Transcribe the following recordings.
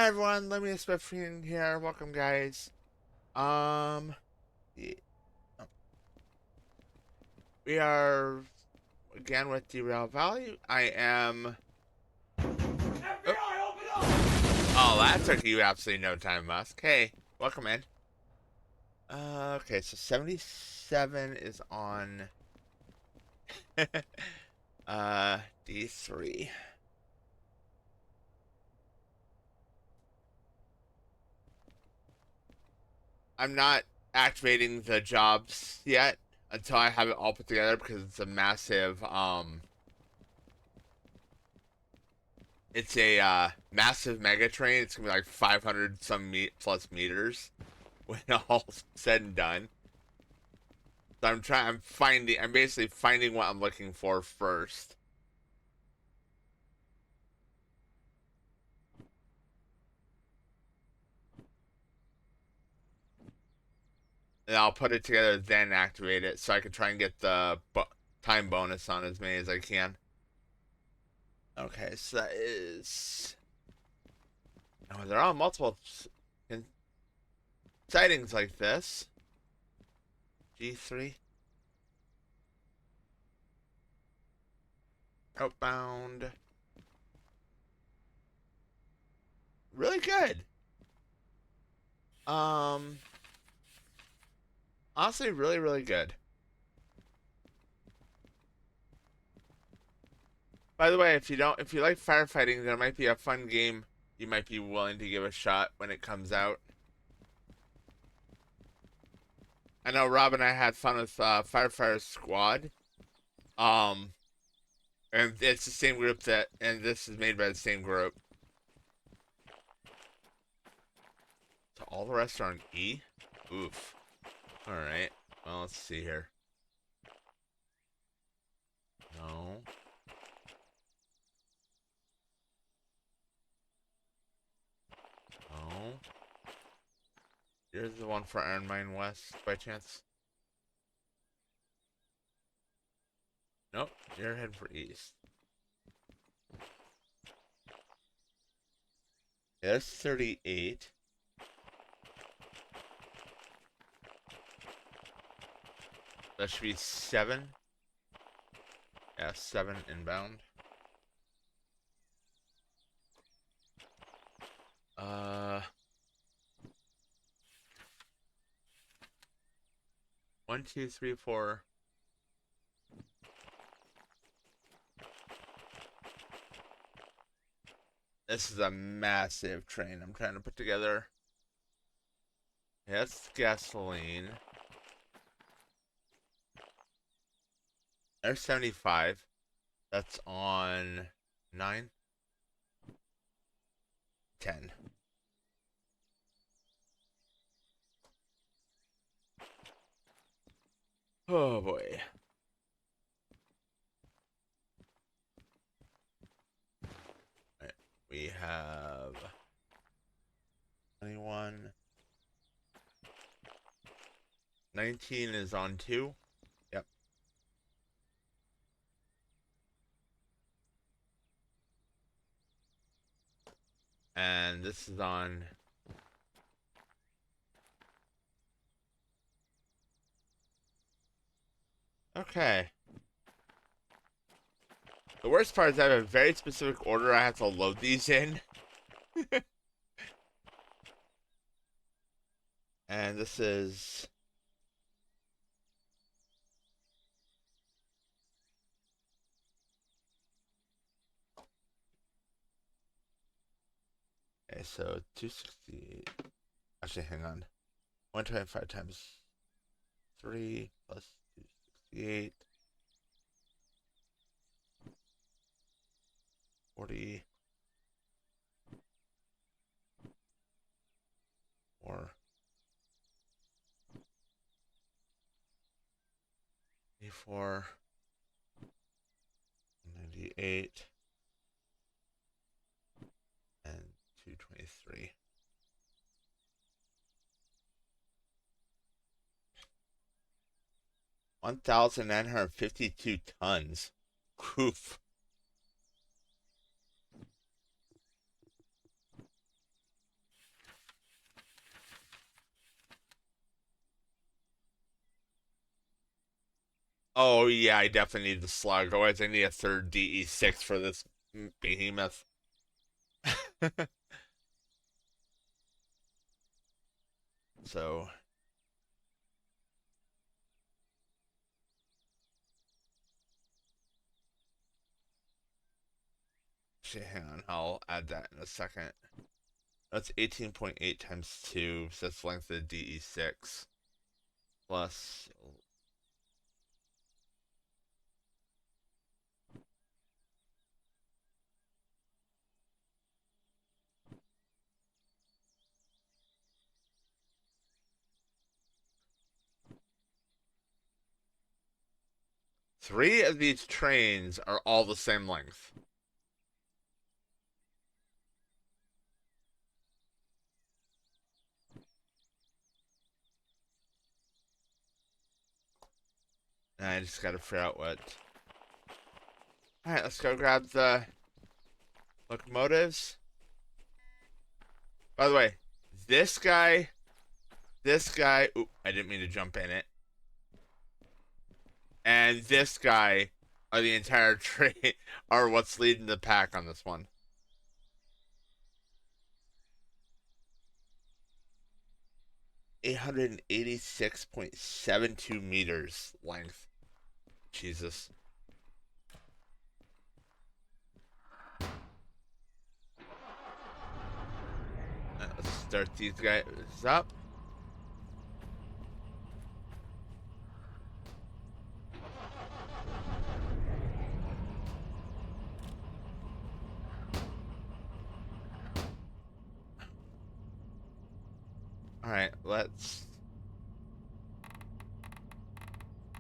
Hi everyone, let me Swiftfiend here. Welcome, guys. Yeah, oh, we are again with Derail Valley. I am. Oh, FBI, open up! oh, that took you absolutely no time, Musk. Hey, welcome in. Okay, so 77 is on D3. I'm not activating the jobs yet until I have it all put together because it's a massive it's a massive mega train. It's gonna be like 500 some plus meters when all's said and done. So I'm basically finding what I'm looking for first. And I'll put it together, then activate it, so I can try and get the time bonus on as many as I can. Okay, so that is. Oh, there are multiple sightings like this. G3. Outbound. Really good. Um, Honestly, really, really good. By the way, if you like firefighting, there might be a fun game you might be willing to give a shot when it comes out. I know Rob and I had fun with Firefighter Squad. Um, and it's the same group and this is made by the same group. So all the rest are on E. Oof. All right. Well, let's see here. No. No. Here's the one for Iron Mine West, by chance. Nope. You're heading for East. Yeah, that's 38. That should be 7. Yeah, 7 inbound. Uh, 1, 2, 3, 4. This is a massive train I'm trying to put together. Yeah, that's gasoline. There's 75. That's on 9, 10. Oh boy. Right. We have 21. 19 is on 2. Yep. And this is on. Okay. The worst part is I have a very specific order I have to load these in. And this is. Okay, so 260. Actually, hang on. 125 times 3 plus 268. 40. Or 84. 98. And 223. 1,952 tons. Oof. Oh yeah, I definitely need the slug. Otherwise, I need a third DE6 for this behemoth. So, shit, hang on, I'll add that in a second. That's 18.8 times 2, so that's the length of the DE6. Plus, 3 of these trains are all the same length. And I just gotta figure out what. Alright, let's go grab the locomotives. By the way, this guy, oop, I didn't mean to jump in it. And this guy are the entire train, are what's leading the pack on this one. 886.72 meters length. Jesus. Let's start these guys up. Alright, let's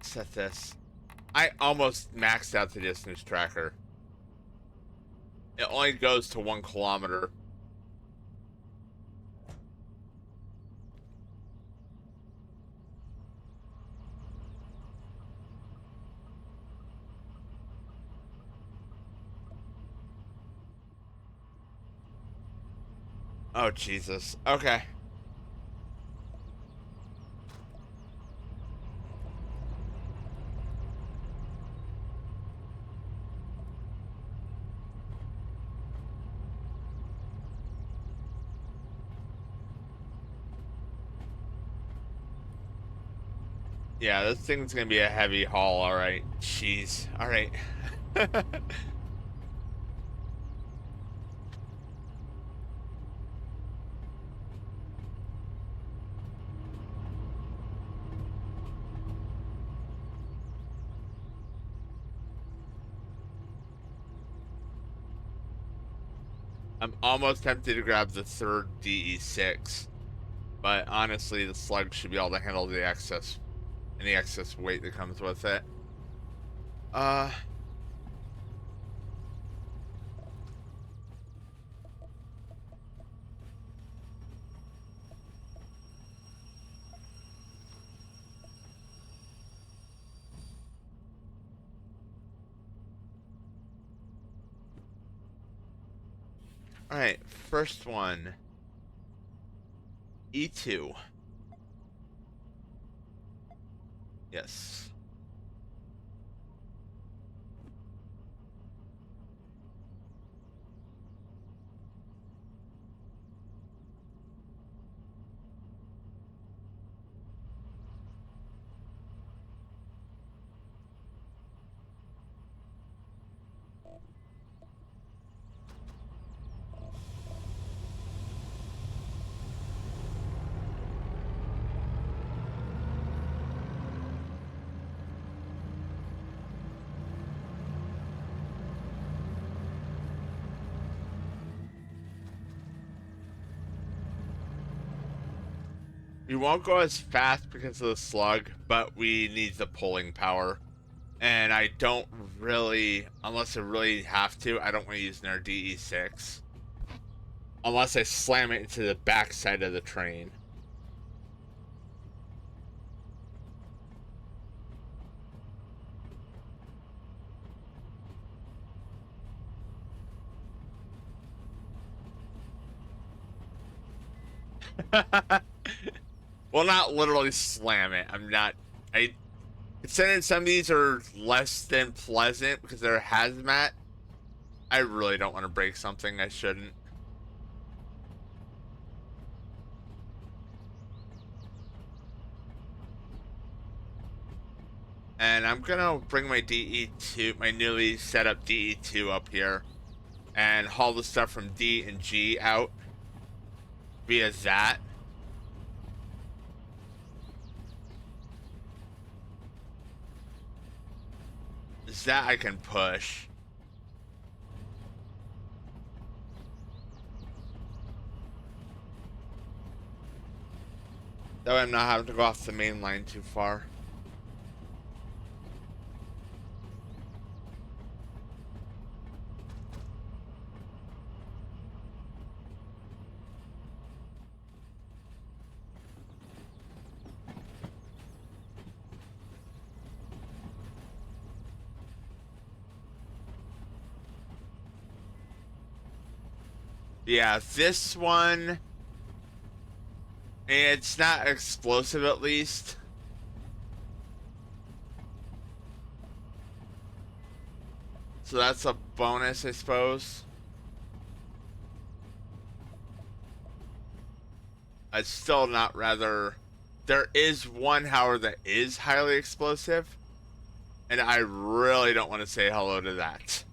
set this. I almost maxed out the distance tracker. It only goes to 1 kilometer. Oh, Jesus. Okay. Yeah, this thing's gonna be a heavy haul, alright. Jeez. Alright. I'm almost tempted to grab the third DE6, but honestly, the slug should be able to handle the excess, any excess weight that comes with it. Uh, alright, first one. E2. Yes. We won't go as fast because of the slug, but we need the pulling power. And I don't really, unless I really have to, I don't want to use another DE6. Unless I slam it into the backside of the train. Well, not literally slam it. I'm not. I. considering some of these are less than pleasant because they're hazmat, I really don't want to break something I shouldn't. And I'm gonna bring my DE2, my newly set up DE2 up here, and haul the stuff from D and G out via that. That I can push. That way I'm not having to go off the main line too far. Yeah, this one, it's not explosive at least. So that's a bonus, I suppose. It's still not rather. There is one, however, that is highly explosive, and I really don't want to say hello to that.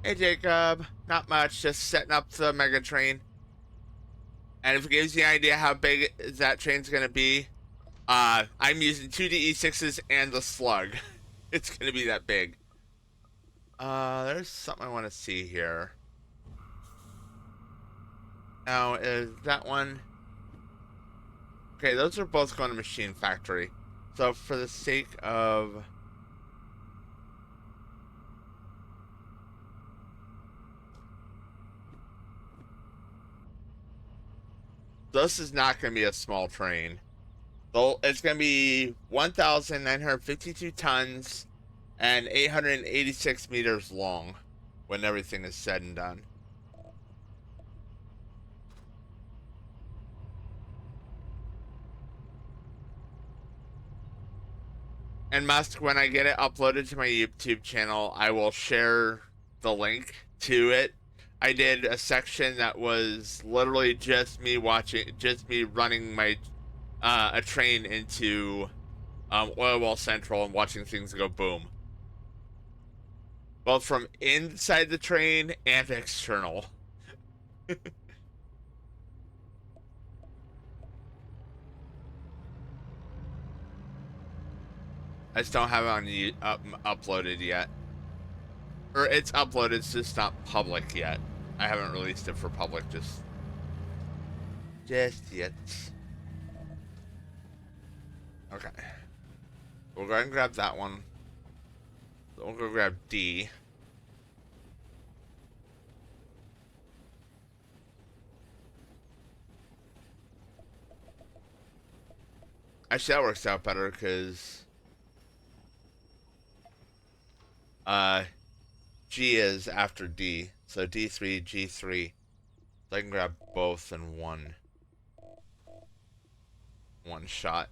Hey Jacob, not much, just setting up the mega train. And if it gives you an idea how big that train's gonna be, I'm using two DE6s and the slug. It's gonna be that big. There's something I want to see here. Now, is that one? Okay, those are both going to Machine Factory. So for the sake of... This is not going to be a small train. Though it's going to be 1,952 tons and 886 meters long when everything is said and done. And Musk, when I get it uploaded to my YouTube channel, I will share the link to it. I did a section that was literally just me watching, just me running my a train into Oil Well Central and watching things go boom, both from inside the train and external. I just don't have it on uploaded yet, or it's uploaded, it's just not public yet. I haven't released it for public just yet. Okay, we'll go ahead and grab that one. We'll go grab D. Actually, that works out better because G is after D, so D3, G3. So I can grab both in one shot.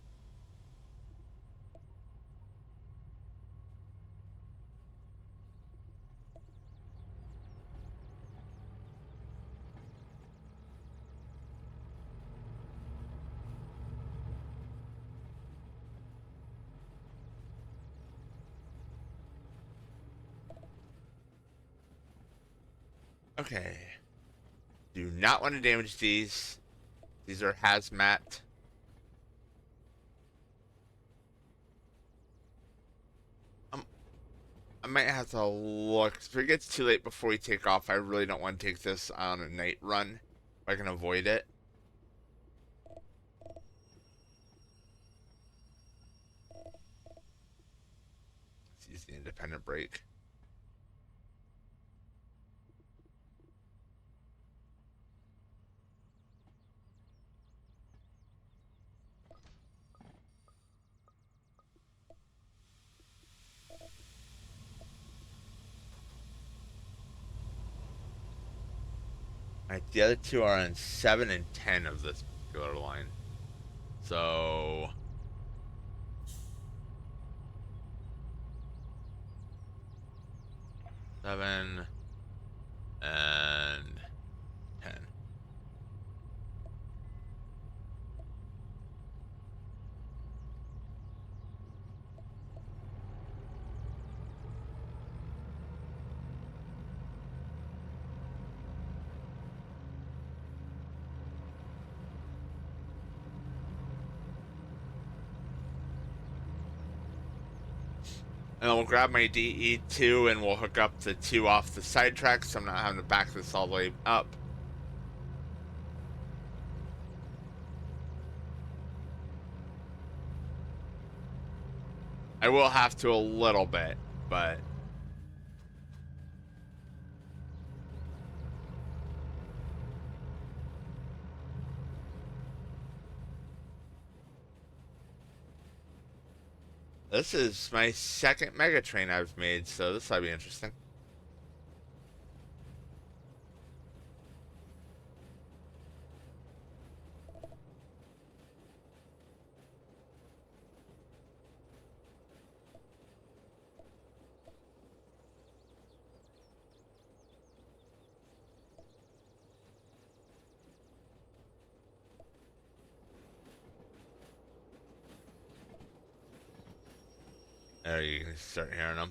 Okay. Do not want to damage these. These are hazmat. I might have to look. If it gets too late before we take off, I really don't want to take this on a night run. If I can avoid it. Let's use the independent brake. Alright, the other two are on 7 and 10 of this particular line. So 7 and 10. And then we'll grab my DE2 and we'll hook up the 2 off the sidetrack so I'm not having to back this all the way up. I will have to a little bit, but this is my second Mega Train I've made, so this will be interesting. There you can start hearing them.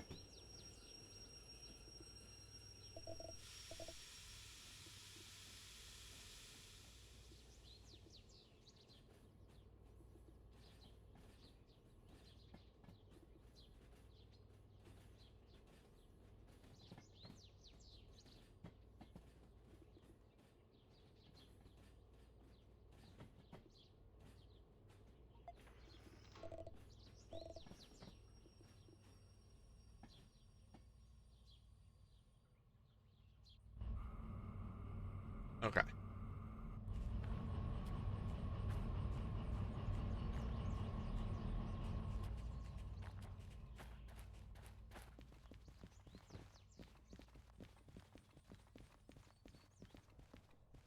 Okay.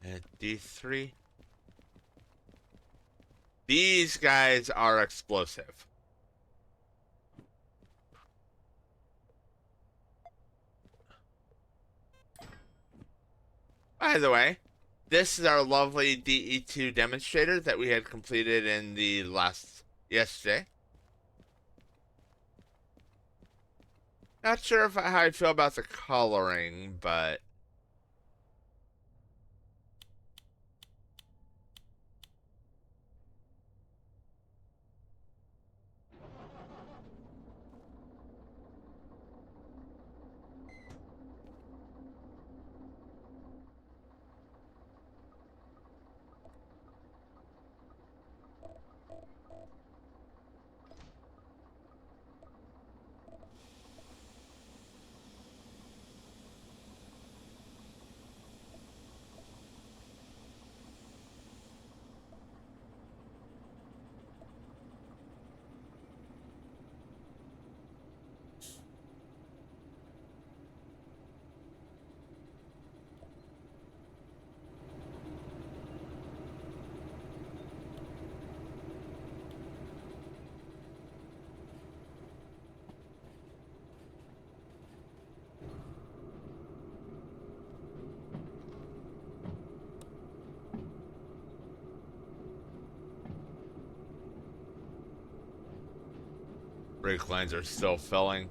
And D3. These guys are explosive. By the way, this is our lovely DE2 demonstrator that we had completed in the yesterday. Not sure how I feel about the coloring, but brake lines are still filling.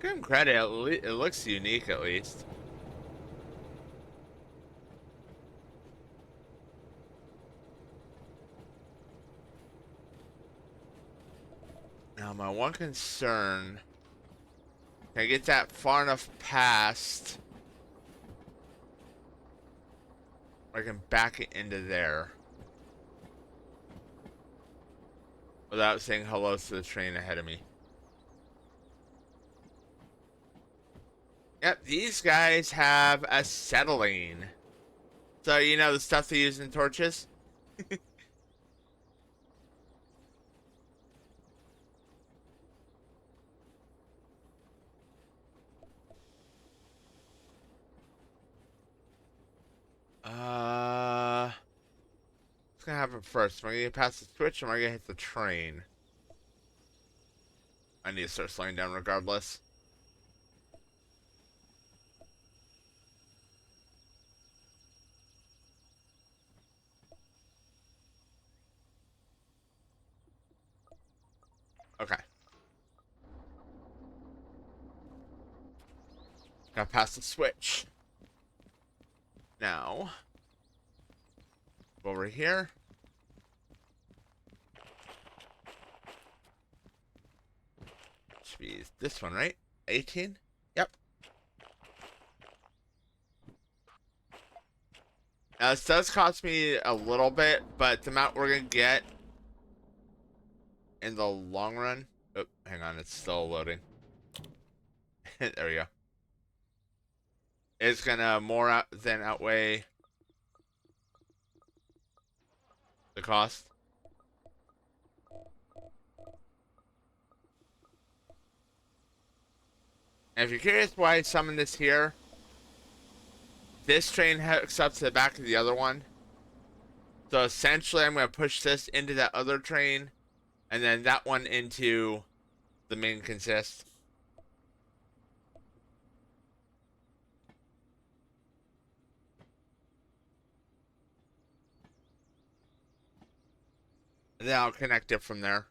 Give him credit, it looks unique at least. Now my one concern, can I get that far enough past I can back it into there without saying hello to the train ahead of me. Yep, these guys have acetylene. So, you know the stuff they use in torches? What's gonna happen first? Am I gonna pass the switch or am I gonna hit the train? I need to start slowing down regardless. Okay. Gotta pass the switch. Now, over here. Should be this one, right? 18? Yep. Now, this does cost me a little bit, but the amount we're gonna get in the long run. Oh, hang on, it's still loading. There we go. It's gonna more out than outweigh the cost. And if you're curious why I summoned this here, this train hooks up to the back of the other one. So essentially, I'm going to push this into that other train, and then that one into the main consist. And then I'll connect it from there.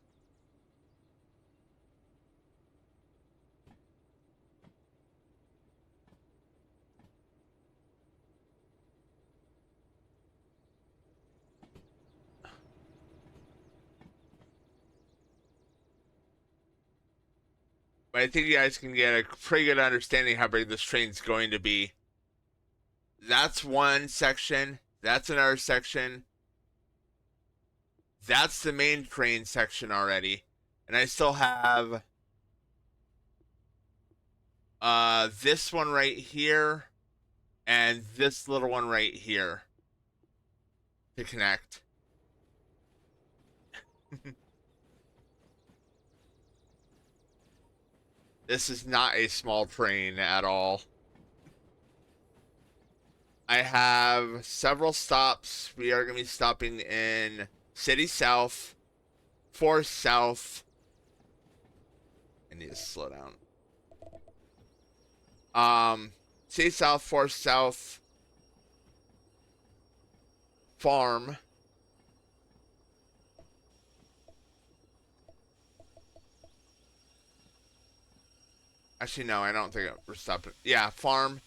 But I think you guys can get a pretty good understanding how big this train's going to be. That's one section. That's another section. That's the main train section already. And I still have this one right here and this little one right here to connect. This is not a small train at all. I have several stops. We are going to be stopping in City South, Forest South. I need to slow down. City South, Forest South, Farm. Actually, no, I don't think we're stopping. Yeah, Farm,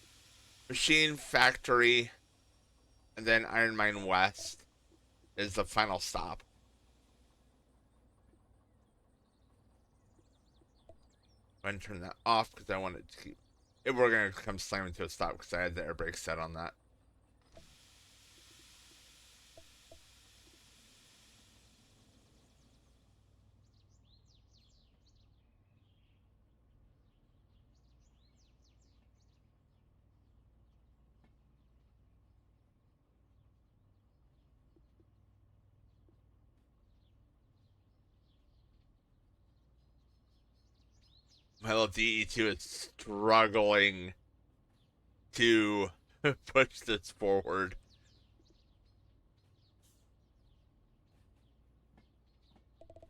Machine Factory, and then Iron Mine West is the final stop. I'm going to turn that off because I wanted to keep. We're going to come slamming to a stop because I had the air brake set on that. My little DE2 is struggling to push this forward.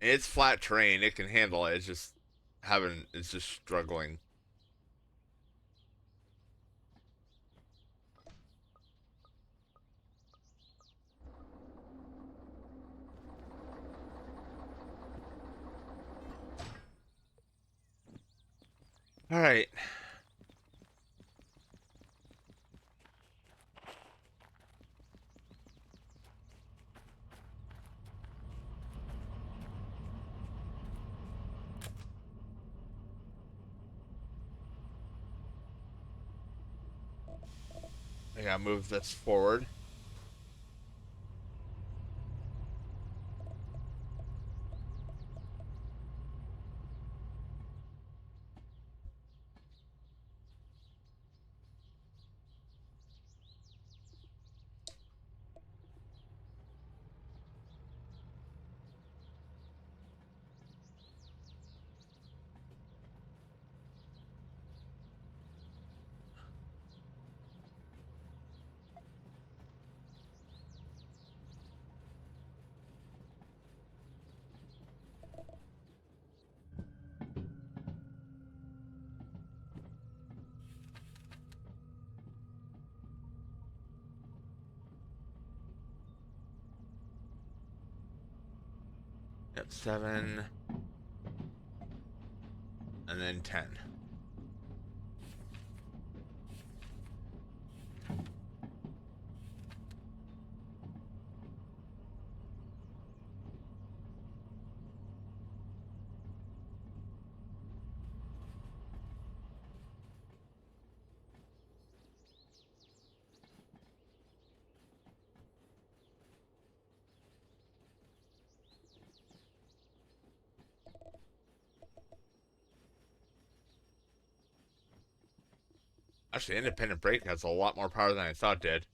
It's flat terrain; it can handle it. It's just struggling. All right. I gotta move this forward. Yep, 7. And then 10. Actually, independent brake has a lot more power than I thought it did.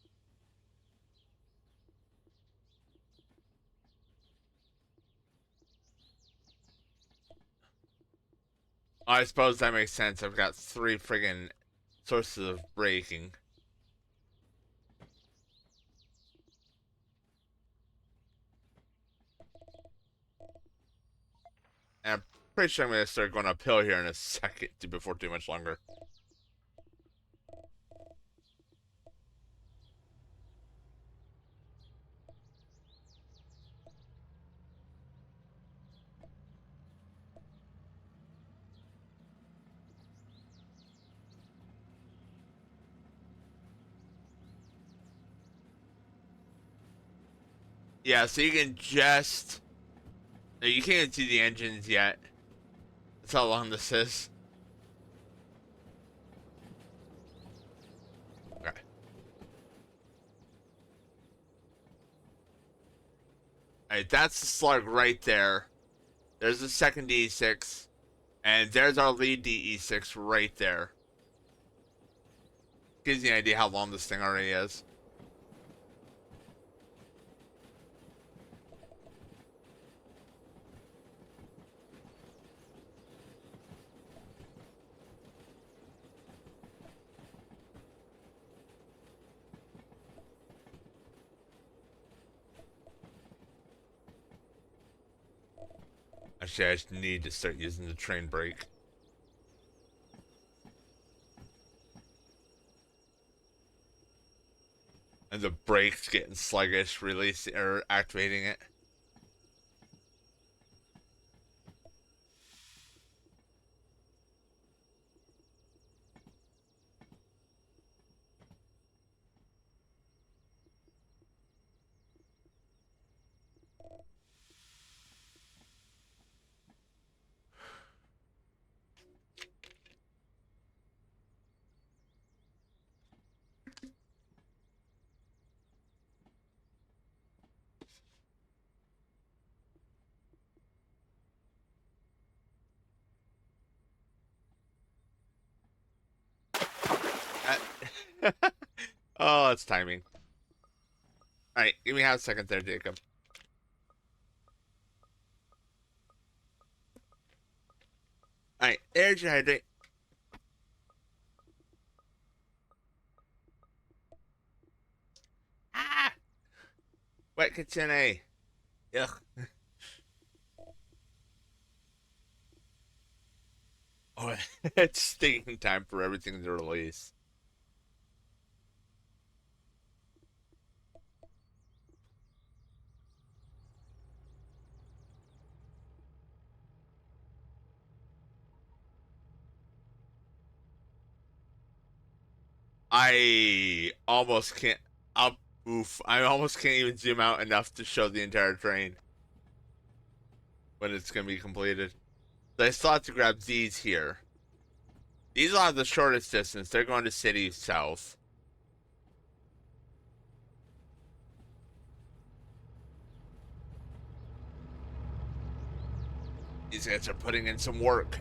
I suppose that makes sense. I've got 3 friggin' sources of braking. And I'm pretty sure I'm going to start going uphill here in a second before too much longer. Yeah, so you can just... No, you can't even see the engines yet. That's how long this is. Okay. Alright, that's the slug right there. There's the second DE6. And there's our lead DE6 right there. Gives you an idea how long this thing already is. Actually, I just need to start using the train brake. And the brake's getting sluggish, releasing or activating it. Oh, it's timing. Alright, give me half a second there, Jacob. Alright, there's your hydrate. Ah! Wet kitsune. Ugh. Oh, it's taking time for everything to release. I almost can't. I'll, oof. I almost can't even zoom out enough to show the entire train when it's going to be completed. So I still have to grab these here. These are the shortest distance. They're going to City South. These guys are putting in some work.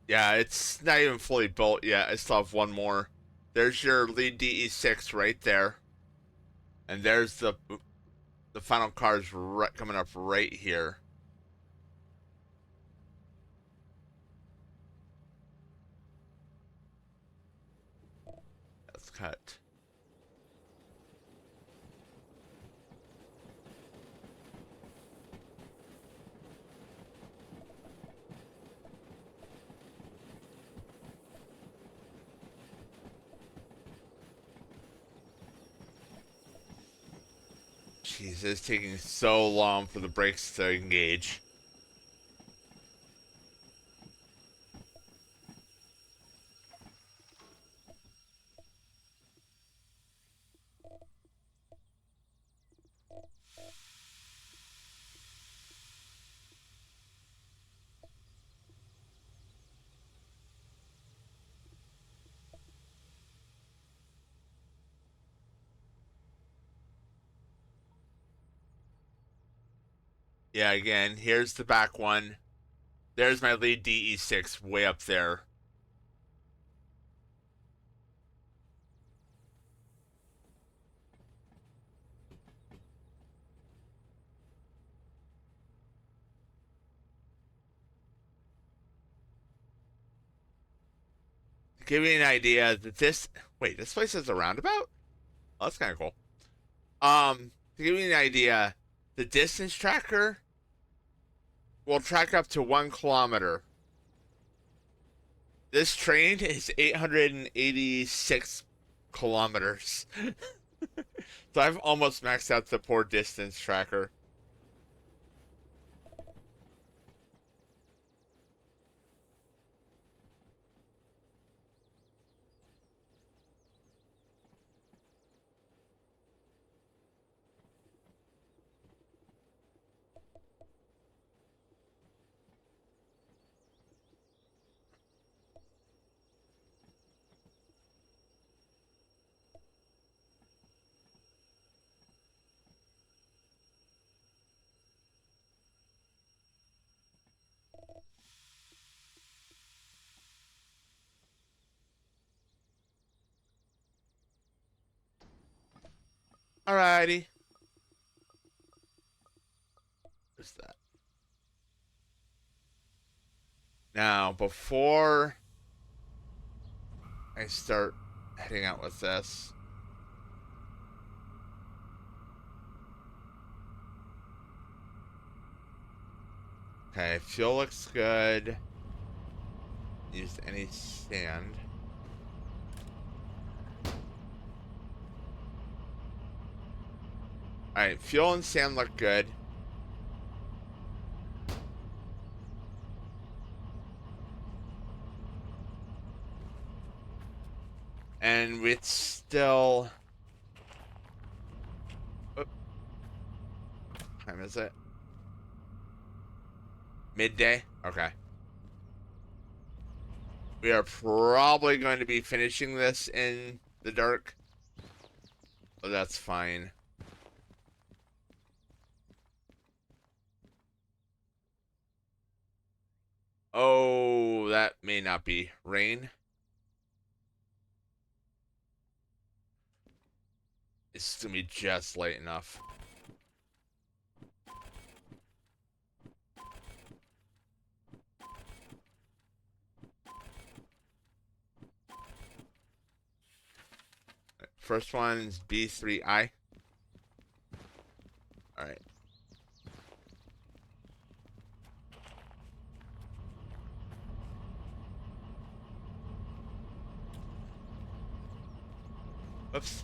Yeah, it's not even fully built yet. I still have one more. There's your lead DE6 right there. And there's the final cars right, coming up right here. Let's cut. Jeez, it's taking so long for the brakes to engage. Yeah, again, here's the back one. There's my lead DE6 way up there. To give you an idea that this wait, this place is a roundabout? Oh, that's kind of cool. To give you an idea, the distance tracker will track up to 1 kilometer. This train is 886 kilometers. So I've almost maxed out the poor distance tracker. Alrighty. What's that? Now, before I start heading out with this, okay, fuel looks good. Use any sand. Alright, fuel and sand look good. And it's still... What time is it? Midday? Okay. We are probably going to be finishing this in the dark. But that's fine. Oh, that may not be rain. It's gonna be just light enough. First one is B3I. Alright. Oops.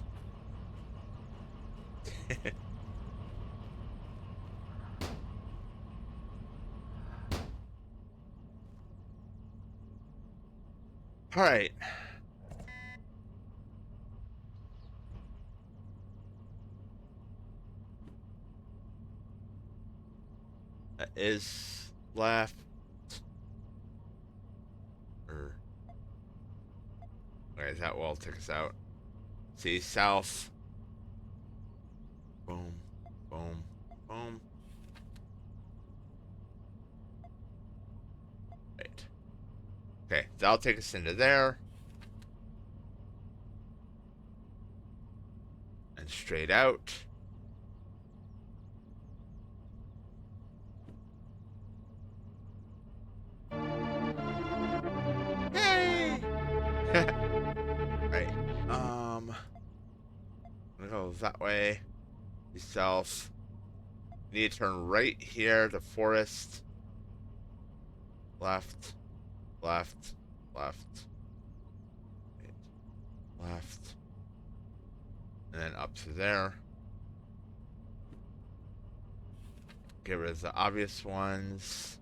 Alright. That is left. Okay, that will take us out. See, south. Boom, boom, boom. Right. Okay, that'll take us into there. And straight out. Yay! Right. I'm gonna go that way. South. Need to turn right here to forest. Left. Left. Left. Right. Left. And then up to there. get rid of the obvious ones.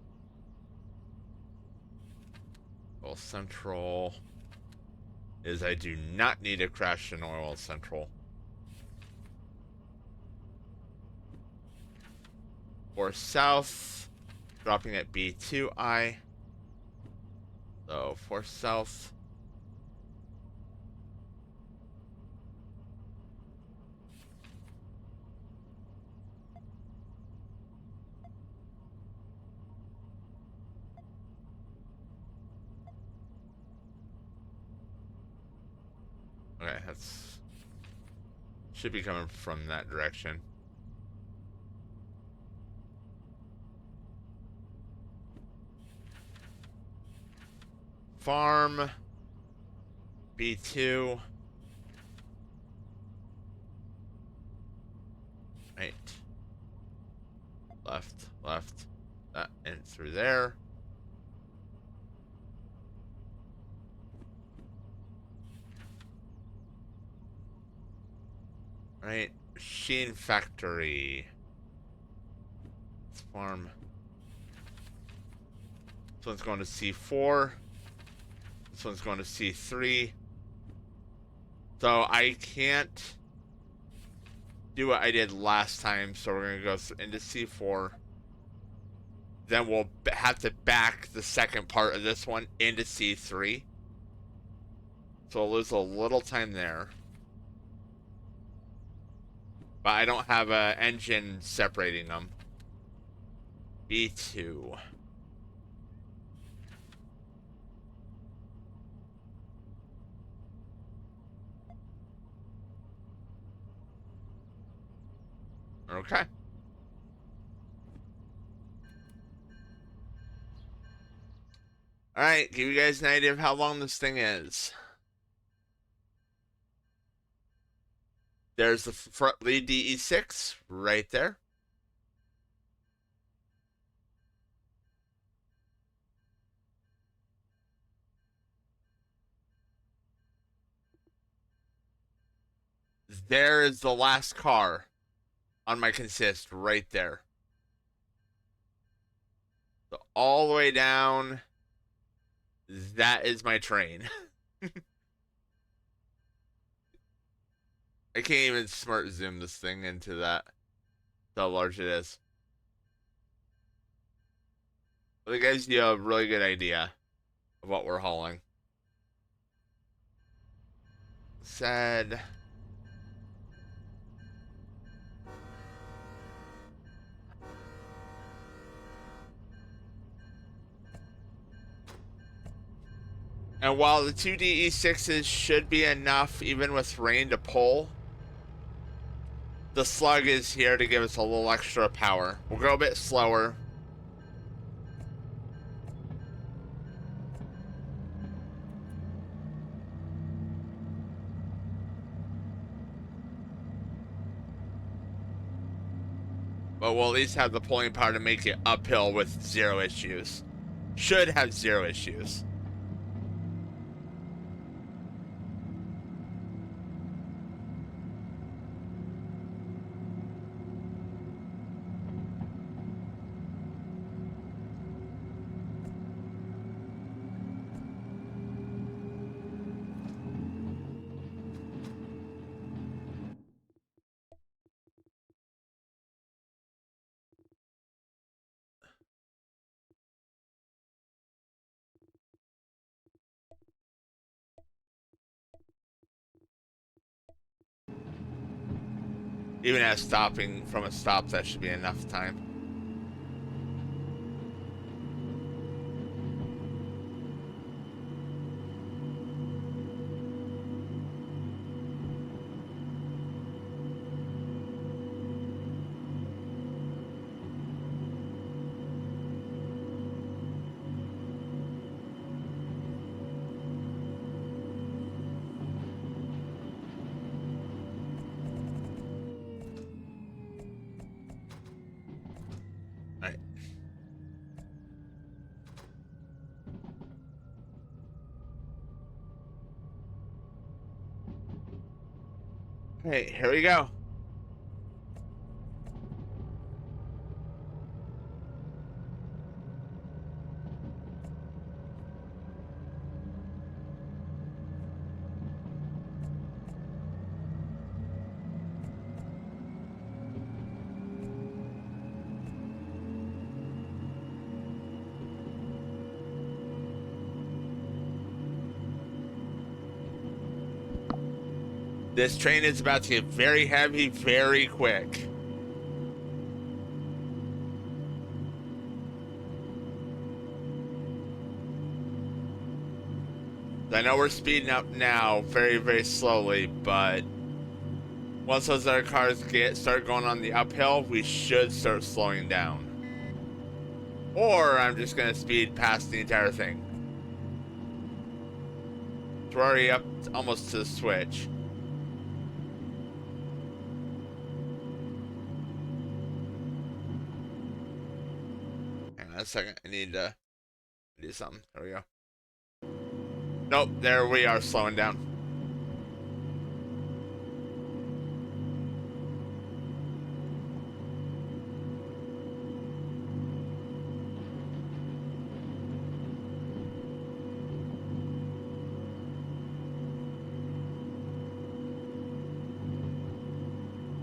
Oil Central is I do not need to crash an Oil Central. Or south, dropping at B2I. So for south. Okay, that's should be coming from that direction. Farm B2. Right. Left, left. That and through there. Right. Machine factory. Let's farm. This one's going to C4. This one's going to C3. So I can't do what I did last time. So we're going to go into C4. Then we'll have to back the second part of this one into C3. So we'll lose a little time there. But I don't have an engine separating them. B2. Okay. Alright, give you guys an idea of how long this thing is. There's the front lead DE6 right there. There is the last car on my consist right there. So all the way down, that is my train. I can't even smart zoom this thing into that. How large it is. But it gives you a really good idea of what we're hauling. Said. And while the two DE6s should be enough, even with rain, to pull, the slug is here to give us a little extra power. We'll go a bit slower. But we'll at least have the pulling power to make it uphill with zero issues. Should have zero issues. Even at stopping from a stop, that should be enough time. Alright. Hey, here we go. This train is about to get very heavy very quick. I know we're speeding up now very, very slowly, but once those other cars start going on the uphill, we should start slowing down. Or I'm just going to speed past the entire thing. We're already up almost to the switch. Hang on a second. I need to do something. There we go. Nope, there we are slowing down.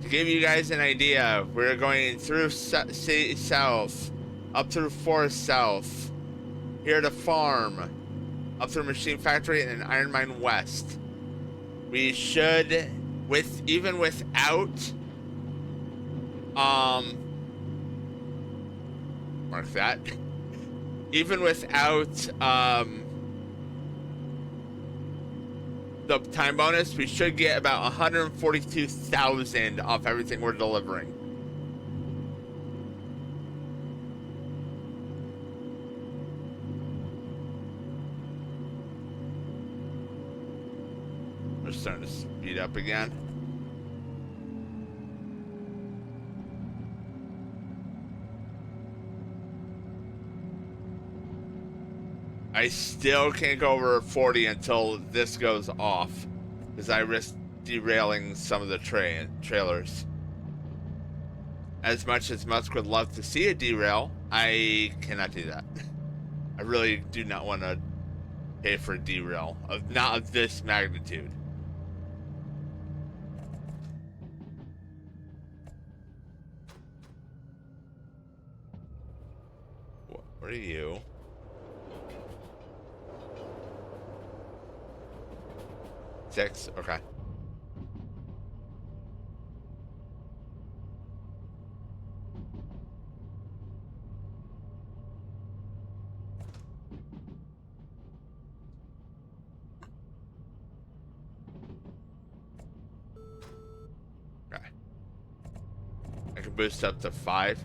To give you guys an idea, we're going through City South, up through Forest South, here to Farm, up through Machine Factory, and then Iron Mine West. We should, even without, mark that, even without, the time bonus, we should get about 142,000 off everything we're delivering. We're starting to speed up again. I still can't go over 40 until this goes off, because I risk derailing some of the trailers. As much as Musk would love to see a derail, I cannot do that. I really do not want to pay for a derail not of this magnitude. What are you? Six? Okay. Okay. I can boost up to 5.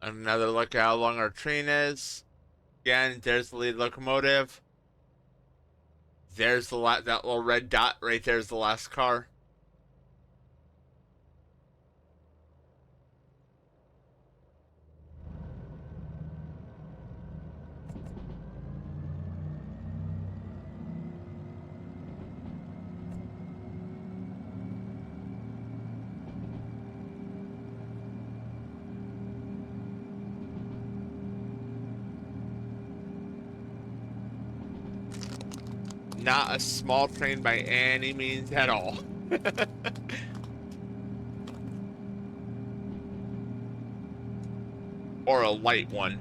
Another look at how long our train is. Again, there's the lead locomotive. There's that little red dot right there is the last car. Not a small train by any means at all. Or a light one.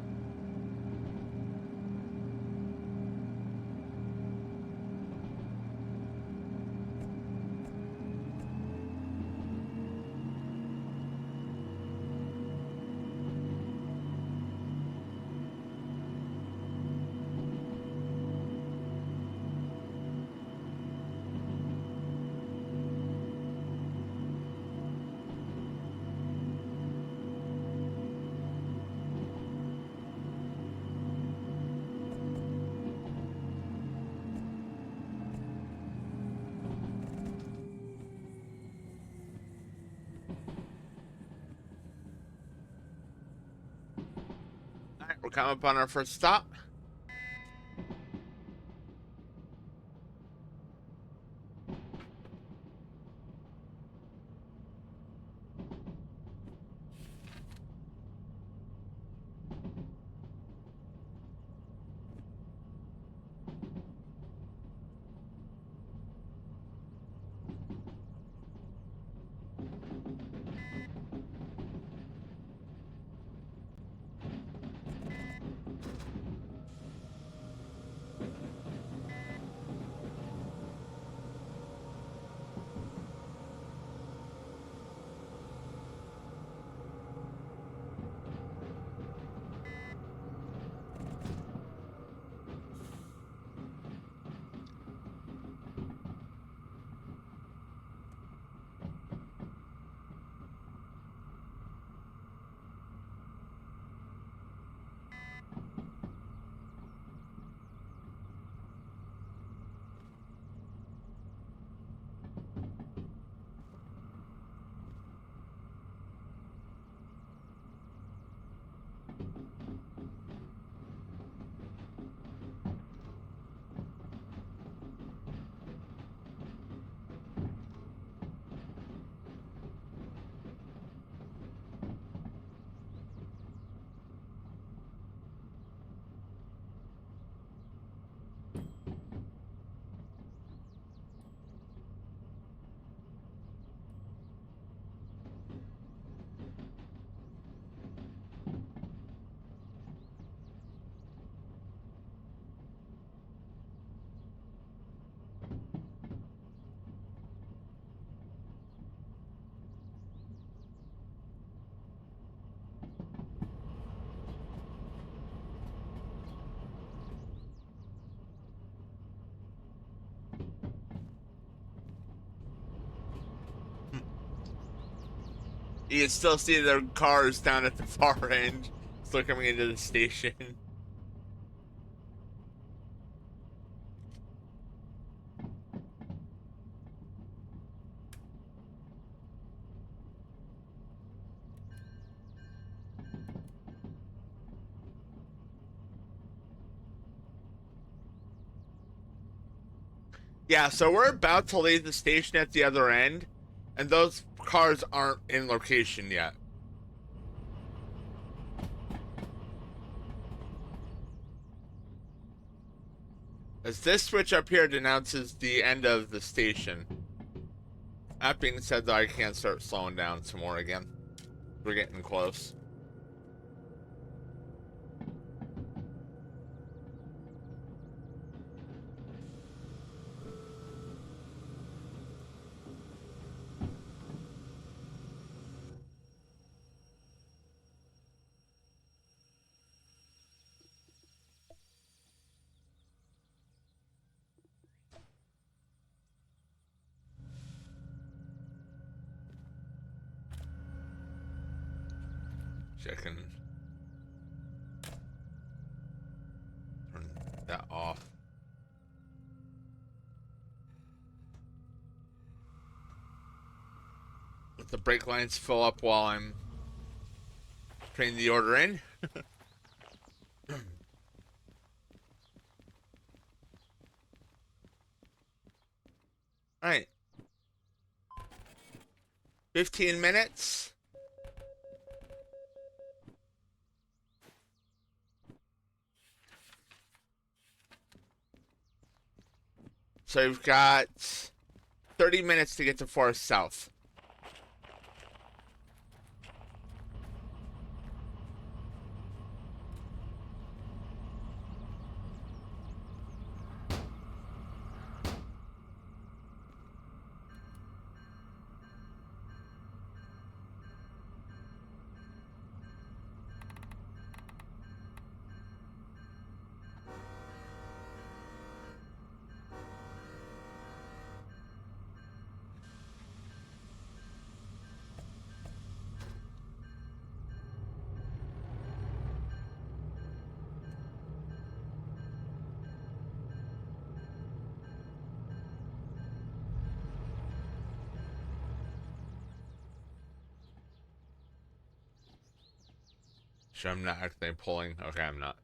we're coming up on our first stop. You can still see their cars down at the far end, still coming into the station. Yeah, so we're about to leave the station at the other end, and those cars aren't in location yet. As this switch up here denounces the end of the station. That being said, though, I can't start slowing down some more again. We're getting close. Checking. Turn that off. Let the brake lines fill up while I'm putting the order in. Alright. 15 minutes. So we've got 30 minutes to get to Forest South. Sure, I'm not actually pulling. Okay, I'm not.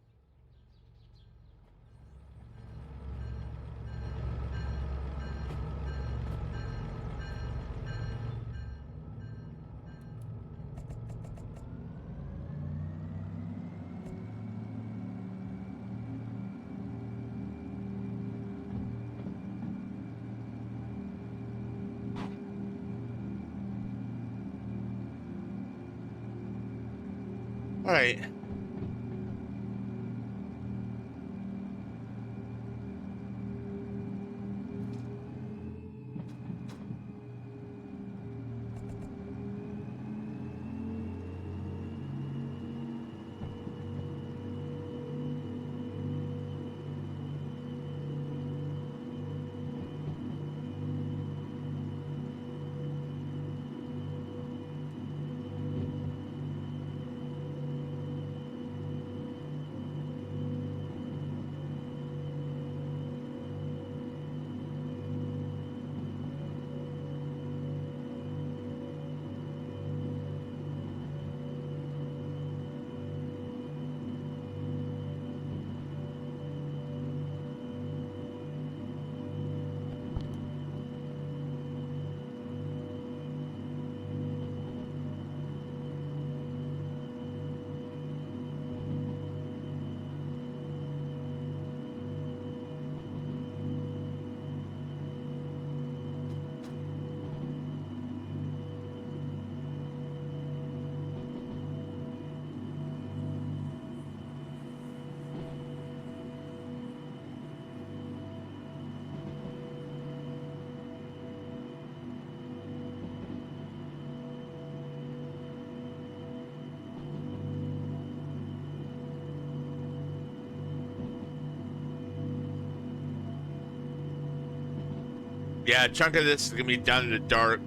All right. Yeah, a chunk of this is gonna be done in the dark.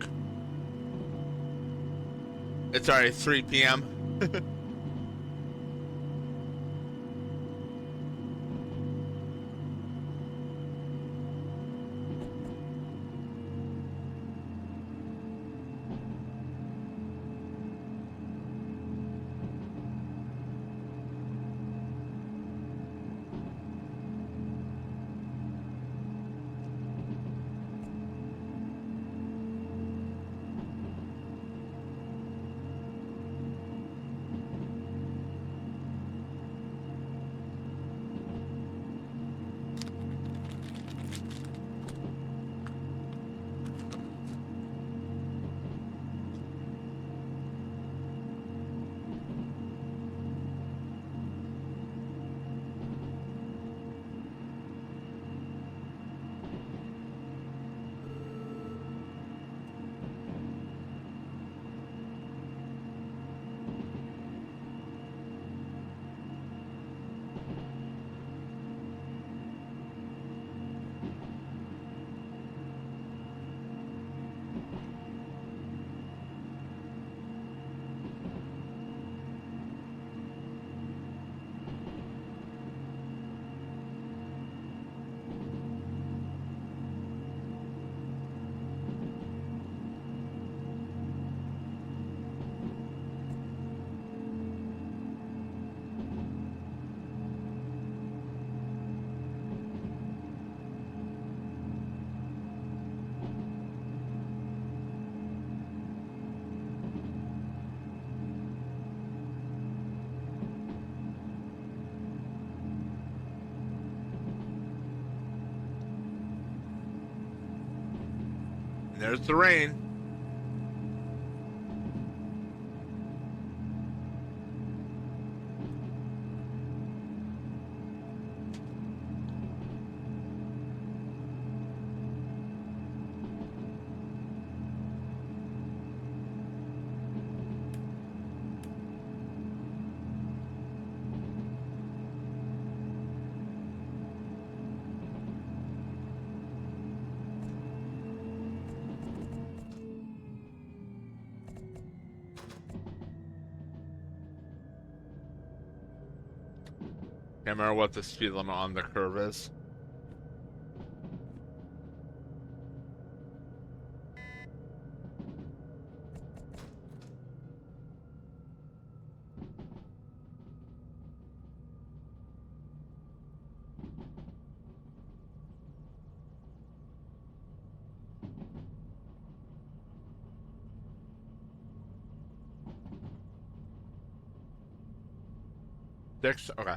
It's already 3 p.m. And there's the rain. Can't remember what the speed limit on the curve is. 6? Okay.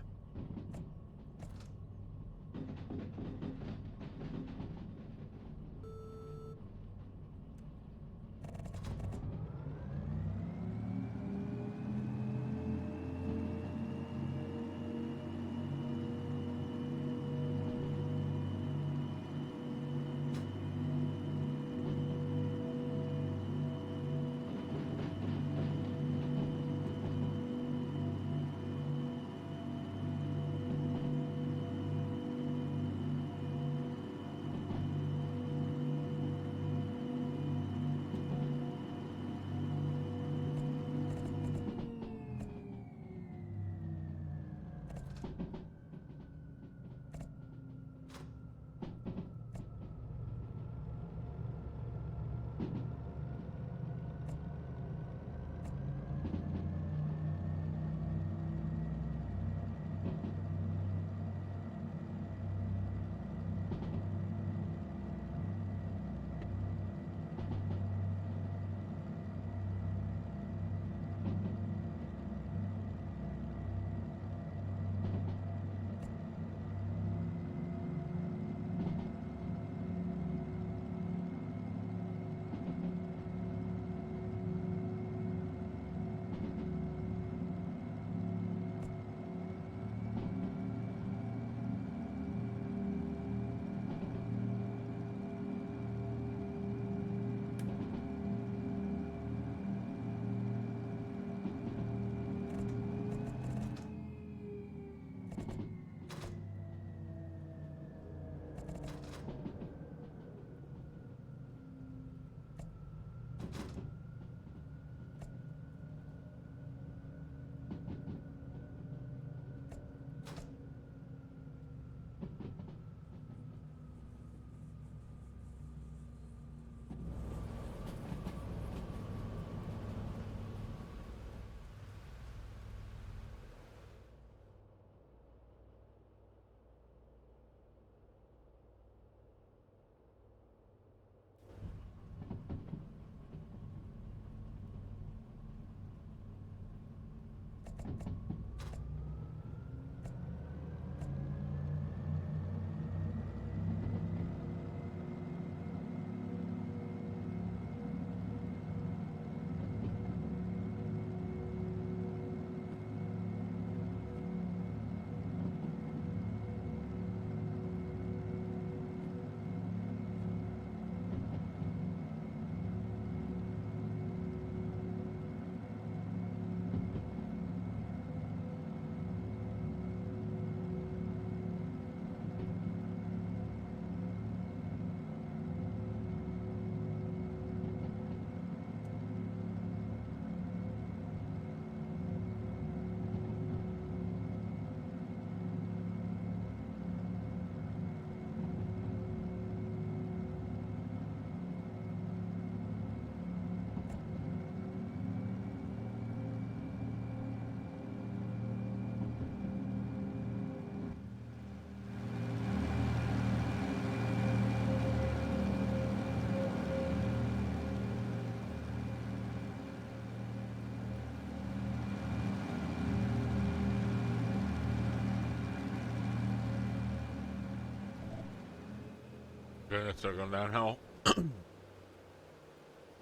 Goodness, they're going downhill.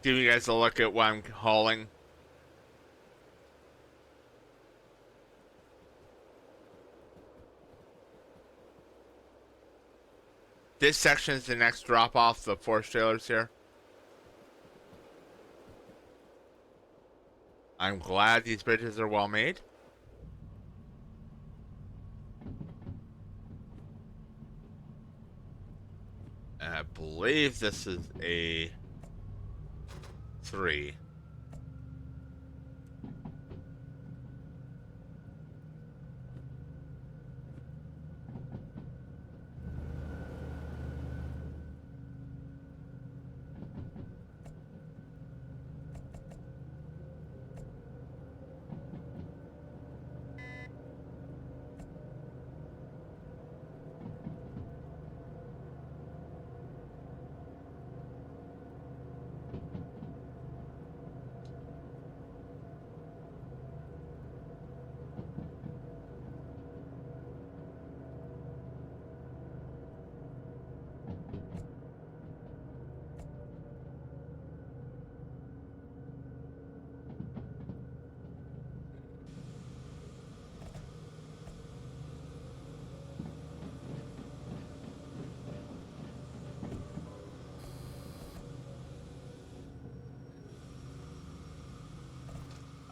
Give you guys a look at what I'm hauling. This section is the next drop off the force trailers here. I'm glad these bridges are well made. And I believe this is a 3.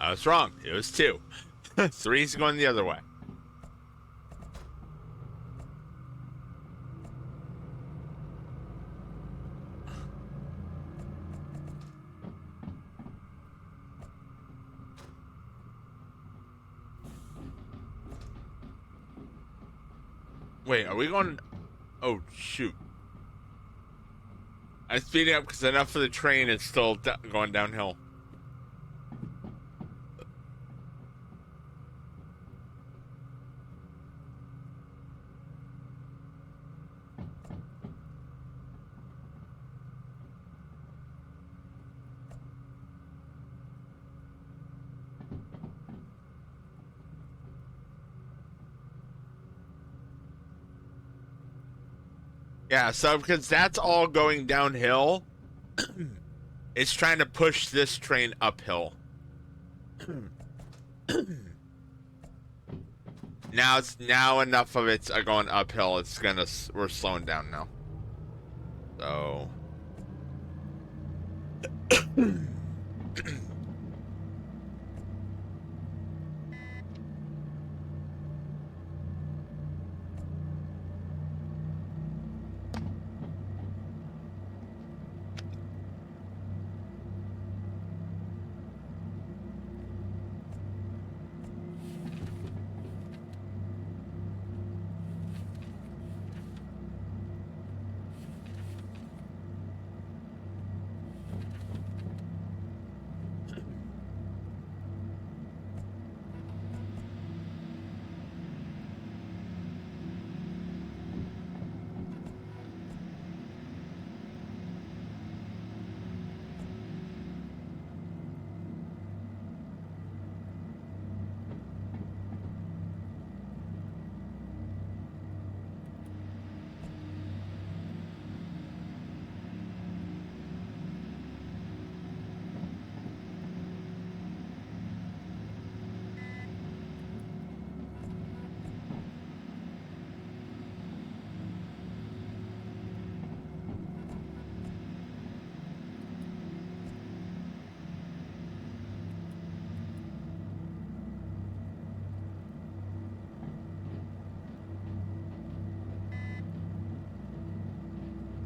I was wrong. It was 2. 3's going the other way. Wait, are we going... Oh, shoot. I'm speeding up because enough of the train is still going downhill. Yeah, so because that's all going downhill, it's trying to push this train uphill. Now enough of it's going uphill. We're slowing down now. So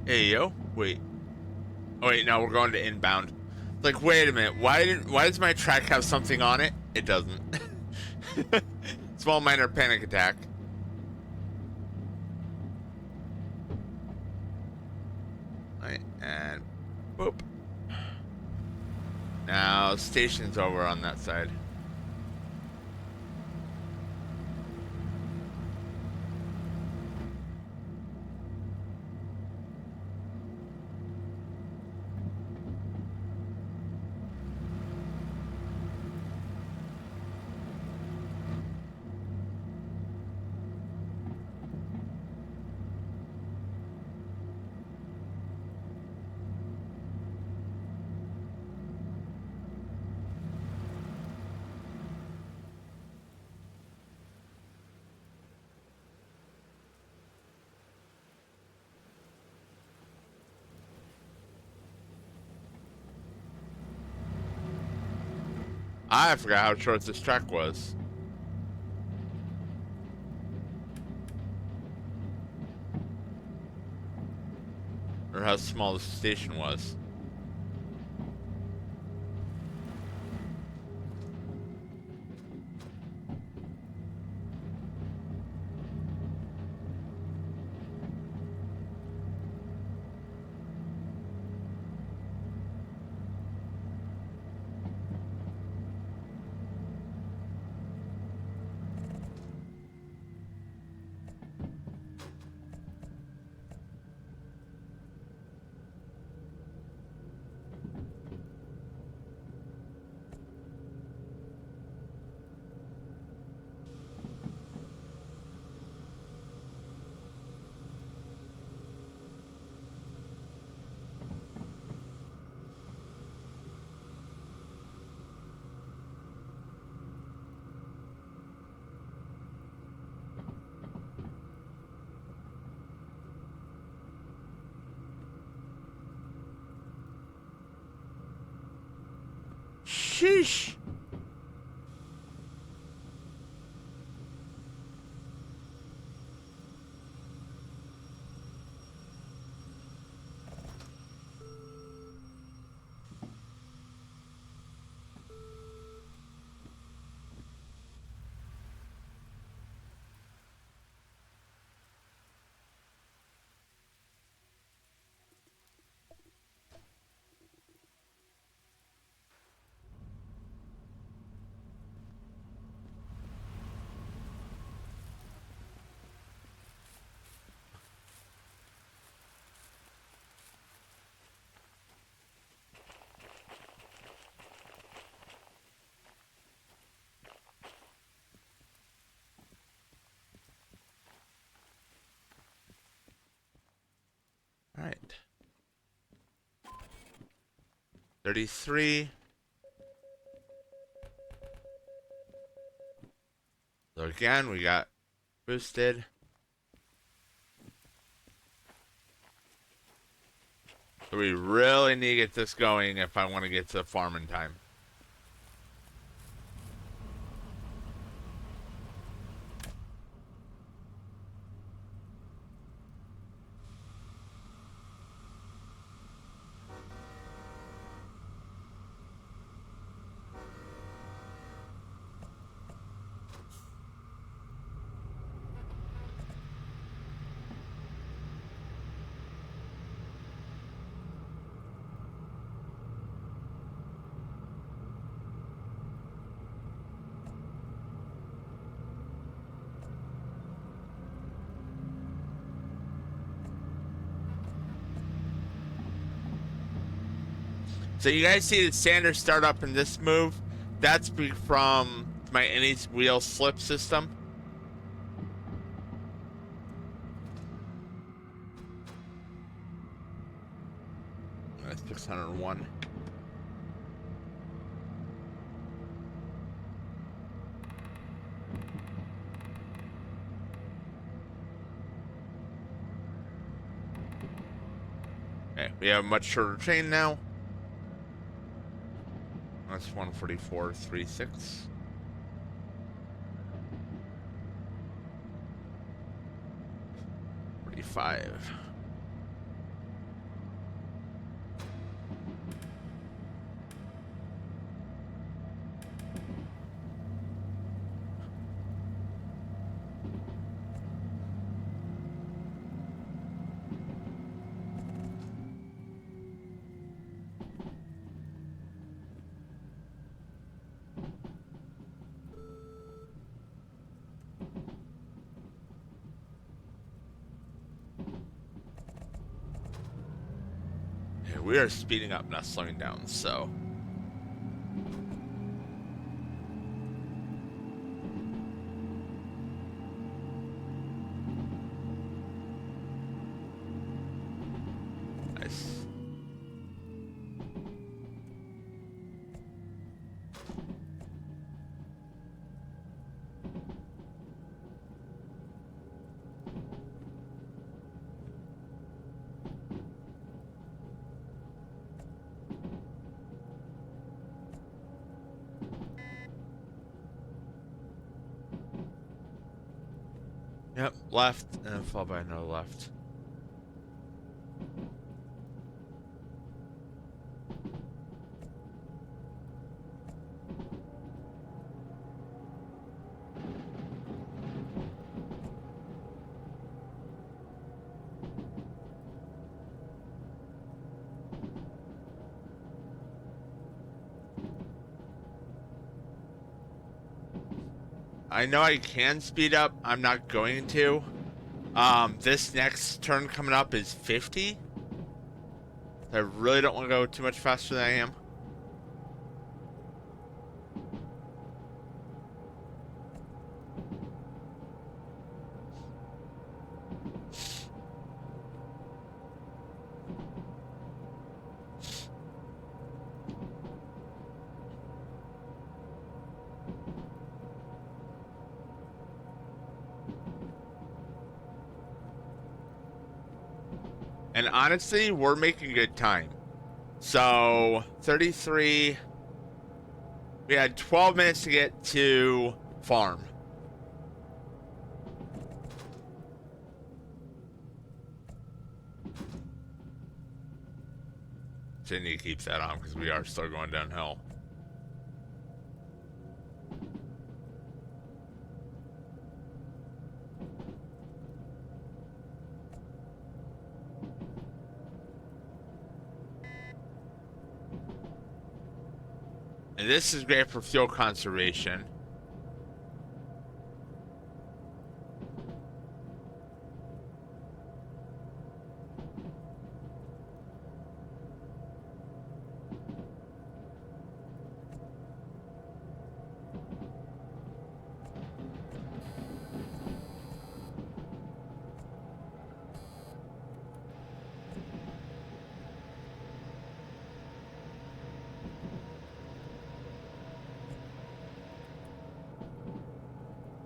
hey yo, wait. Oh wait, no, we're going to inbound. Like, wait a minute. Why does my track have something on it? It doesn't. Small minor panic attack. Right, and boop. Now station's over on that side. I forgot how short this track was. Or how small the station was. Sheesh. 33. So again, we got boosted. So we really need to get this going if I want to get to farming time. So you guys see the standard startup in this move? That's from my any wheel slip system. That's 601. Okay, we have a much shorter train now. That's 144.36. 45. Okay, we are speeding up, not slowing down, so. Nice. Yep, left, and then followed by another left. I know I can speed up. I'm not going to. This next turn coming up is 50. I really don't want to go too much faster than I am. And honestly, we're making good time. So, 33. We had 12 minutes to get to farm. So I need to keep that on because we are still going downhill. And this is great for fuel conservation.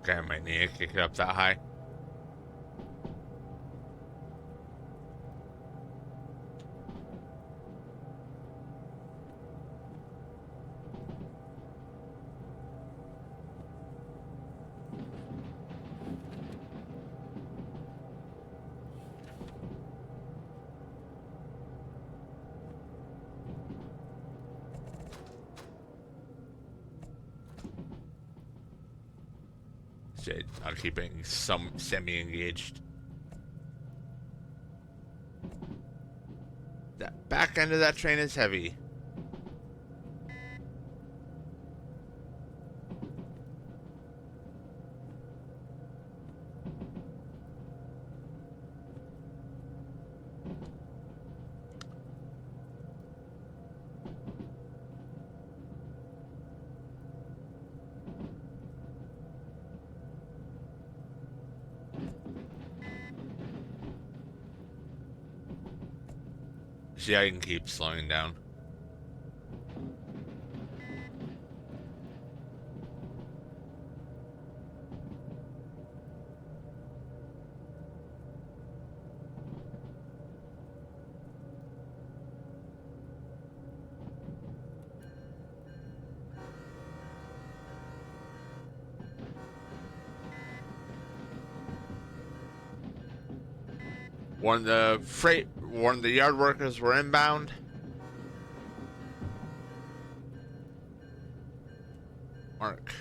Okay, I might need to kick it up that high. Shit, I'll keep being some semi-engaged. That back end of that train is heavy. See, I can keep slowing down. One of the yard workers were inbound. Mark.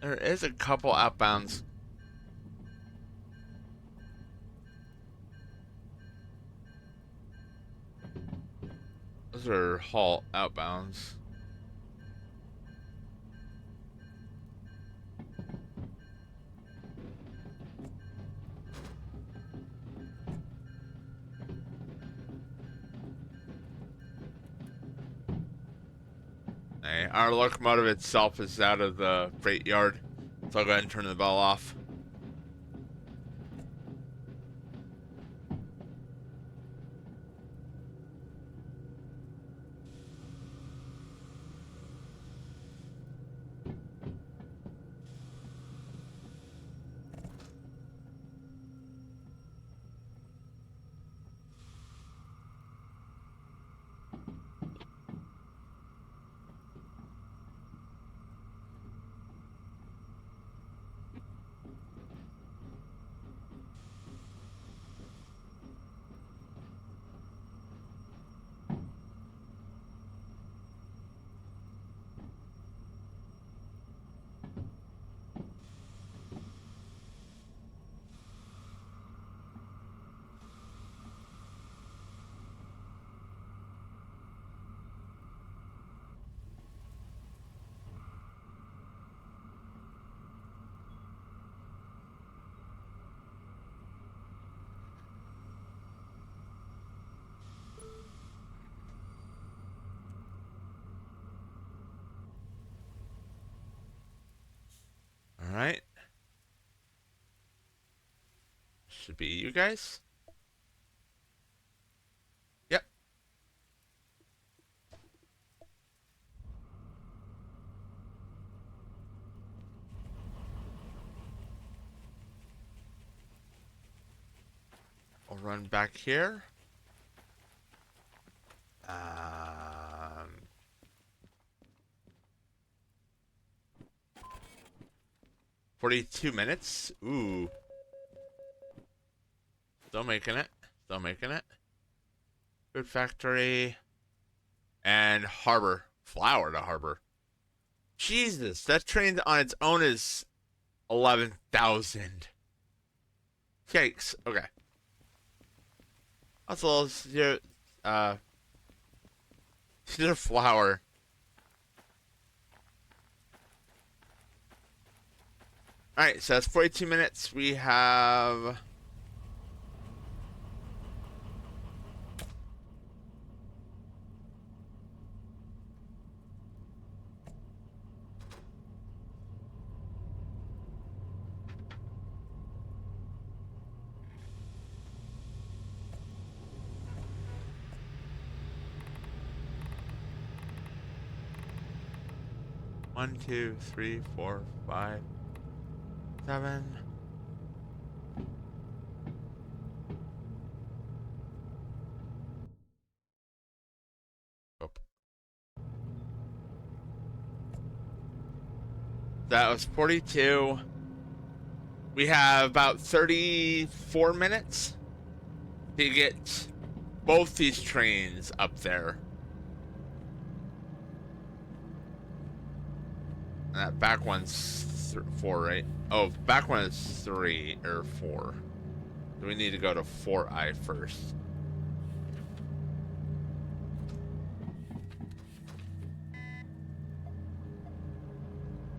There is a couple outbounds. Those are halt outbounds. Hey, our locomotive itself is out of the freight yard, so I'll go ahead and turn the bell off. All right. Should be you guys. Yep. I'll run back here. 42 minutes. Ooh. Still making it. Still making it. Food factory. And harbor. Flower to harbor. Jesus, that train on its own is 11,000. Yikes. Okay. That's a little zero, zero flower. Alright, so that's 42 minutes. We have... 1, 2, 3, 4, 5, 7. Oh. That was 42. We have about 34 minutes to get both these trains up there. And that back one's 4, right? Oh, back one is 3 or 4. So we need to go to 4I first.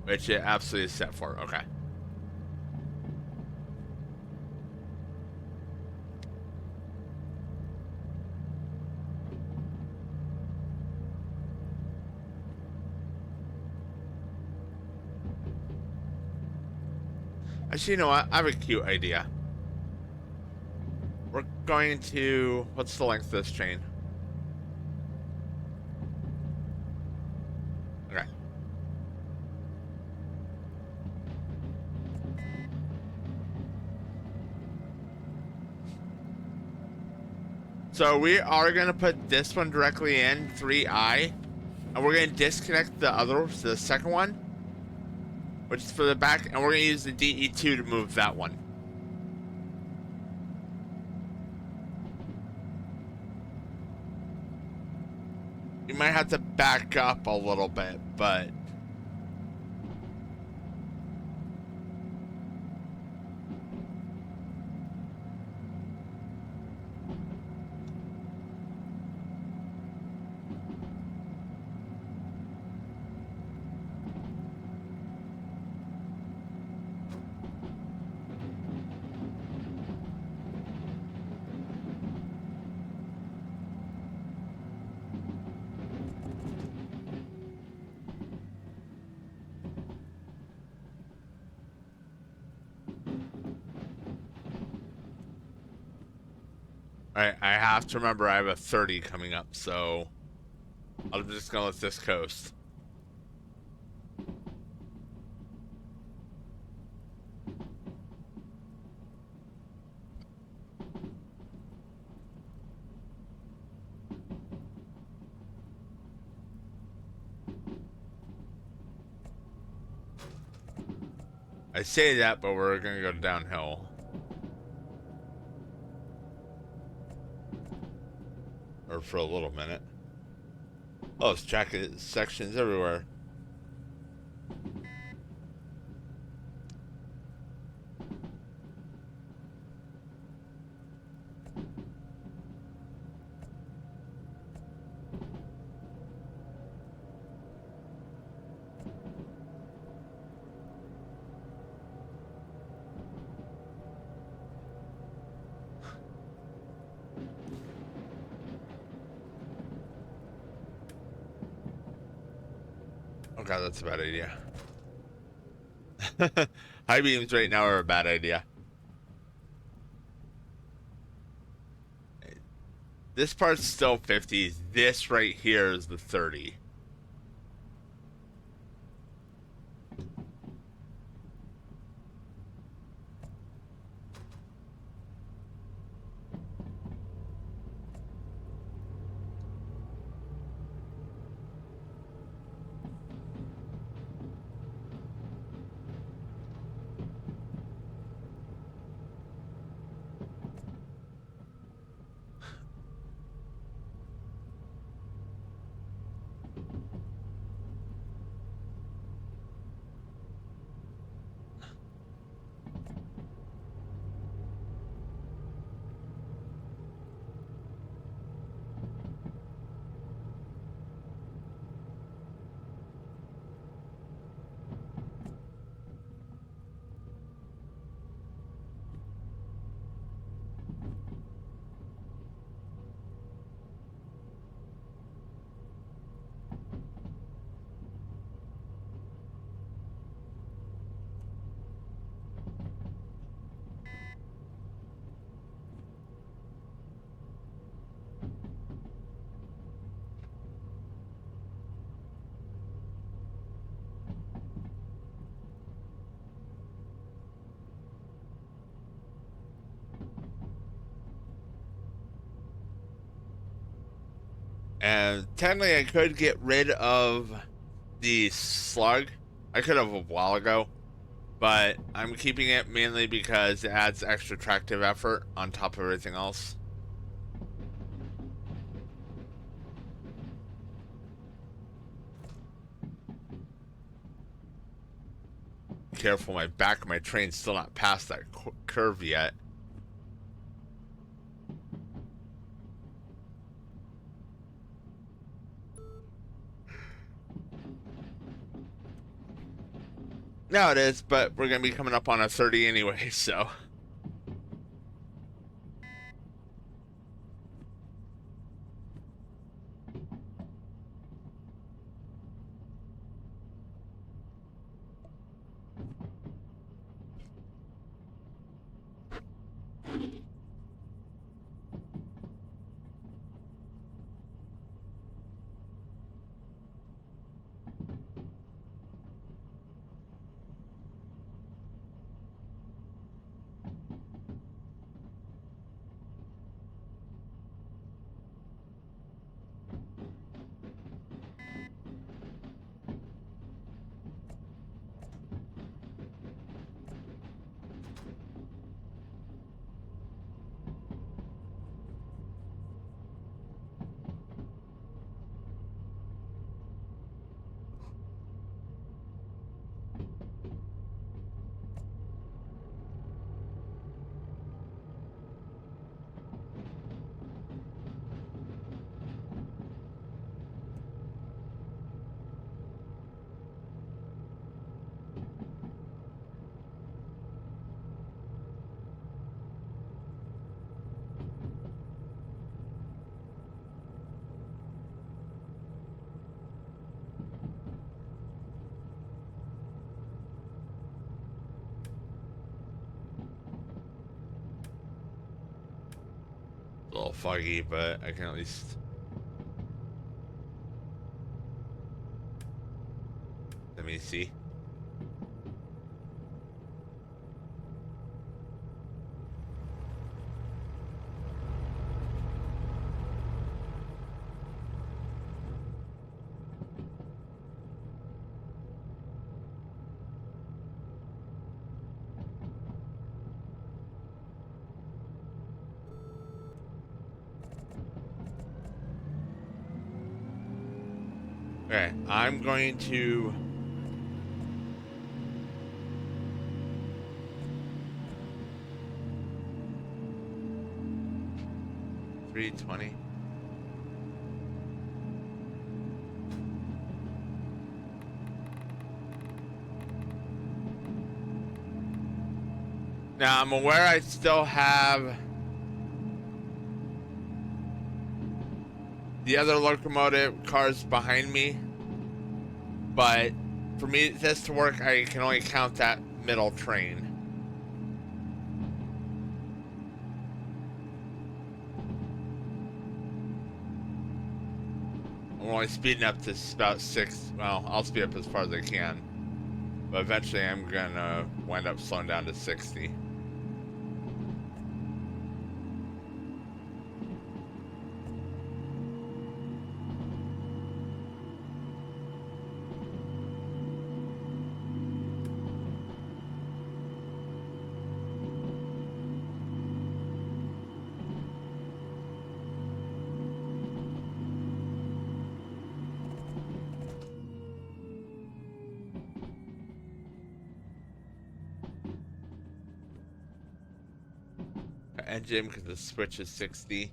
Which it absolutely is set for. Okay. Actually, you know what? I have a cute idea. We're going to... What's the length of this train? Okay. So we are going to put this one directly in, 3I. And we're going to disconnect the other, the second one, which is for the back. And we're going to use the DE2 to move that one. You might have to back up a little bit, but... I have to remember I have a 30 coming up, so I'm just gonna let this coast. I say that, but we're gonna go downhill. Or for a little minute. Oh, it's tracking sections everywhere. Oh god, that's a bad idea. High beams right now are a bad idea. This part's still 50. This right here is the 30. And technically, I could get rid of the slug. I could have a while ago, but I'm keeping it mainly because it adds extra tractive effort on top of everything else. Careful, my back of my train's still not past that curve yet. Now it is, but we're gonna be coming up on a 30 anyway, so. A little foggy, but I can at least. Let me see. Okay, I'm going to. $320. Now I'm aware I still have the other locomotive cars behind me, but for me this to work, I can only count that middle train. I'm only speeding up to about 6. Well, I'll speed up as far as I can, but eventually I'm gonna wind up slowing down to 60. Engine, because the switch is 60.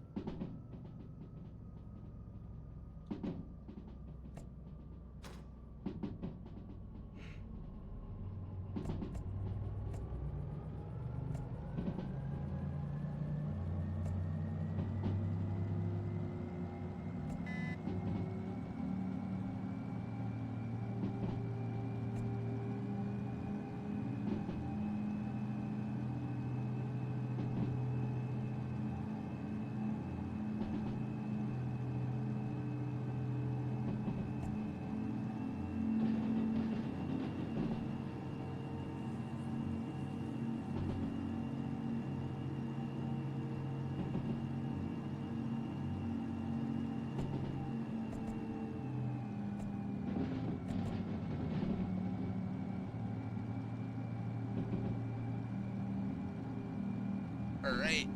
All right.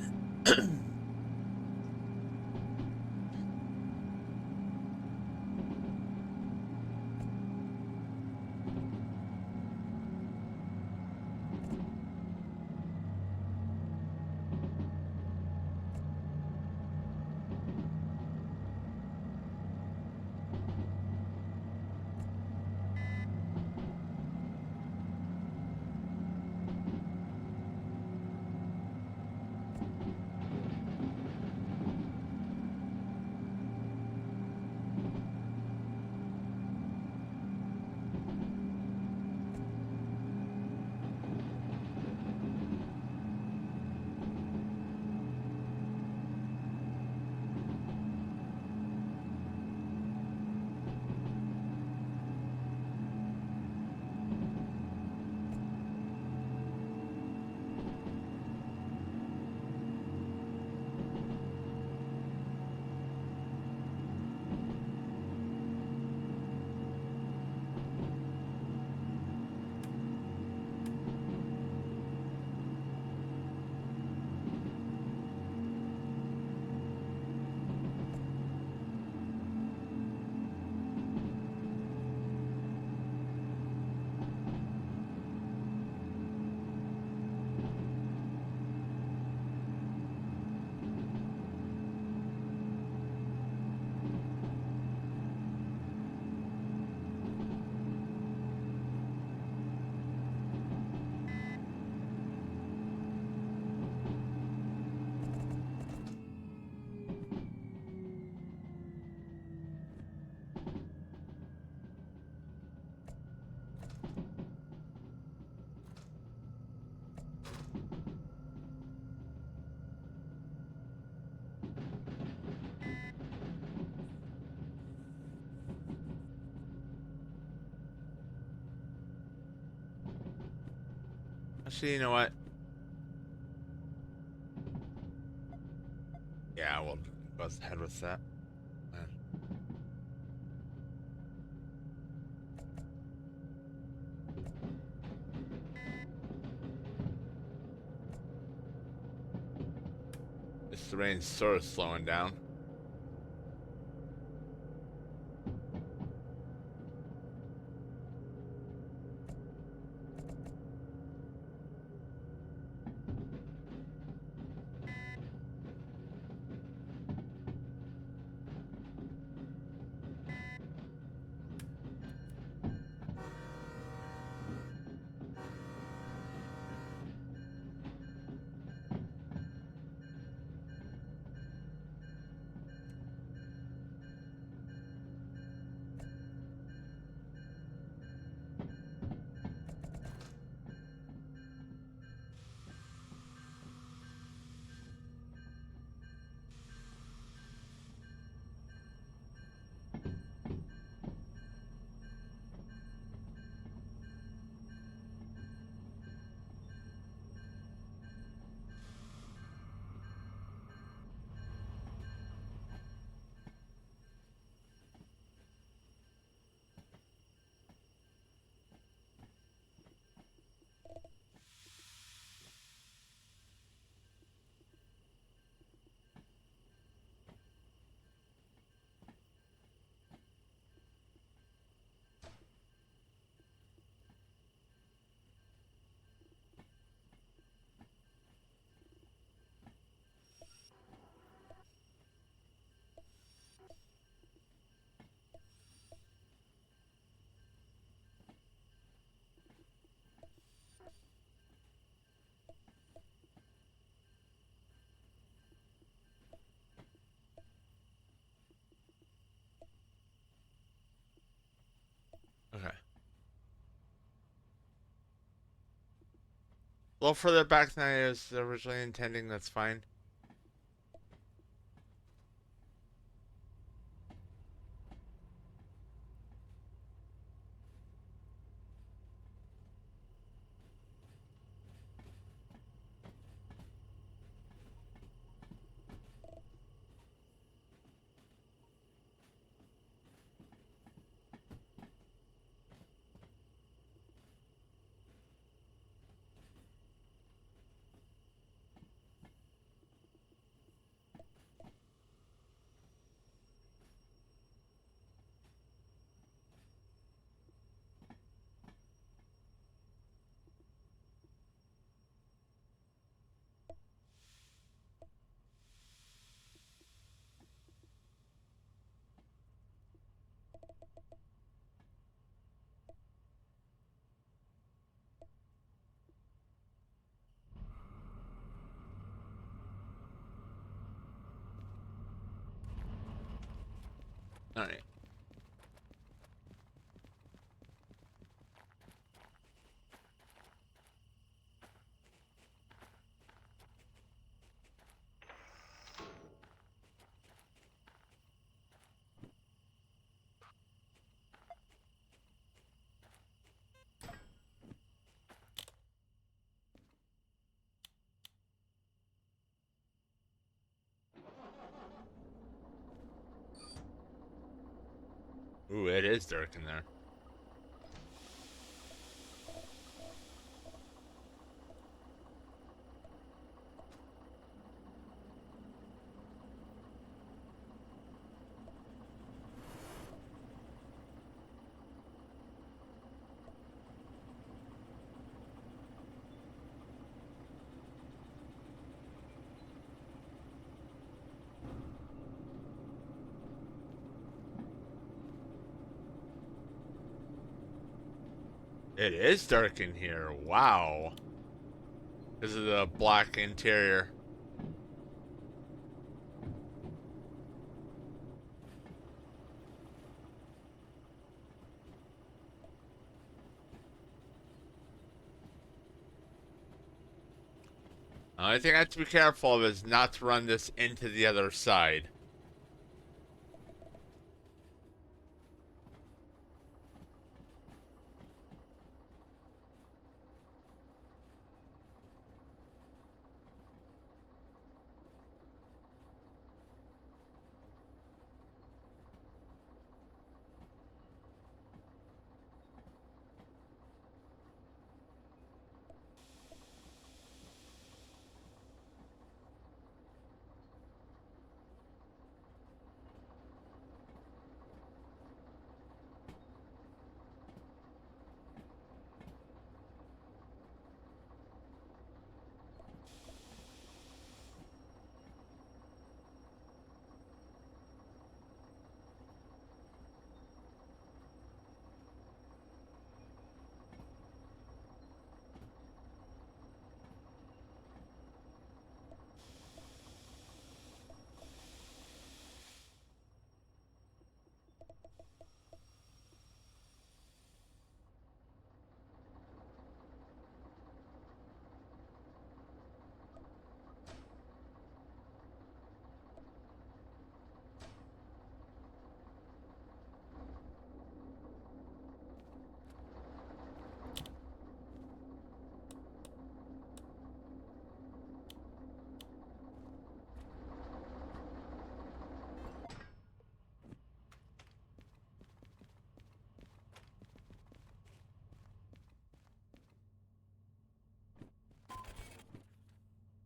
Actually, you know what? Yeah, we'll go ahead with that. This rain's sort of slowing down. Okay. A little further back than I was originally intending, that's fine. All right. Ooh, it is dark in there. It is dark in here. Wow. Because of the black interior. The only thing I have to be careful of is not to run this into the other side.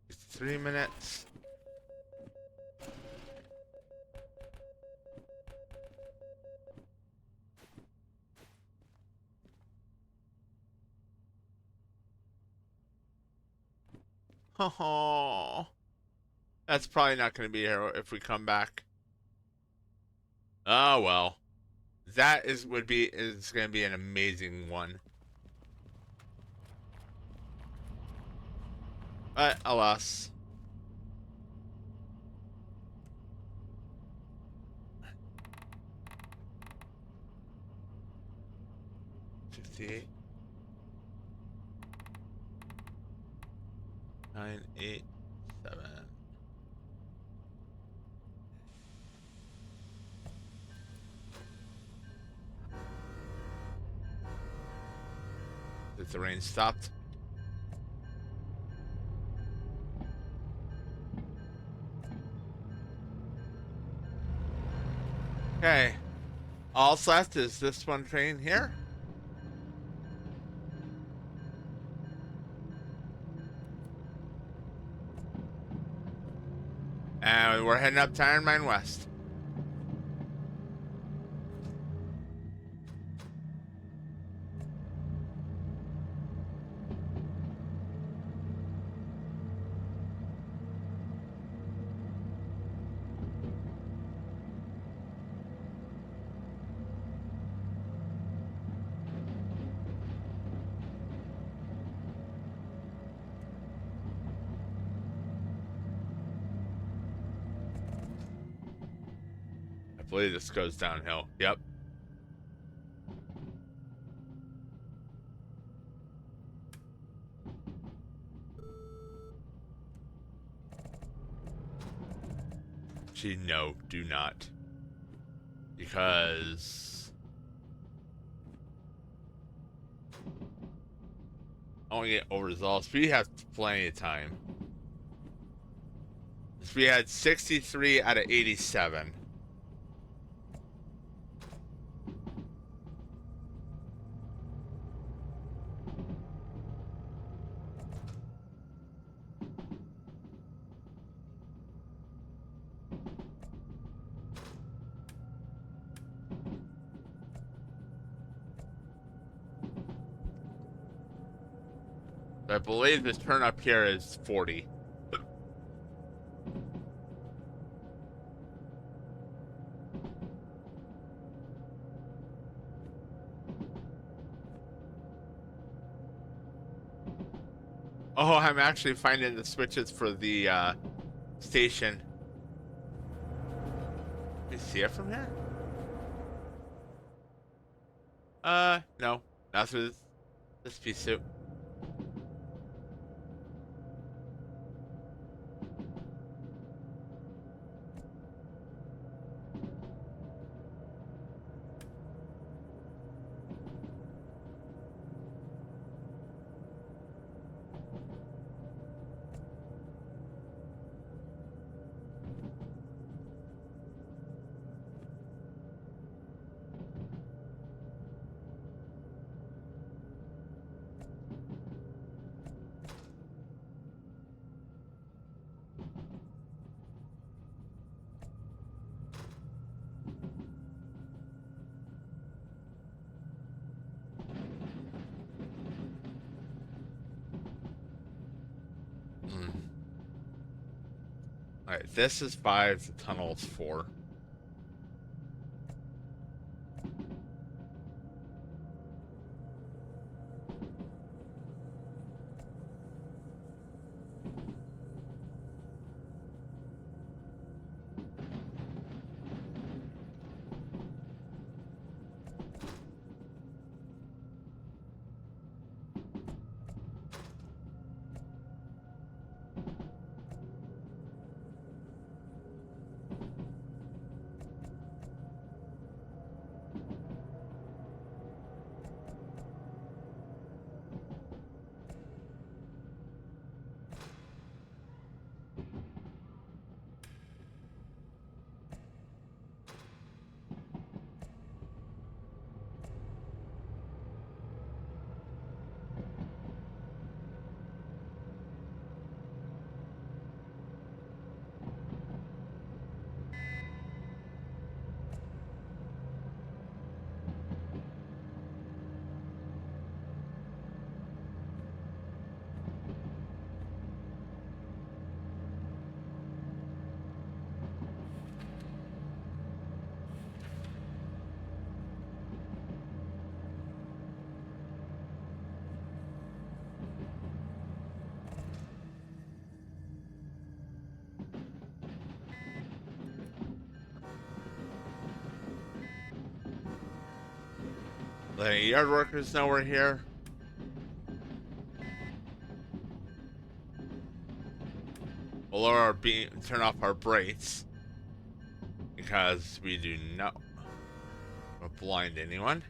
It's 3 minutes. Oh, that's probably not going to be here if we come back. Oh well, that is going to be an amazing one. But alas, 58, 9, 8, 7. Is the rain stopped? Okay. All left is this one train here. And we're heading up to Iron Mine West. Hopefully this goes downhill. Yep. Actually, no, do not. Because I want to get overresolved. Speed has plenty of time. We had 63 out of 87. I believe this turn up here is 40. Oh, I'm actually finding the switches for the station. Can you see it from here? No. Not through this pea suit. Alright, this is 5, the tunnel is 4. The yard workers know we're here. We'll lower our beam, turn off our brakes. Because we do not want to blind anyone.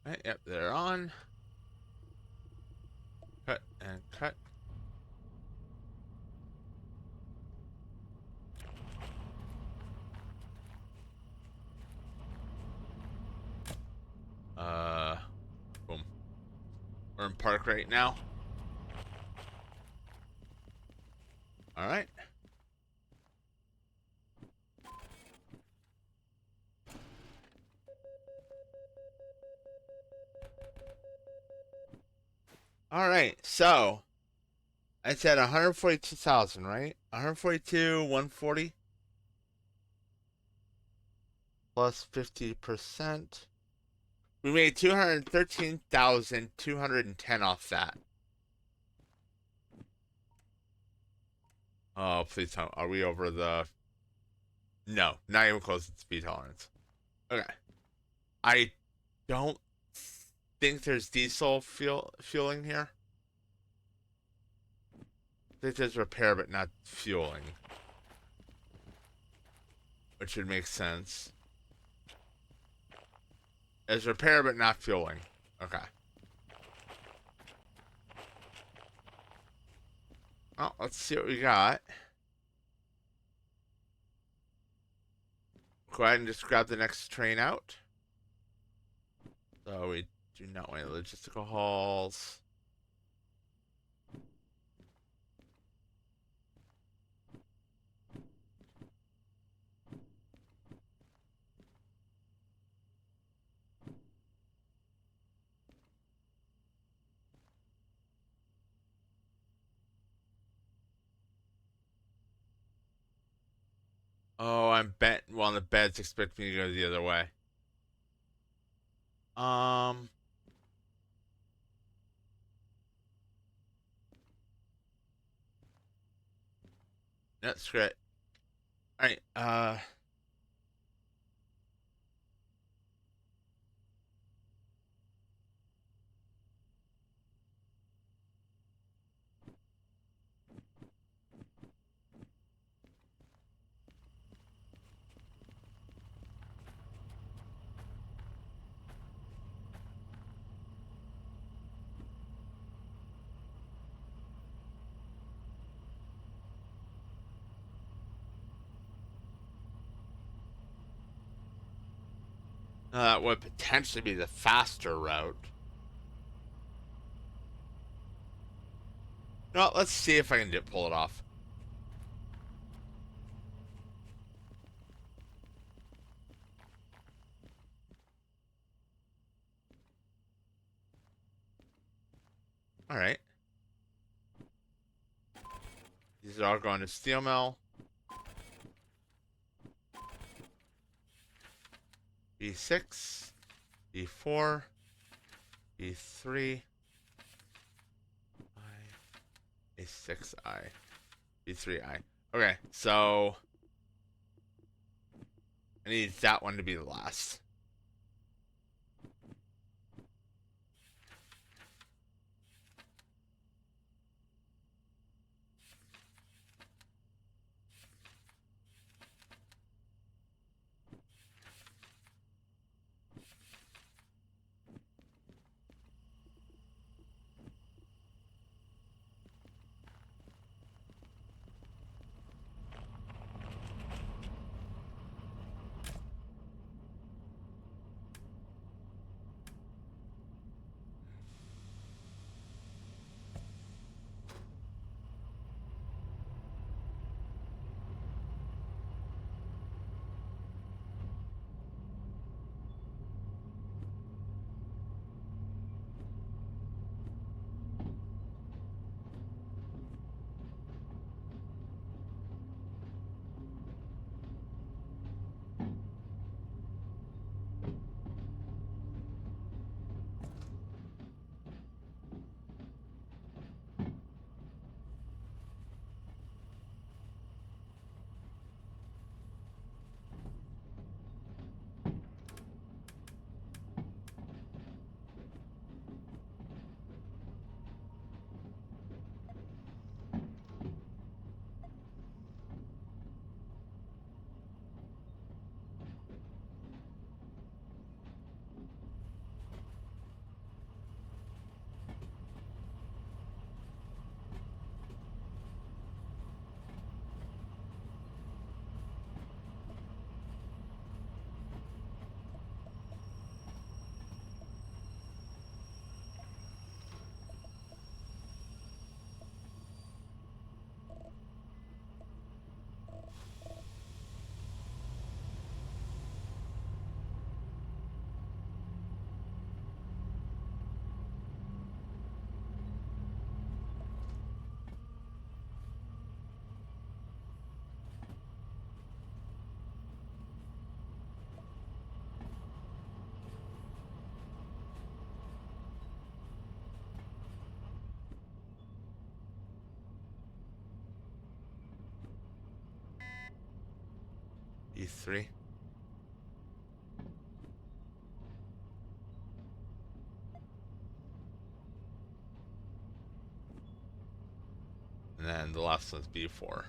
Right, yep, they're on. Cut and cut. Boom. We're in park right now. Alright. All right, so I said 142,000, right? 142, 140 plus 50%. We made 213,210 off that. Oh, please tell me. Are we over the... No, not even close to speed tolerance. Okay. I don't think there's diesel fueling here. I think there's repair but not fueling. Which would make sense. There's repair but not fueling. Okay. Well, let's see what we got. Go ahead and just grab the next train out. So we do not want any logistical hauls. Oh, I'm bent. Well, the beds expect me to go the other way. Um, that's great. All right. That would potentially be the faster route. No, let's see if I can pull it off. All right. These are all going to steel mill. B6, B4, B3, I, A6I, B3I. Okay, so I need that one to be the last. these three. And then the last one's B4.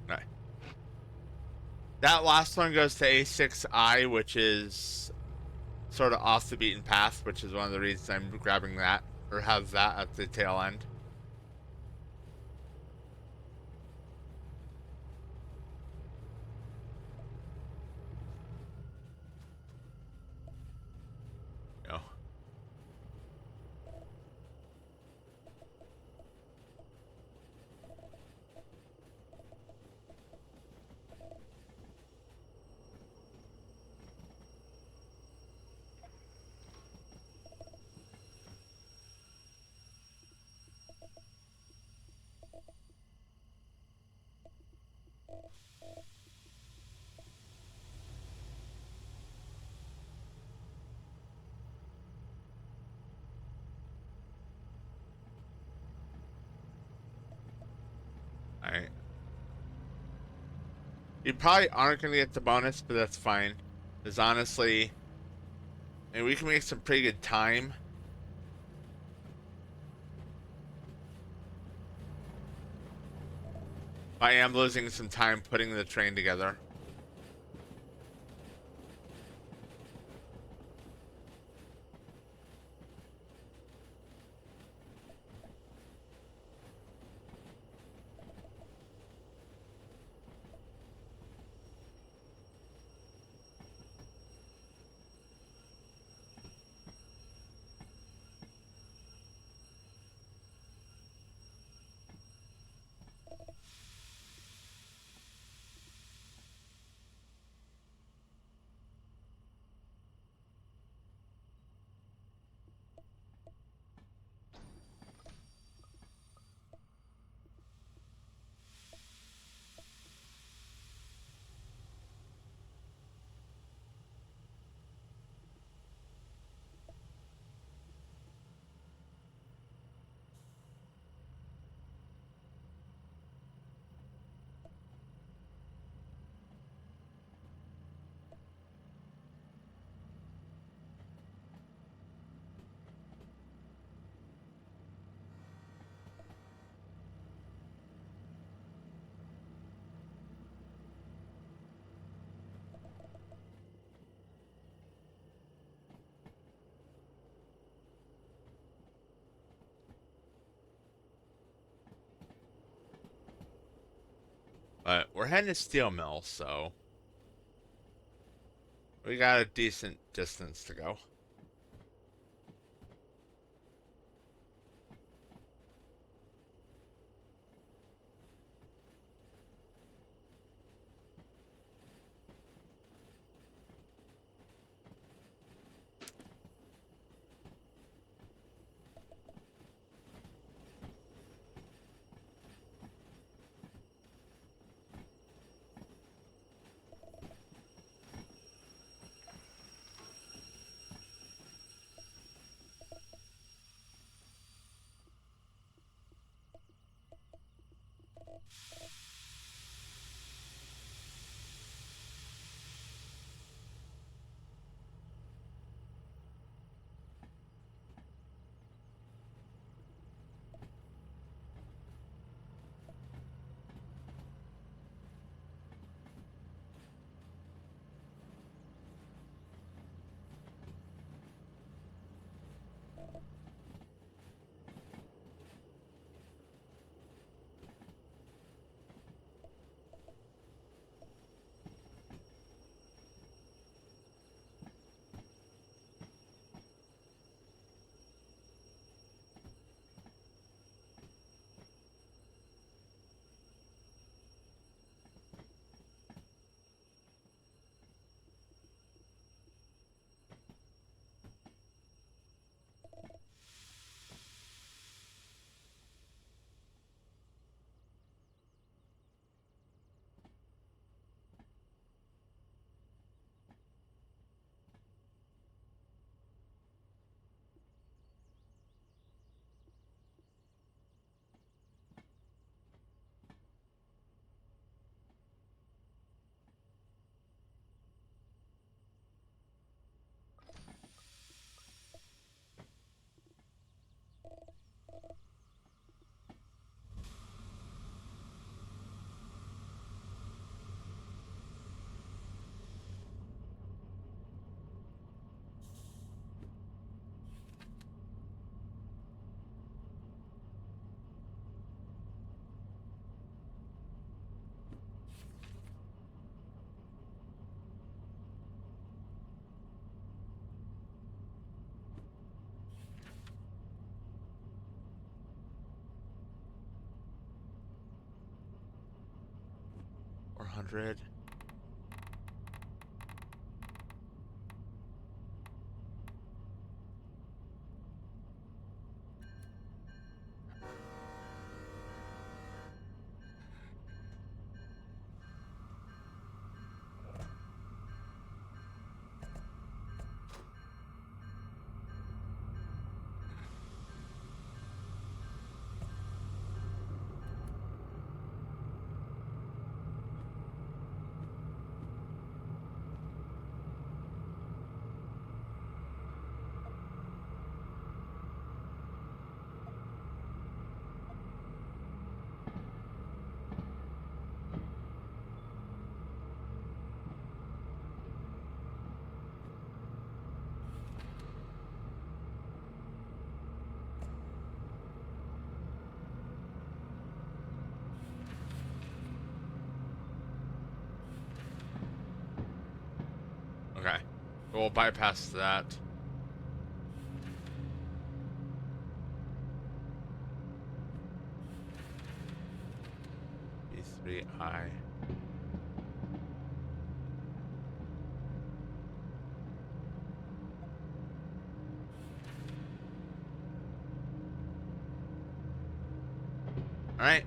Right. That last one goes to A6I, which is sort of off the beaten path, which is one of the reasons I'm grabbing that, or has that at the tail end. You know. Alright. You probably aren't going to get the bonus, but that's fine. Because honestly, I mean, we can make some pretty good time. I am losing some time putting the train together. we're heading to Steel Mill, so we got a decent distance to go. Or 100. Okay. We'll bypass that. B3I. Alright.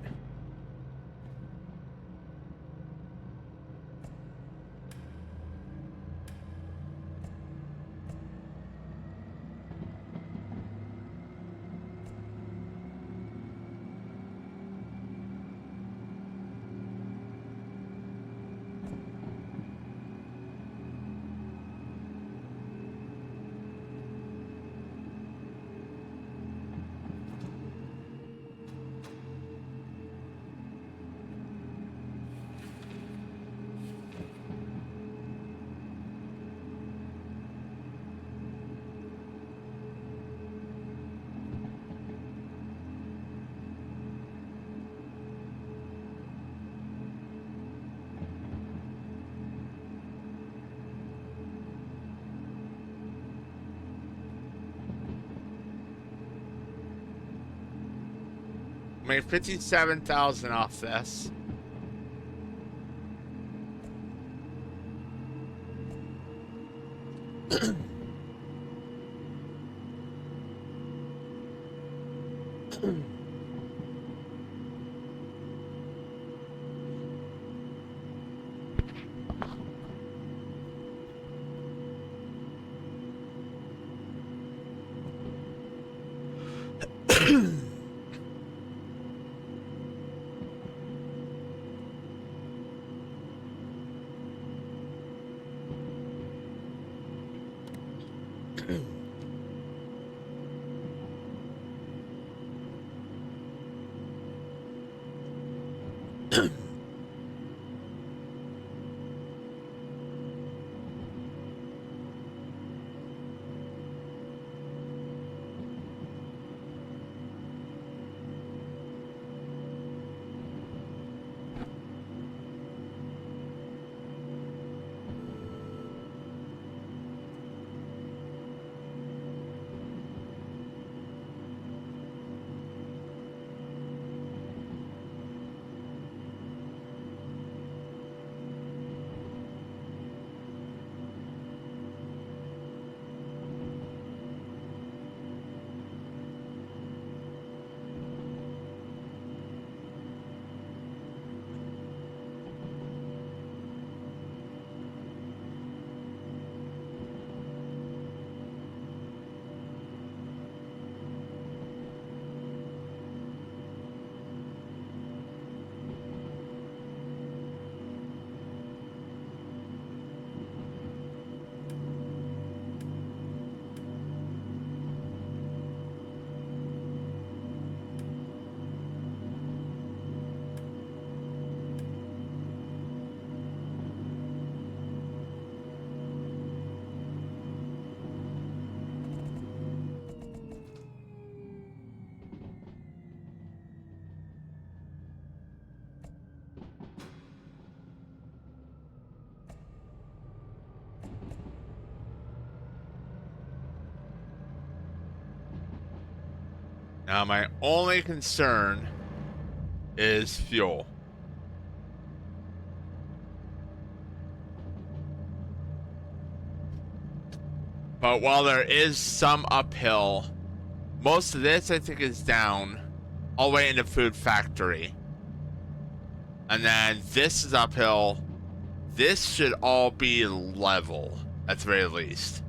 Made 57,000 off this. Now, my only concern is fuel. But while there is some uphill, most of this I think is down all the way into Food Factory. And then this is uphill. This should all be level, at the very least.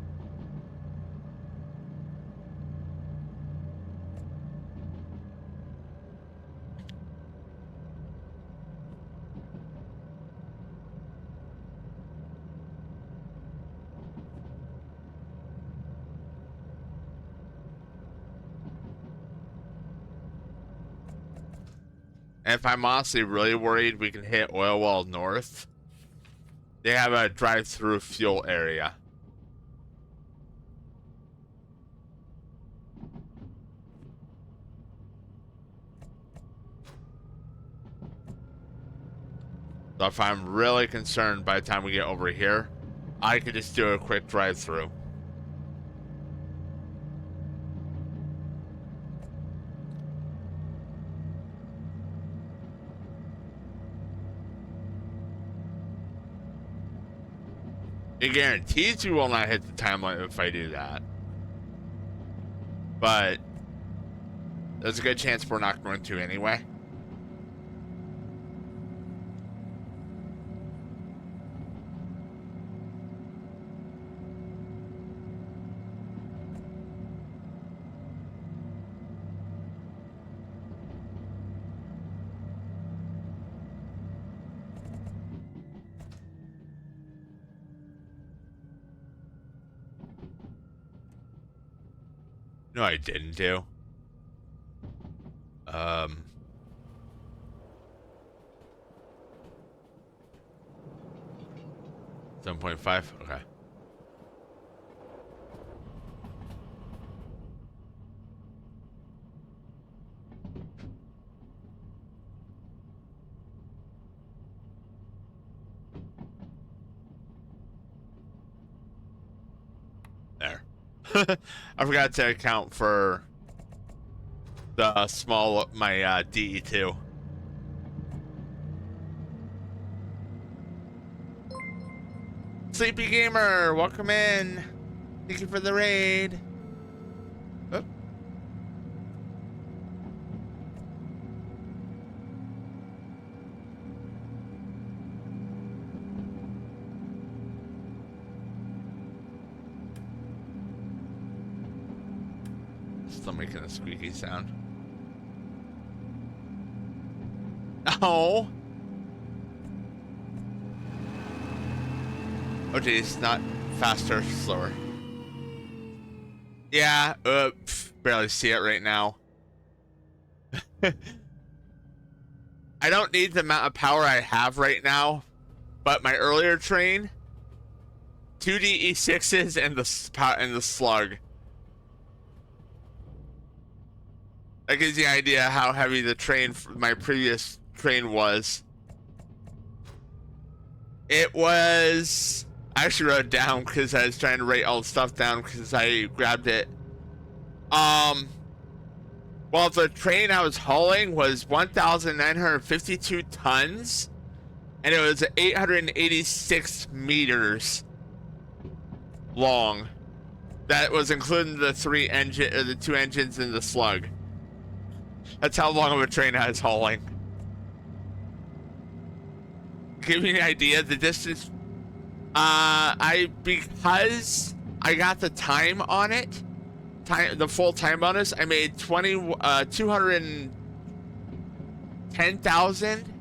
And if I'm honestly really worried we can hit Oil Well North, they have a drive-through fuel area. So if I'm really concerned by the time we get over here, I could just do a quick drive-through. It guarantees we will not hit the time limit if I do that. But there's a good chance we're not going to anyway. No, I didn't do. 7.5? Okay. There. I forgot to account for the small my DE2. Sleepy Gamer, welcome in. Thank you for the raid. Oh. Still making a squeaky sound. Oh. Oh geez, not faster, slower. Yeah, barely see it right now. I don't need the amount of power I have right now, but my earlier train, 2D E6s and the slug. That gives you an idea how heavy the train, my previous train was. It was, I actually wrote it down because I was trying to write all the stuff down because I grabbed it. Well, the train I was hauling was 1,952 tons, and it was 886 meters long. That was including the the two engines and the slug. That's how long of a train I was hauling. Give you an idea, the distance. Because I got the time on it, the full time bonus, I made 210,000.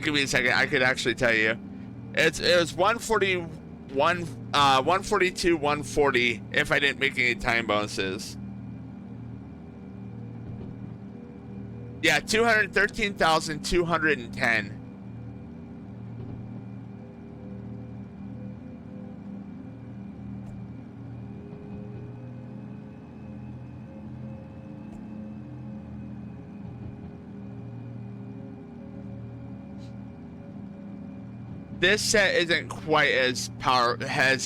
Give me a second. I could actually tell you. It was 142, 140 if I didn't make any time bonuses. Yeah, 213,210. This set isn't quite as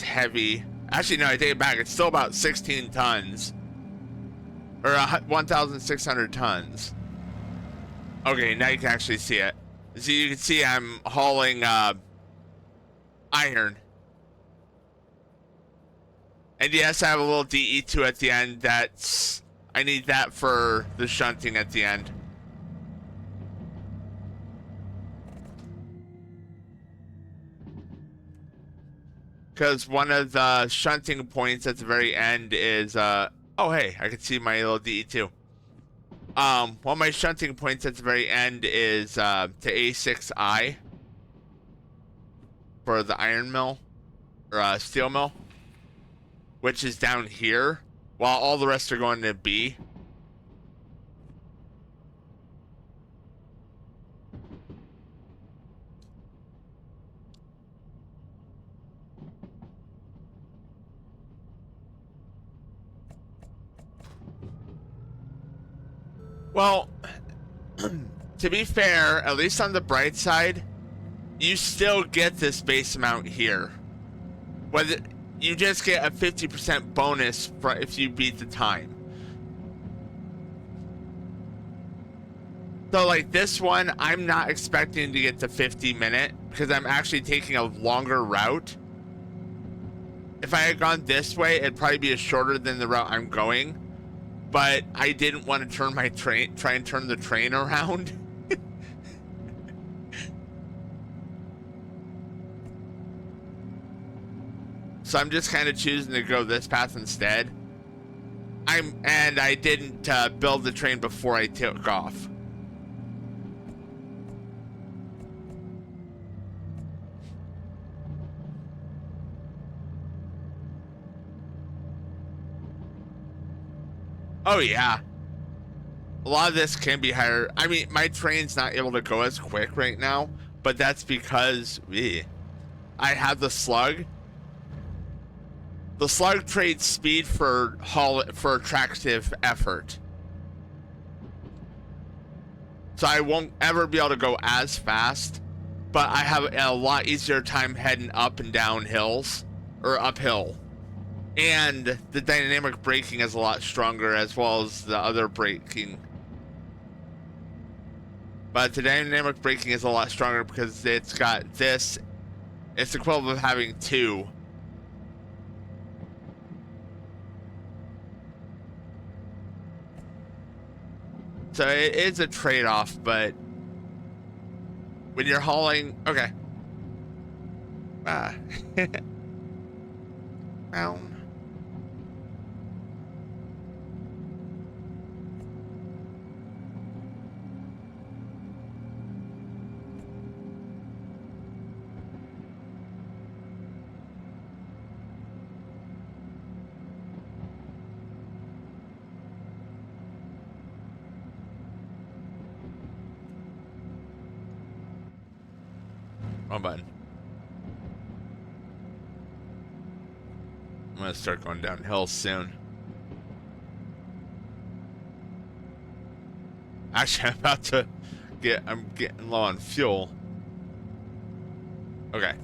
heavy. Actually, no, I take it back. It's still about 16 tons. Or 1,600 tons. Okay, now you can actually see it. So you can see I'm hauling iron. And yes, I have a little DE2 at the end. I need that for the shunting at the end. Because one of the shunting points at the very end is, oh hey, I can see my little DE2. One of my shunting points at the very end is to A6I for the iron mill, or steel mill, which is down here, while all the rest are going to B. Well, to be fair, at least on the bright side, you still get this base amount here. Whether you just get a 50% bonus for if you beat the time. So like this one, I'm not expecting to get to 50-minute because I'm actually taking a longer route. If I had gone this way, it'd probably be shorter than the route I'm going. But I didn't want to turn my train, try and turn the train around. So I'm just kind of choosing to go this path instead. And I didn't build the train before I took off. Oh yeah, a lot of this can be higher. I mean, my train's not able to go as quick right now, but that's because I have the slug. The slug trades speed for attractive effort, so I won't ever be able to go as fast. But I have a lot easier time heading up and down hills, or uphill. And the dynamic braking is a lot stronger, as well as the other braking. But the dynamic braking is a lot stronger because it's got this. It's equivalent of having two. So it is a trade-off, but when you're hauling, okay. Down. Wrong button. I'm gonna start going downhill soon. Actually, I'm getting low on fuel. Okay.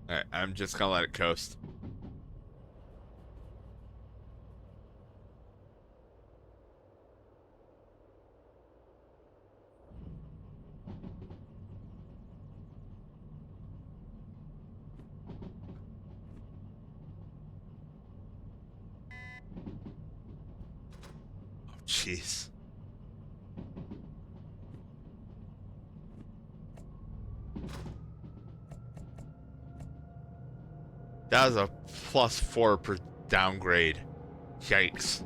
Alright, I'm just gonna let it coast. Oh, jeez. That was a +4 per downgrade. Yikes.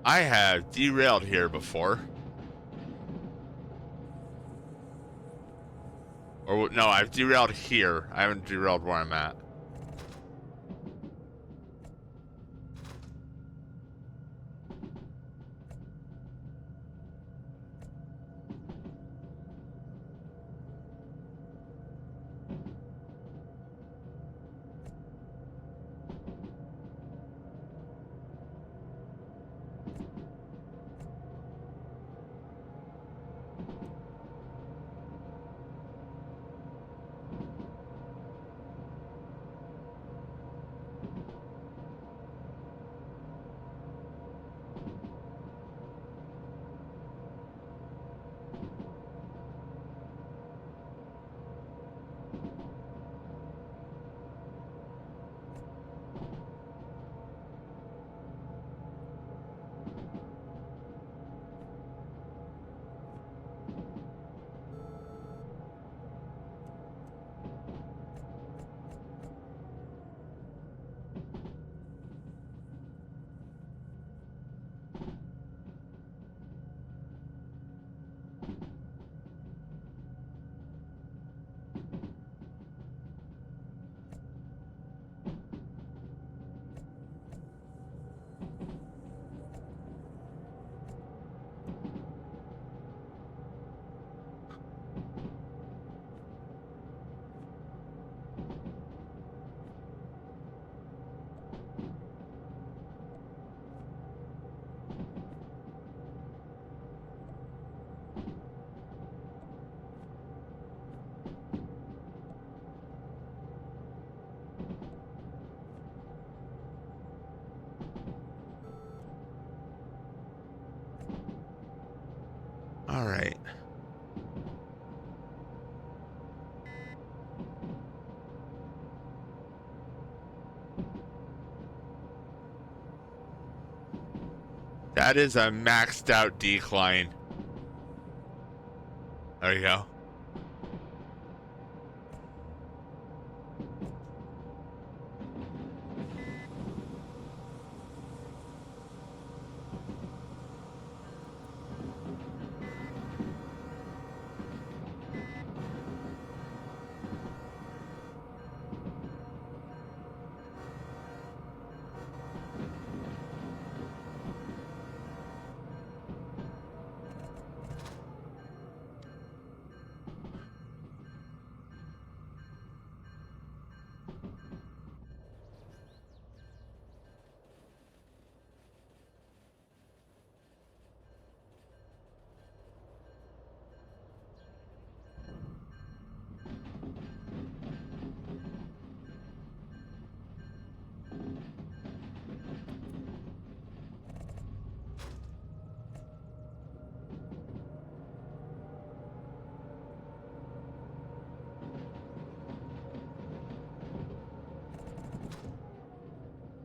I have derailed here before. Or no, I've derailed here. I haven't derailed where I'm at. All right. That is a maxed out decline. There you go.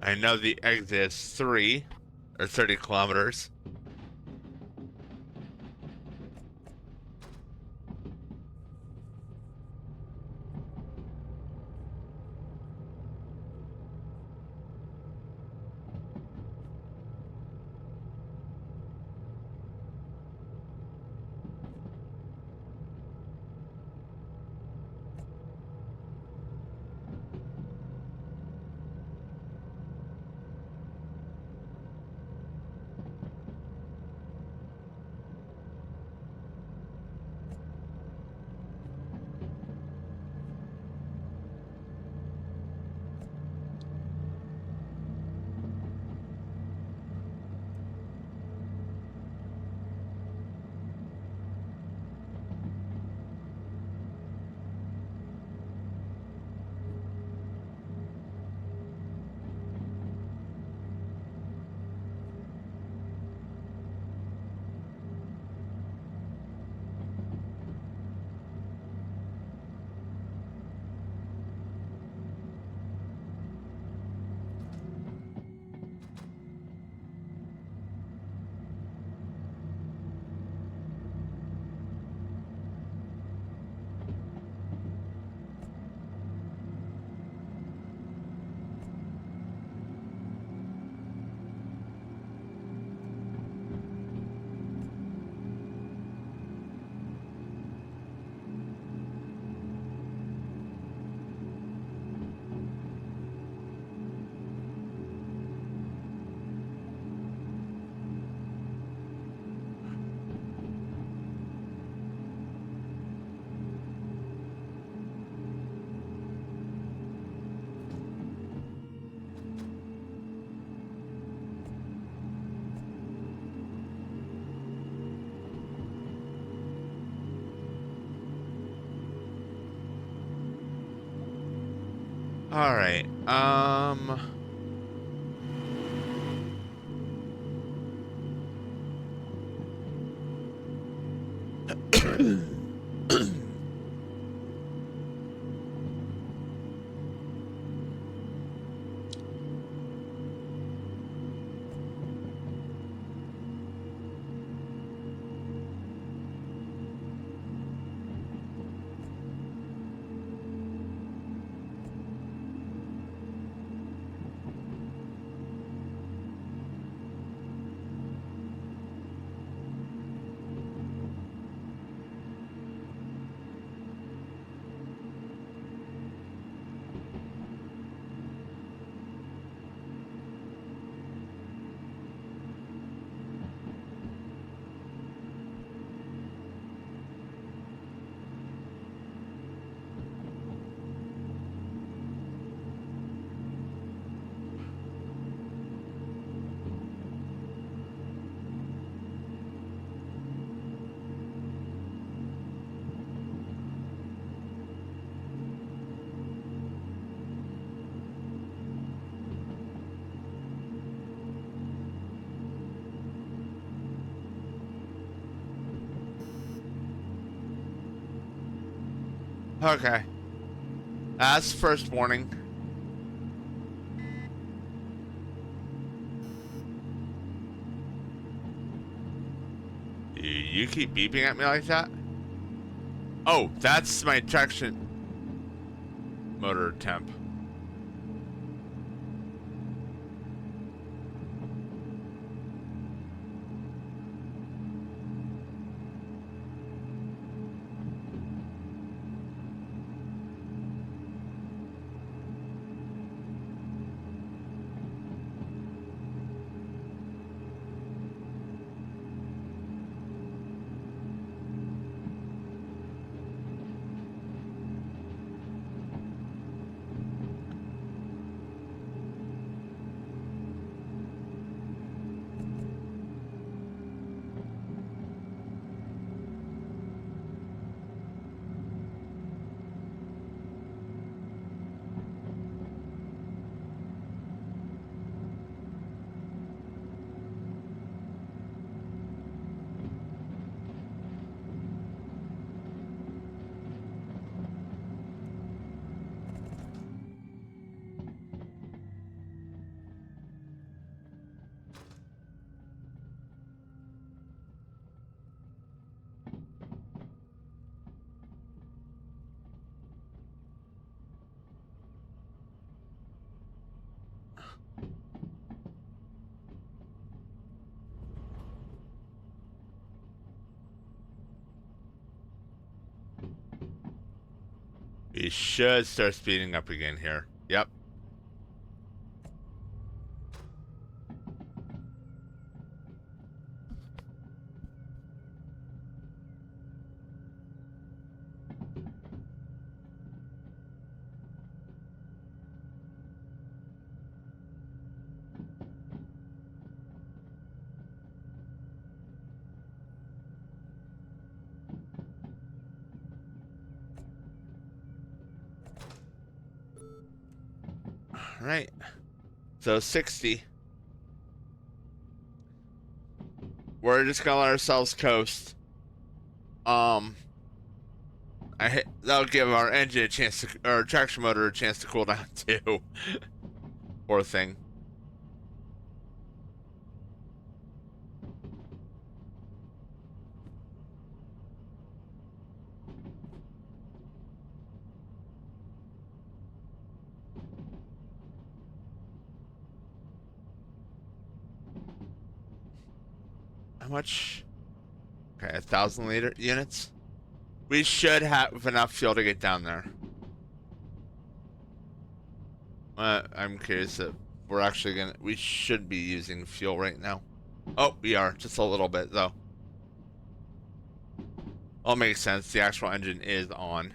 I know the exit is 3 or 30 kilometers. All right. Okay. That's first warning. You keep beeping at me like that? Oh, that's my traction motor temp. We should start speeding up again here. Yep. All right. So 60. We're just gonna let ourselves coast. That'll give our engine a chance to, or traction motor a chance to cool down too. Poor thing. How much? Okay, 1,000 liter units. We should have enough fuel to get down there. I'm curious if we're actually gonna. We should be using fuel right now. Oh, we are just a little bit though. All makes sense. The actual engine is on.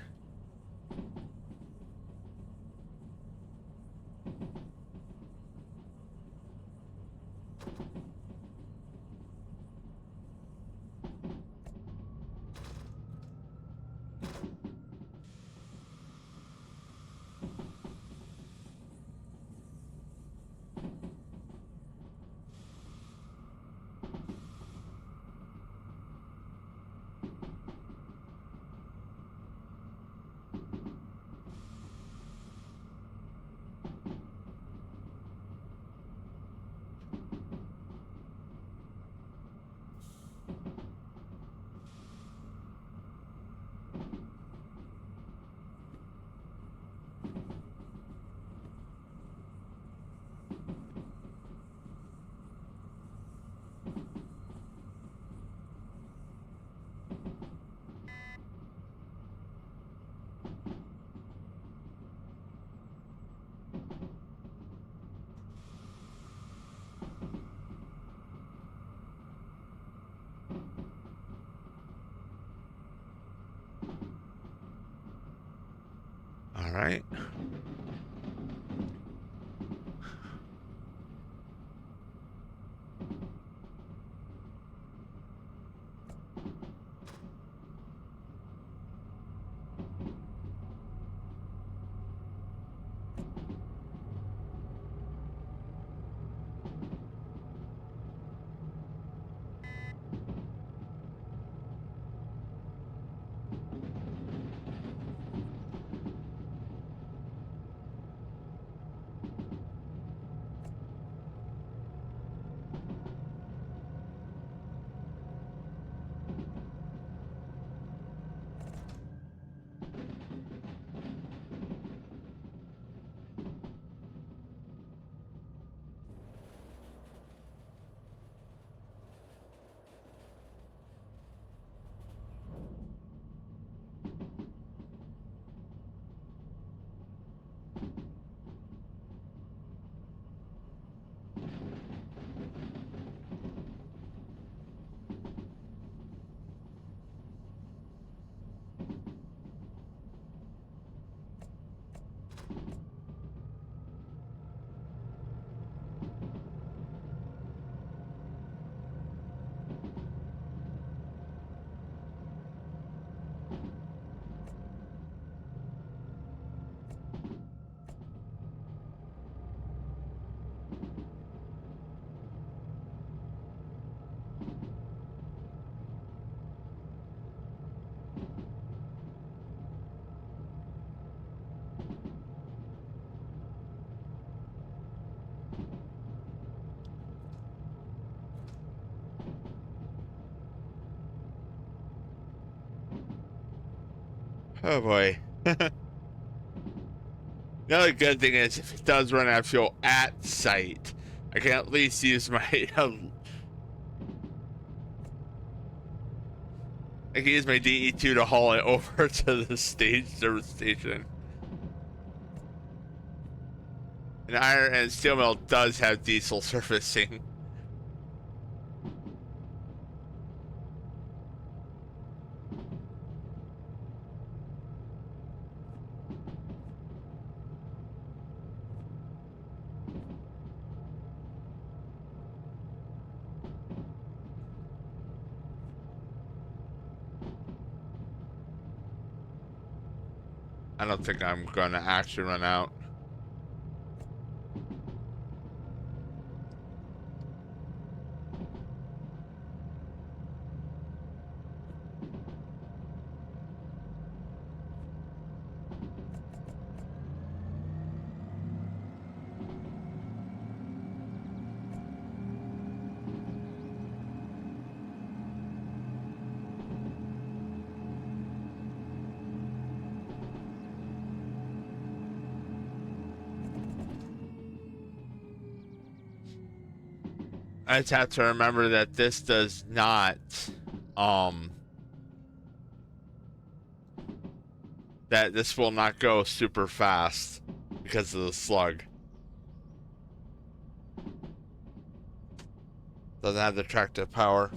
All right. Oh boy. The other good thing is, if it does run out of fuel at site, I can at least use my I can use my DE2 to haul it over to the service station. An iron and steel mill does have diesel servicing. I don't think I'm gonna actually run out. I just have to remember that this does not, um, that this will not go super fast because of the slug. Doesn't have the tractive power.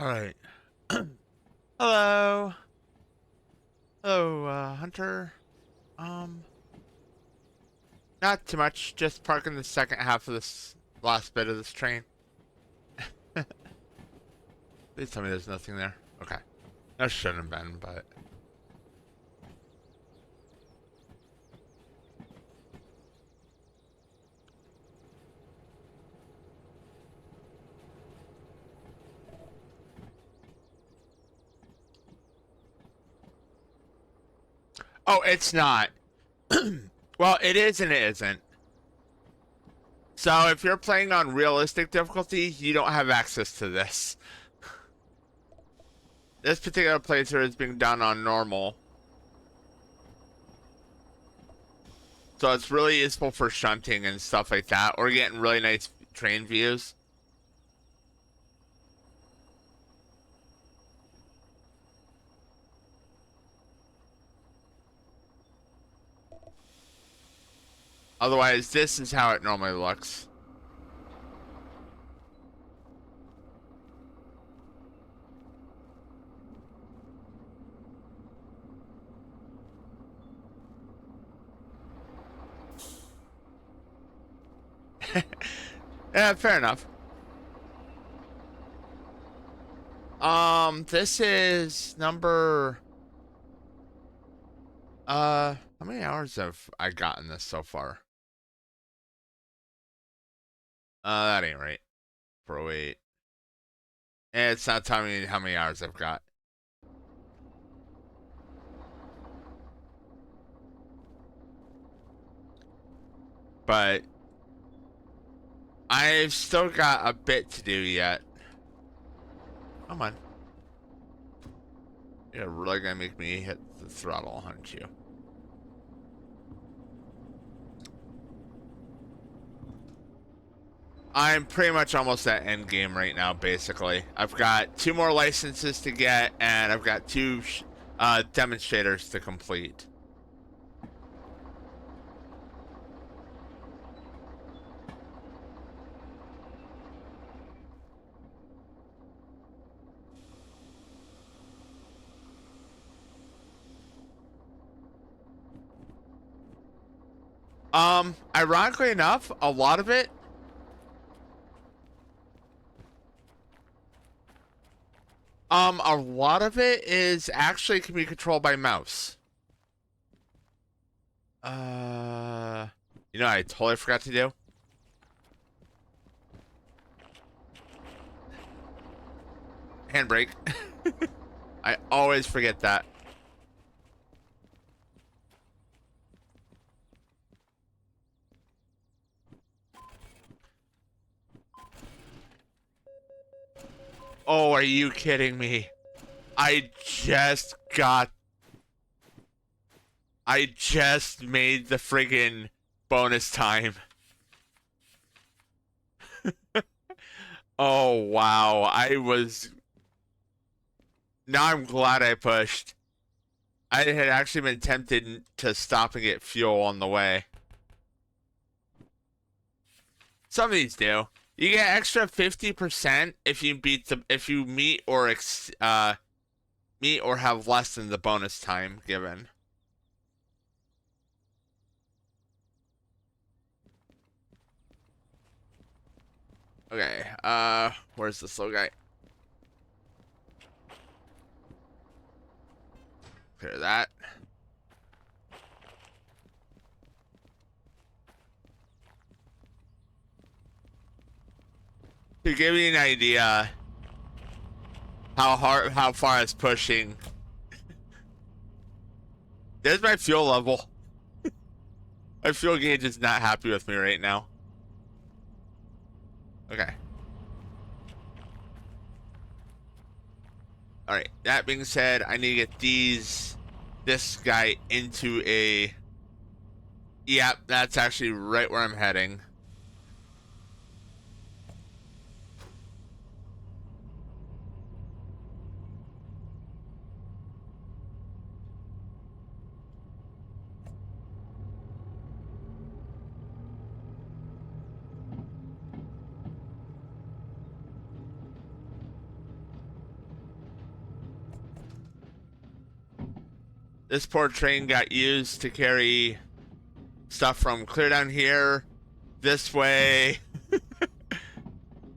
All right. Hello. Hello, Hunter. Um, Not too much. Just parking the second half of this last bit of this train. Please tell me there's nothing there. Okay. That shouldn't have been, but... Oh, it's not. Well, it is and it isn't. So if you're playing on realistic difficulty, you don't have access to this. This particular playthrough is being done on normal. So it's really useful for shunting and stuff like that, or getting really nice train views. Otherwise, this is how it normally looks. Yeah, fair enough. This is number... How many hours have I gotten this so far? That ain't right. Pro 8. And it's not telling me how many hours I've got. But I've still got a bit to do yet. Come on. You're really gonna make me hit the throttle, aren't you? I'm pretty much almost at end game right now, basically. I've got 2 more licenses to get, and I've got 2 demonstrators to complete. Ironically enough, a lot of it is actually can be controlled by mouse. You know, I totally forgot to do. Handbrake. I always forget that. Oh, are you kidding me? I just got... I just made the friggin' bonus time. Oh, wow. Now I'm glad I pushed. I had actually been tempted to stop and get fuel on the way. Some of these do. You get extra 50% if you meet or meet or have less than the bonus time given. Okay, where's the slow guy? Clear that. To give you an idea how far it's pushing. There's my fuel level. My fuel gauge is not happy with me right now. Okay. Alright, that being said, I need to get this guy into a... Yep, that's actually right where I'm heading. This poor train got used to carry stuff from clear down here, this way,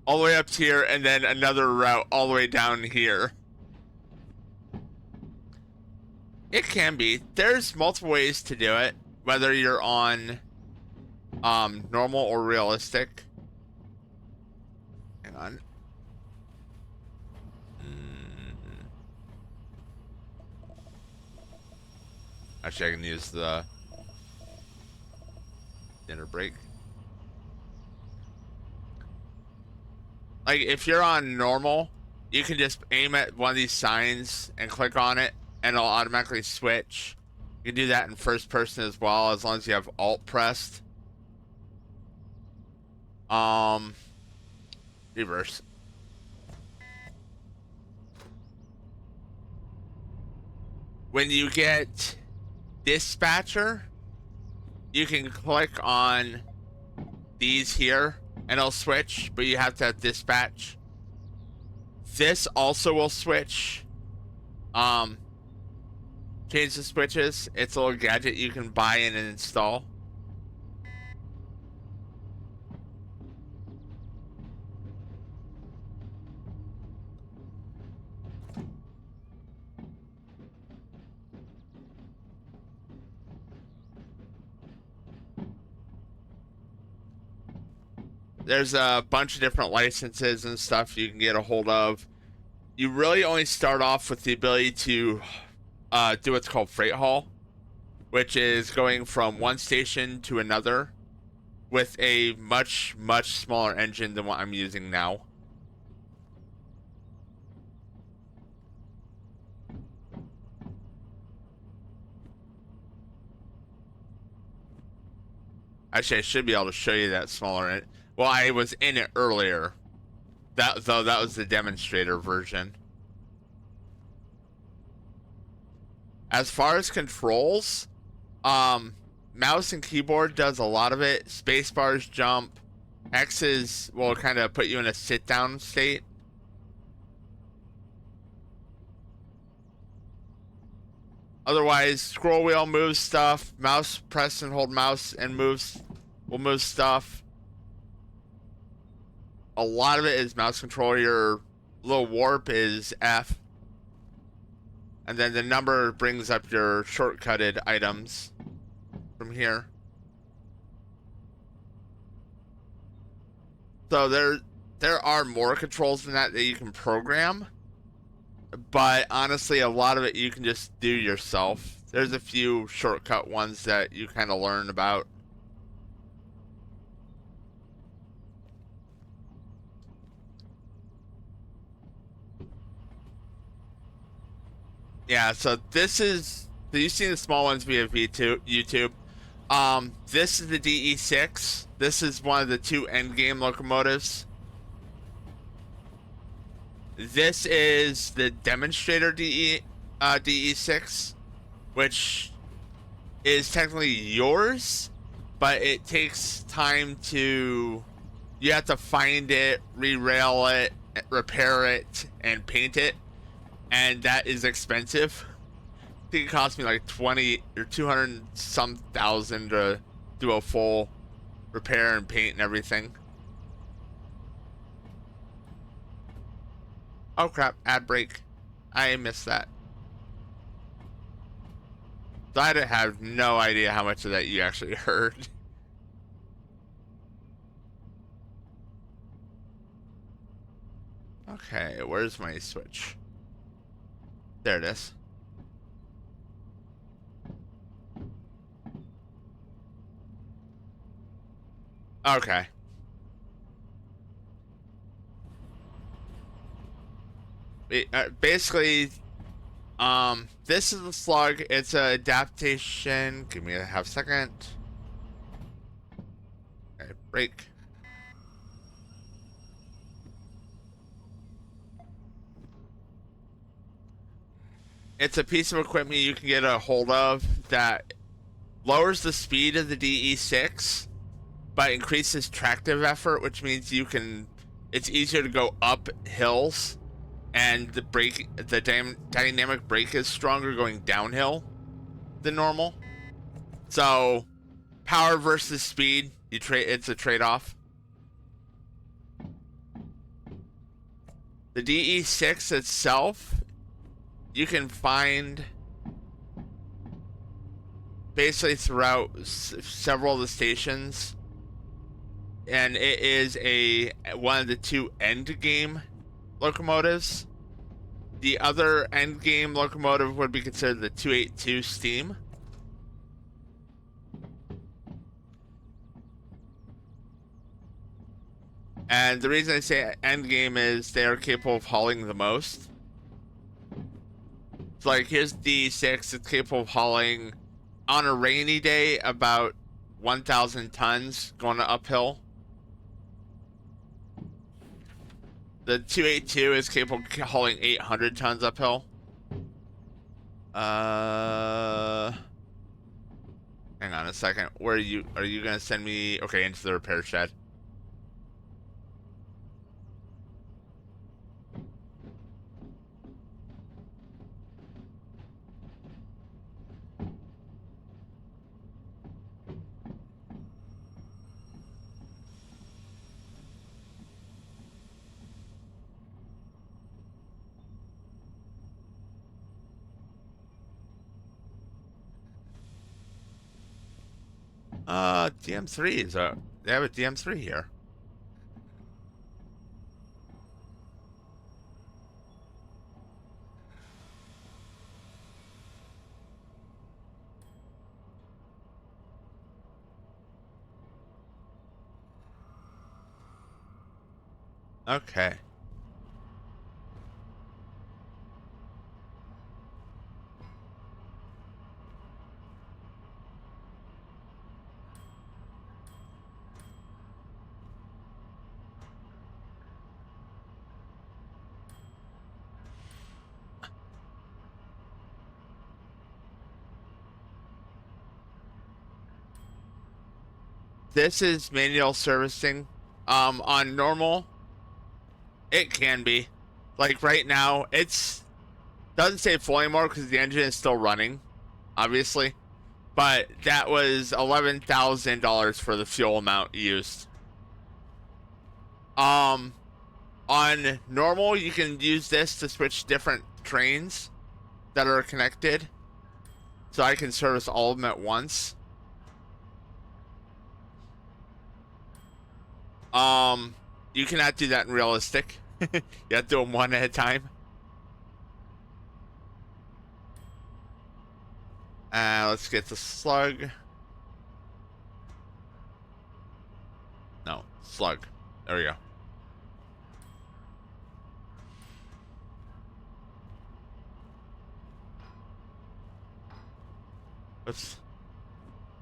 all the way up to here, and then another route all the way down here. It can be. There's multiple ways to do it, whether you're on normal or realistic. Hang on. Actually, I can use the dinner break. Like, if you're on normal, you can just aim at one of these signs and click on it, and it'll automatically switch. You can do that in first person as well, as long as you have Alt pressed. Reverse. When you get dispatcher, you can click on these here and it'll switch, but you have to have dispatch. This also will switch. Change the switches. It's a little gadget you can buy and install. There's a bunch of different licenses and stuff you can get a hold of. You really only start off with the ability to do what's called freight haul, which is going from one station to another with a much, much smaller engine than what I'm using now. Actually, I should be able to show you that smaller. Well, I was in it earlier. That was the demonstrator version. As far as controls, mouse and keyboard does a lot of it. Spacebar's jump. X's will kind of put you in a sit-down state. Otherwise, scroll wheel moves stuff. Mouse, press and hold mouse and will move stuff. A lot of it is mouse control. Your little warp is F. And then the number brings up your shortcutted items from here. So there are more controls than that you can program. But honestly, a lot of it you can just do yourself. There's a few shortcut ones that you kind of learn about. Yeah, so this is, so you've seen the small ones via YouTube. This is the DE6. This is one of the two endgame locomotives. This is the demonstrator DE6, which is technically yours, but it takes time to, you have to find it, re-rail it, repair it, and paint it. And that is expensive. I think it cost me like 20 or 200 some thousand to do a full repair and paint and everything. Oh crap, ad break. I missed that. So I have no idea how much of that you actually heard. Okay, where's my switch? There it is. Okay. Basically, this is the slug. It's an adaptation. Give me a half second. Okay, break. It's a piece of equipment you can get a hold of that lowers the speed of the DE6, but increases tractive effort, which means you can, it's easier to go up hills, and the dynamic brake is stronger going downhill. than normal. So power versus speed, it's a trade-off. The DE6 itself, you can find basically throughout several of the stations, and it is one of the two end game locomotives. The other end game locomotive would be considered the 282 Steam. And the reason I say end game is they are capable of hauling the most. So like here's D6, it's capable of hauling on a rainy day about 1,000 tons going uphill. The 282 is capable of hauling 800 tons uphill. Hang on a second. Where are you gonna send me? Okay, into the repair shed. DM3 is they have a DM3 here. Okay. This is manual servicing. On normal, it can be. Like right now, it's doesn't say full anymore because the engine is still running, obviously. But that was $11,000 for the fuel amount used. On normal, you can use this to switch different trains that are connected, so I can service all of them at once. You cannot do that in realistic. You have to do them one at a time. Let's get the slug. No, slug. There we go. Oops.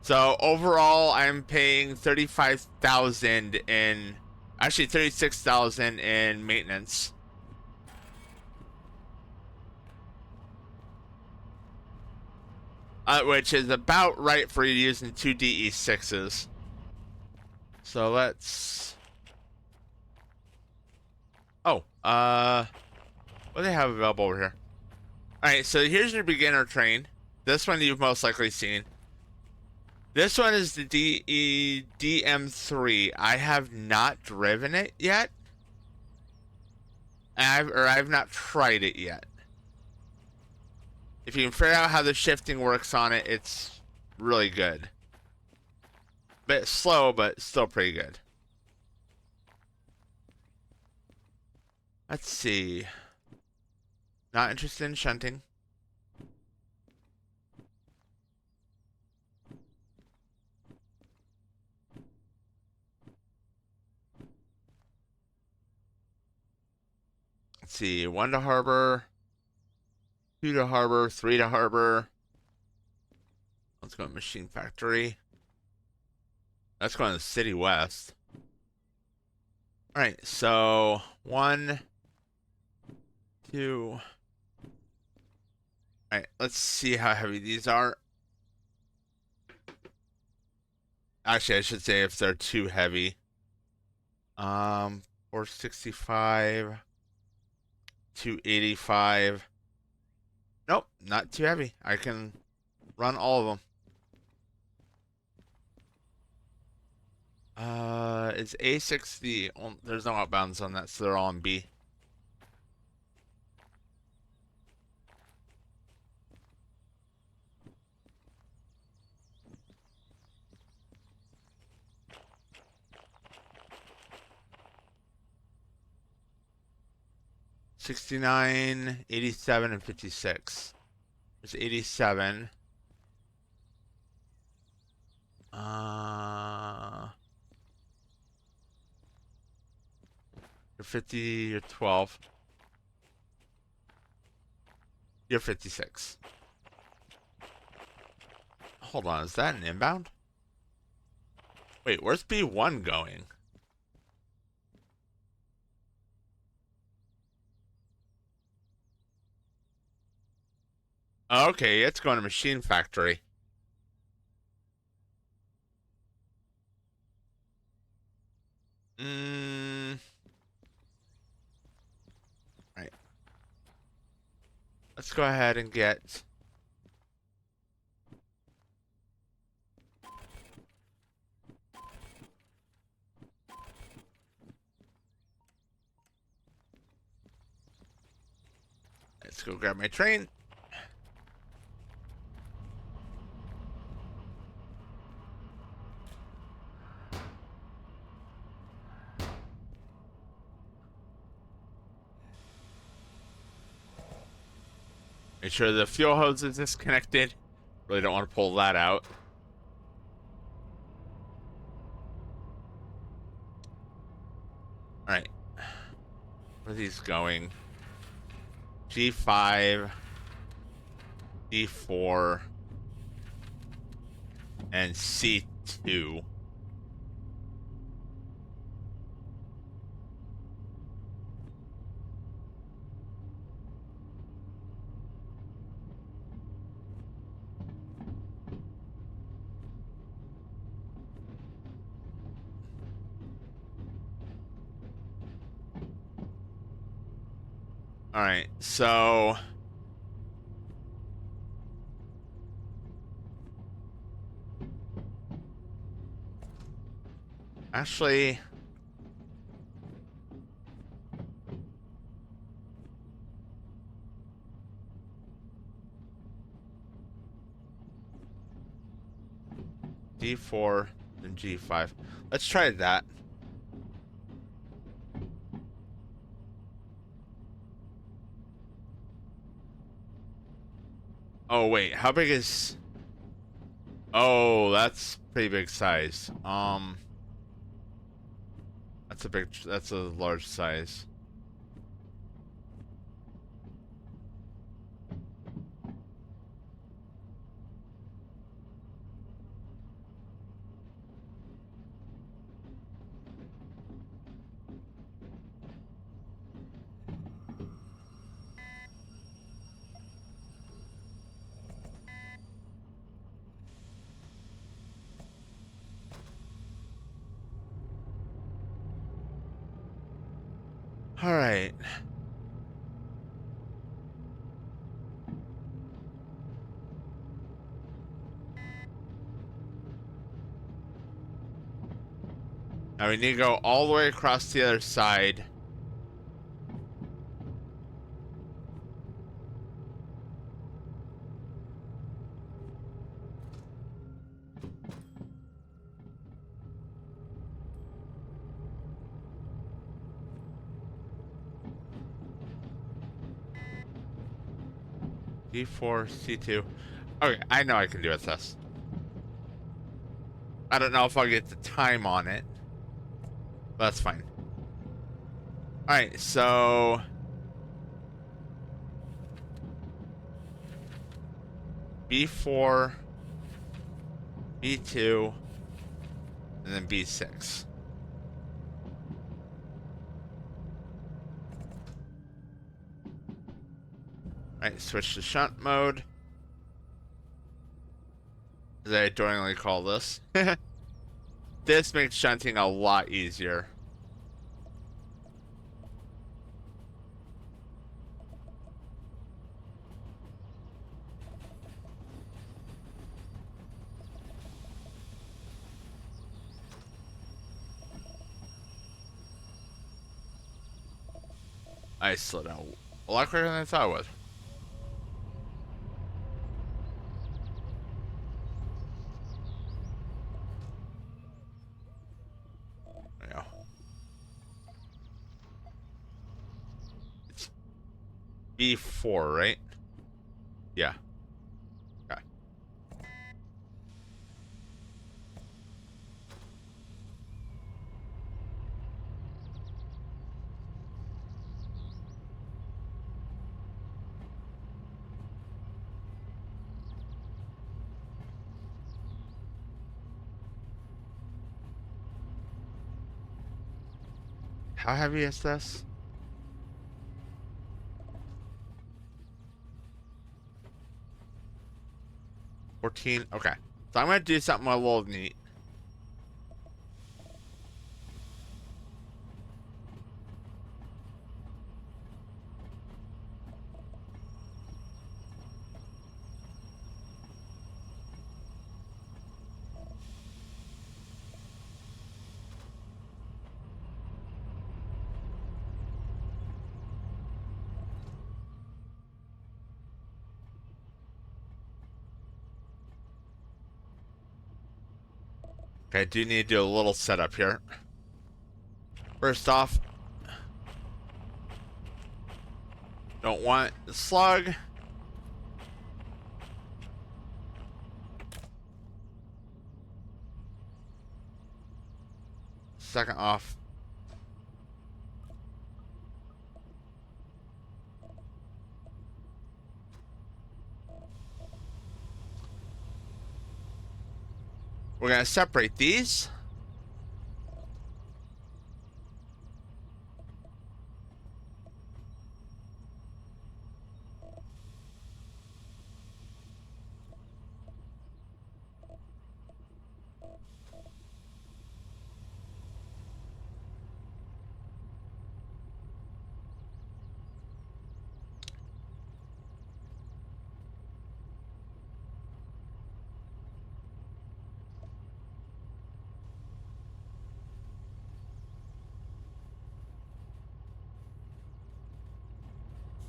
So overall, I'm paying 35,000 in, actually 36,000 in maintenance. Which is about right for you using two DE6s. So let's. Oh, what do they have available over here? All right, so here's your beginner train. This one you've most likely seen. This one is the DM3. I have not driven it yet. I've not tried it yet. If you can figure out how the shifting works on it, it's really good. Bit slow, but still pretty good. Let's see. Not interested in shunting. Let's see. 1 to harbor. 2 to harbor. 3 to harbor. Let's go to machine factory. That's going to City West. Alright, so 1, 2. Alright, let's see how heavy these are. Actually, I should say if they're too heavy. 465. 285. Nope, not too heavy. I can Run all of them. Is A6 the only, there's no outbounds on that, so they're all on B. '69, '87, and '56. There's '87. You're 50, you're 12. You're 56. Hold on, is that an inbound? Wait, where's B1 going? Okay, it's going to Machine Factory. Right. Let's go ahead and get... Let's go grab my train. Make sure the fuel hose is disconnected. Really don't want to pull that out. Alright. Where are these going? G5, D4, and C2. Alright, so... Actually... D4 and G5. Let's try that. Oh, wait. How big is... Oh, that's pretty big size. That's a large size. All right. Now we need to go all the way across the other side. D4, C2. Okay, I know I can do this. I don't know if I'll get the time on it, but that's fine. All right, so B4, B2, and then B6. All right, switch to shunt mode. As I adoringly call this. This makes shunting a lot easier. I slowed down a lot quicker than I thought I would. There we go. It's B4, right? Yeah. Okay. How heavy is this? 14. Okay. So I'm gonna do something a little neat. Okay, I do need to do a little setup here. First off, don't want the slug. Second off, we're gonna separate these.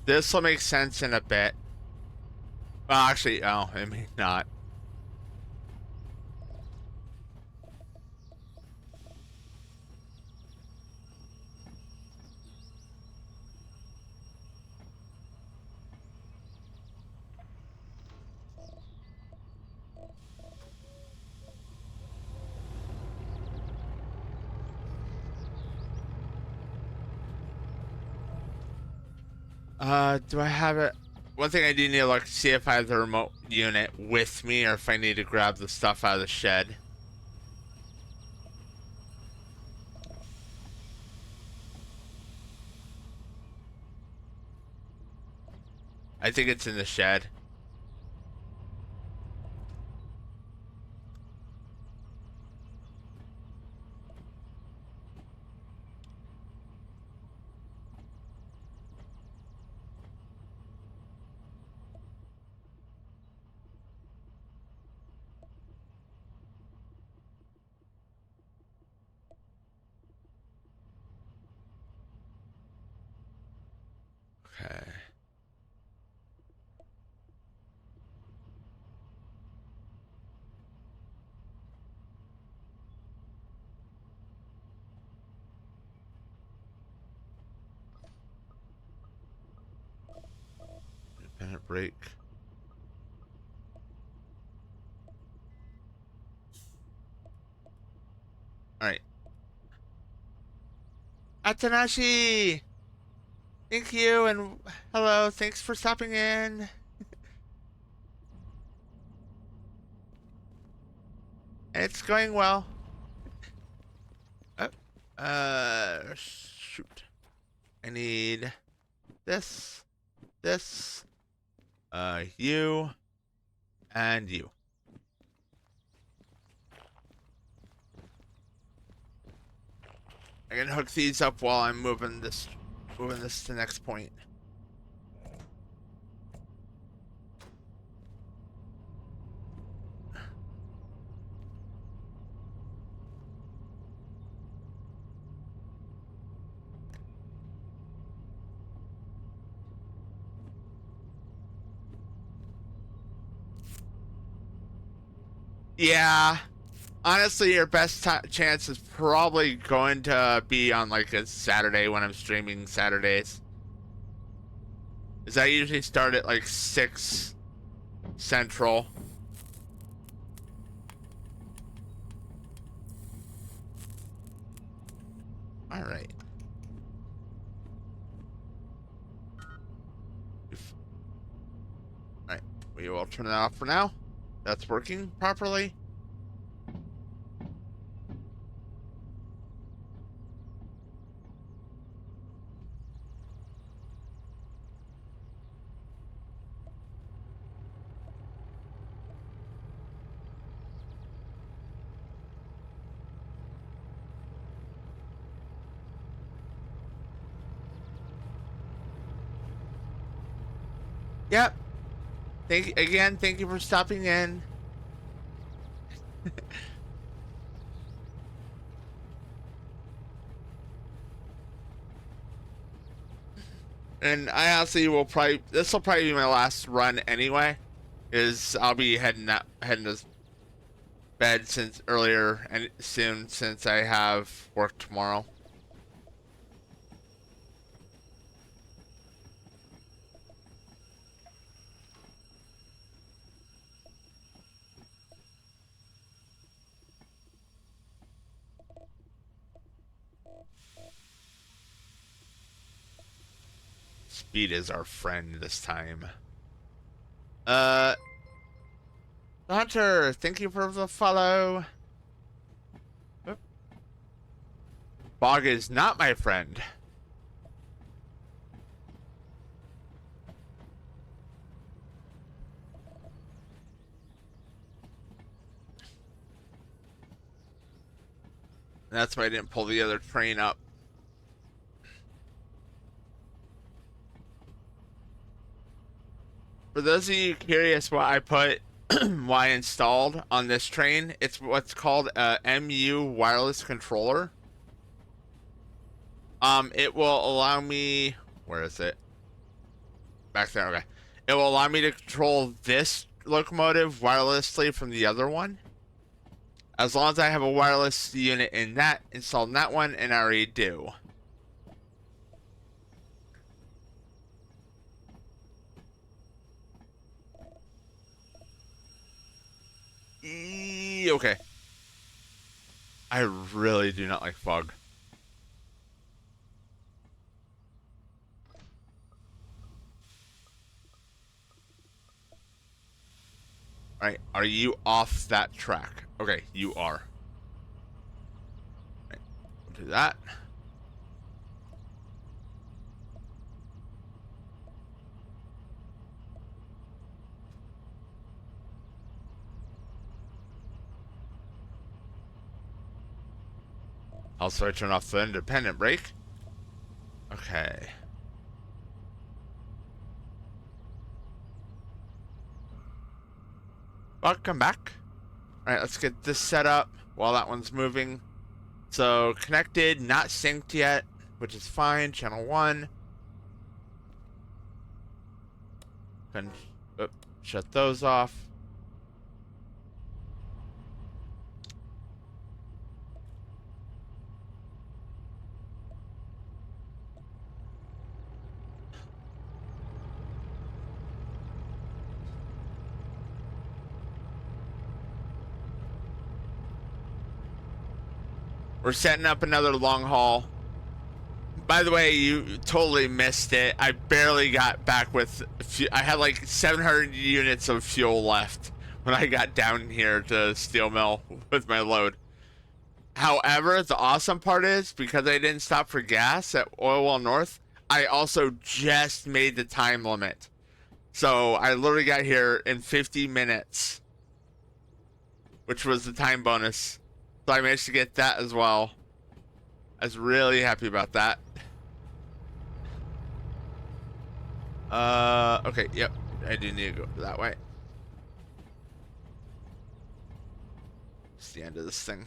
This will make sense in a bit. Well, actually, oh, it may not. Do I have it? One thing I do need to look see if I have the remote unit with me or if I need to grab the stuff out of the shed. I think it's in the shed. Okay. Independent brake. All right. Atanashi! Thank you and hello. Thanks for stopping in. It's going well. Oh, shoot. I need this, this, you, and you. I can hook these up while I'm moving this to the next point. Yeah. Honestly, your best chance is probably going to be on like a Saturday when I'm streaming Saturdays. Is I usually start at like 6 Central. All right. All right. We will turn that off for now. That's working properly. Yep. Thank you for stopping in. And I honestly will probably this will probably be my last run anyway. Is I'll be heading to bed since earlier and soon since I have work tomorrow. Speed is our friend this time. Uh, Hunter, thank you for the follow. Oop. Bog is not my friend. That's why I didn't pull the other train up. For those of you curious what I put, why I installed on this train, it's what's called a MU wireless controller. It will allow me, where is it? Back there, okay. It will allow me to control this locomotive wirelessly from the other one. As long as I have a wireless unit in that, installed in that one, and I already do. Okay. I really do not like fog. Alright, are you off that track? Okay, you are. Right, do that. Also, I turn off the independent brake. Okay. Welcome back. Alright, let's get this set up while that one's moving. So, connected, not synced yet, which is fine. Channel 1. Can shut those off. We're setting up another long haul. By the way, you totally missed it. I barely got back with... I had like 700 units of fuel left when I got down here to Steel Mill with my load. However, the awesome part is, because I didn't stop for gas at Oil Well North, I also just made the time limit. So I literally got here in 50 minutes, which was the time bonus. So I managed to get that as well. I was really happy about that. Okay, yep. I do need to go that way. It's the end of this thing.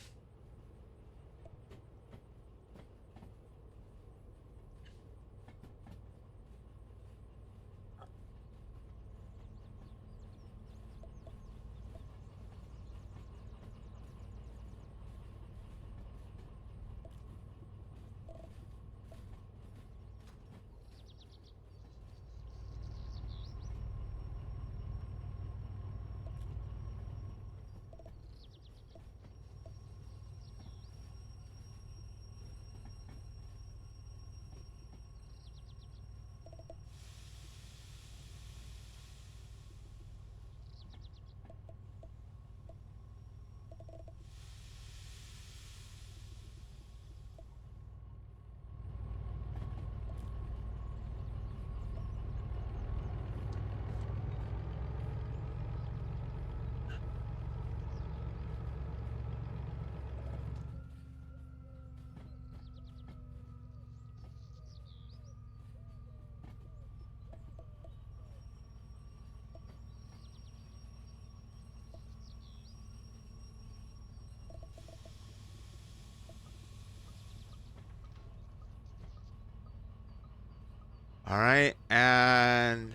All right, and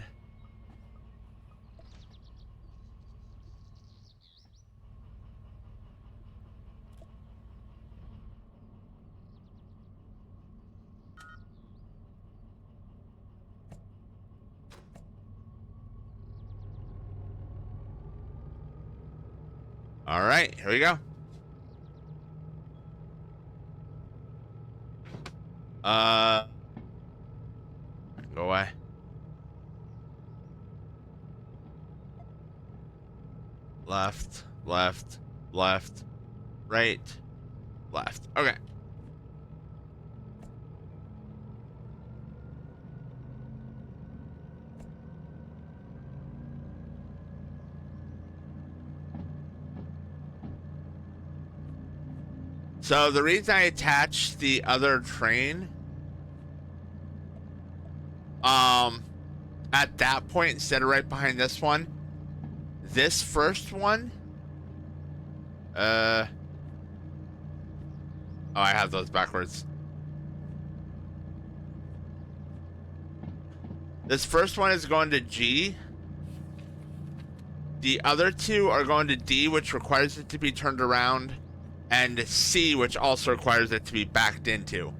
all right, here we go. Go away. Left, left, left, right, left. Okay. So the reason I attached the other train, at that point instead of right behind this first one, oh, I have those backwards. This first one is going to G. The other two are going to D, which requires it to be turned around, and C, which also requires it to be backed into.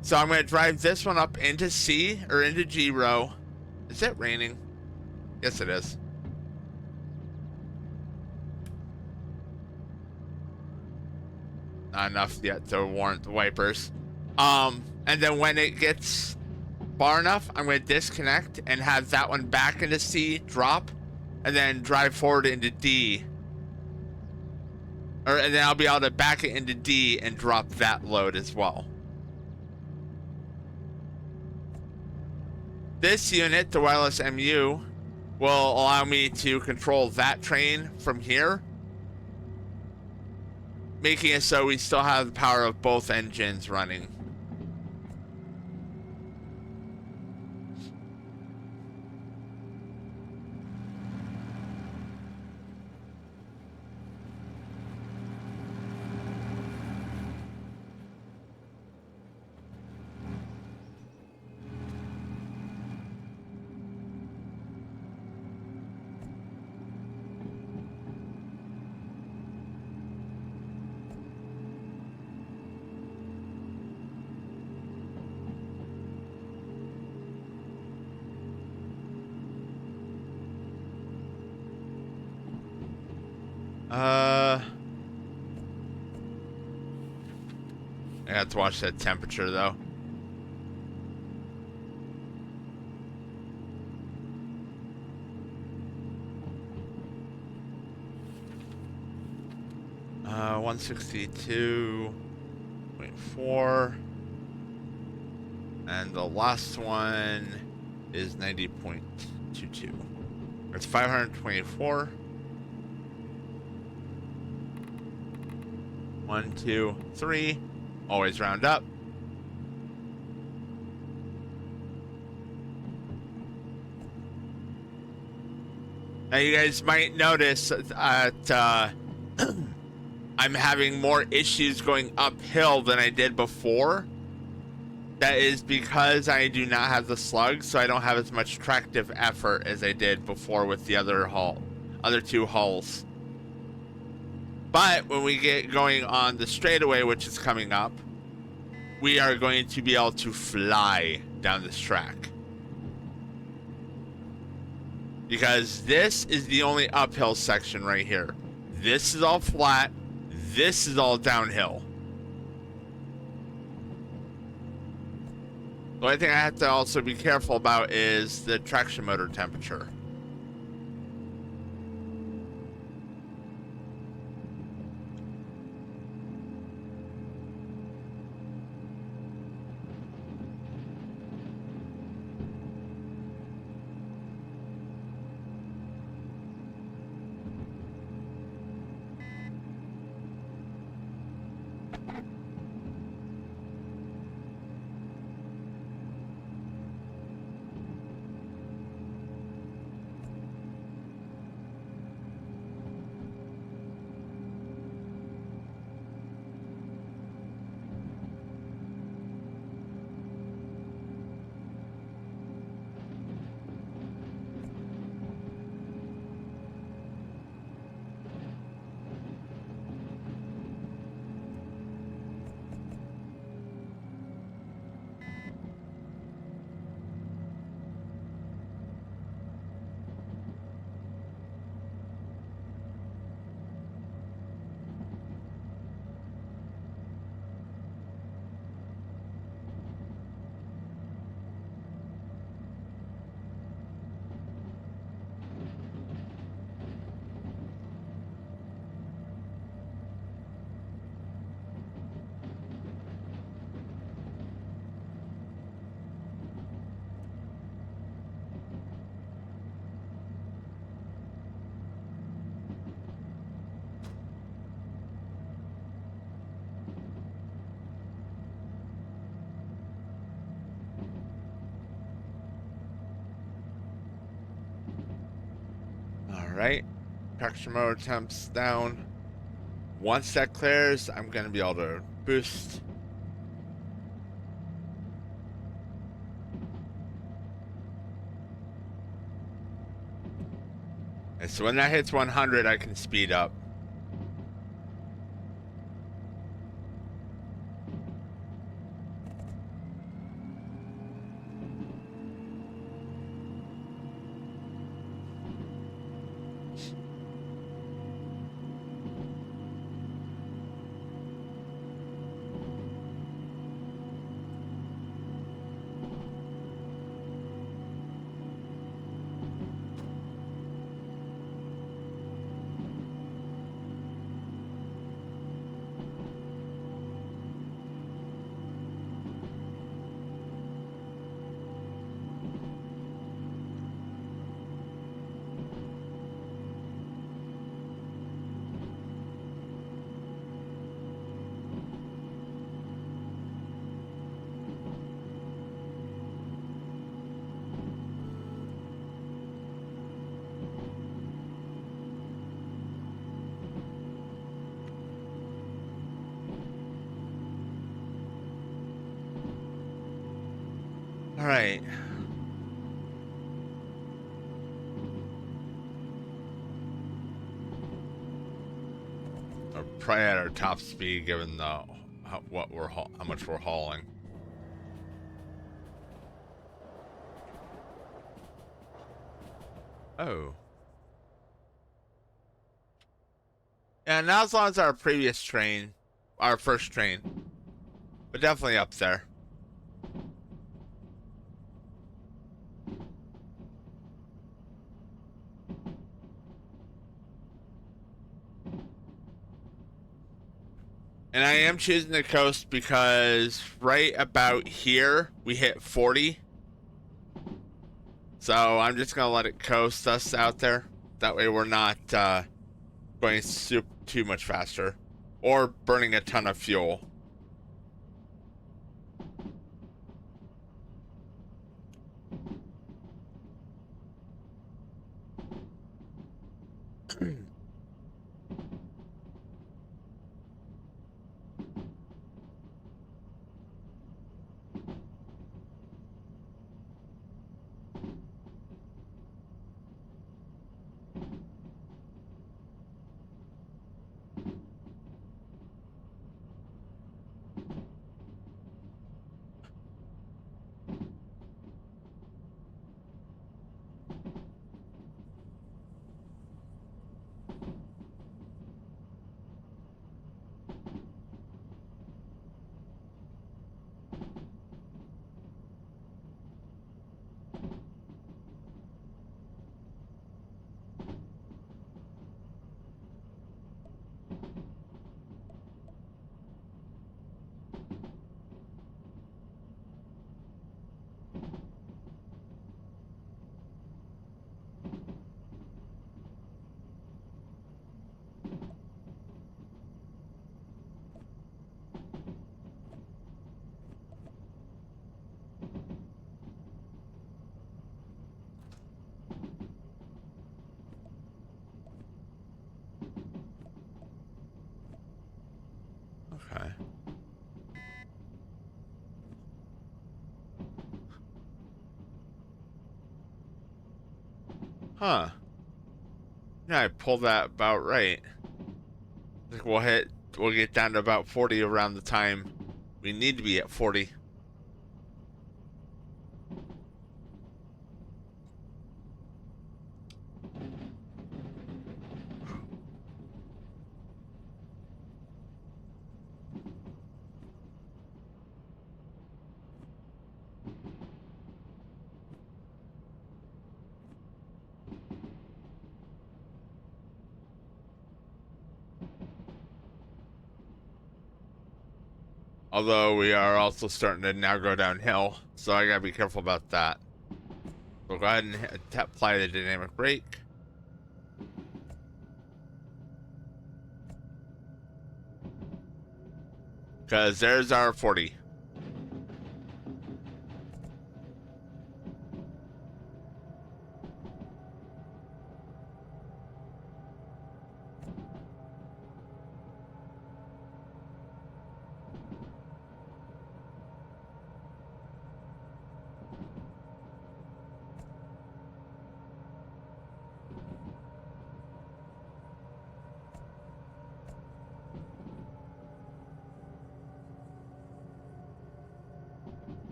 So I'm going to drive this one up into C, or into G row. Is it raining? Yes, it is. Not enough yet to warrant the wipers. And then when it gets far enough, I'm going to disconnect and have that one back into C, drop, and then drive forward into D. And then I'll be able to back it into D and drop that load as well. This unit, the wireless MU, will allow me to control that train from here, making it so we still have the power of both engines running. I have to watch that temperature though. Uh, 162.4, and the last one is 90.22. It's 524. 1, 2, 3. Always round up. Now you guys might notice that I'm having more issues going uphill than I did before. That is because I do not have the slug, so I don't have as much tractive effort as I did before with the other two hulls. But when we get going on the straightaway, which is coming up, we are going to be able to fly down this track. Because this is the only uphill section right here. This is all flat. This is all downhill. The only thing I have to also be careful about is the traction motor temperature. right? Traction mode temps down. Once that clears, I'm gonna be able to boost. And so when that hits 100, I can speed up. All right. We're probably at our top speed given the how much we're hauling. Oh. Yeah, not as long as our previous train, our first train, but definitely up there. And I am choosing the coast because right about here we hit 40. So I'm just gonna let it coast us out there. That way we're not going too much faster or burning a ton of fuel. Okay. Huh. Yeah, I pulled that about right. Like we'll get down to about 40 around the time we need to be at 40. Although we are also starting to now go downhill, so I gotta be careful about that. So go ahead and apply the dynamic brake. Because there's our 40.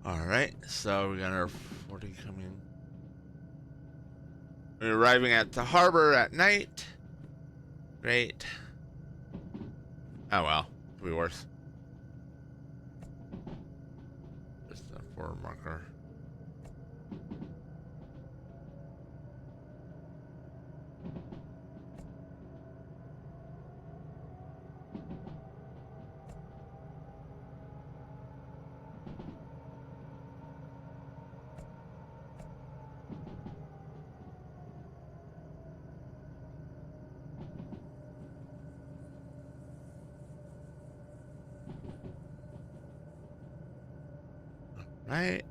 Alright, so we got our 40 coming. We're arriving at the harbor at night. Great. Oh well, could be worse. Just a forward marker. Right.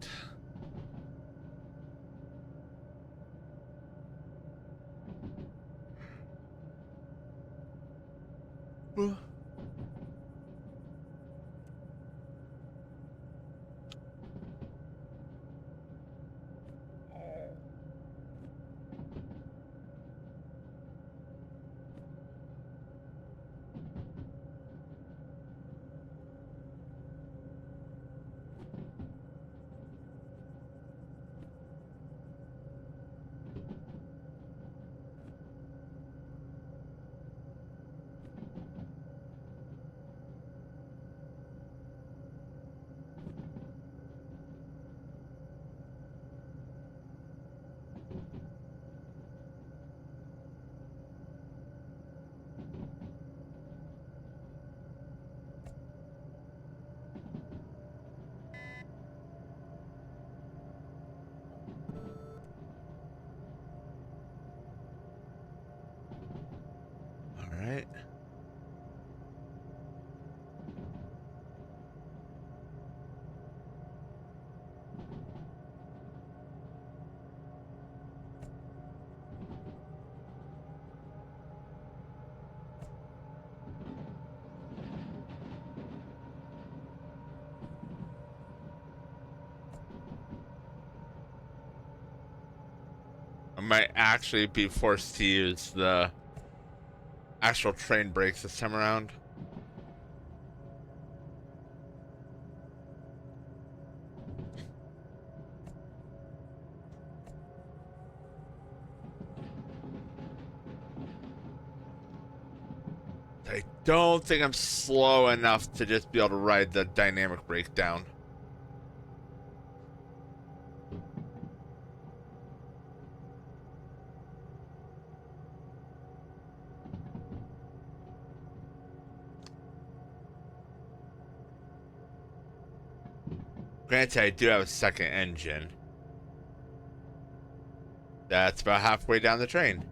Alright. I might actually be forced to use the actual train brakes this time around. I don't think I'm slow enough to just be able to ride the dynamic brake down. Granted, I do have a second engine. That's about halfway down the train.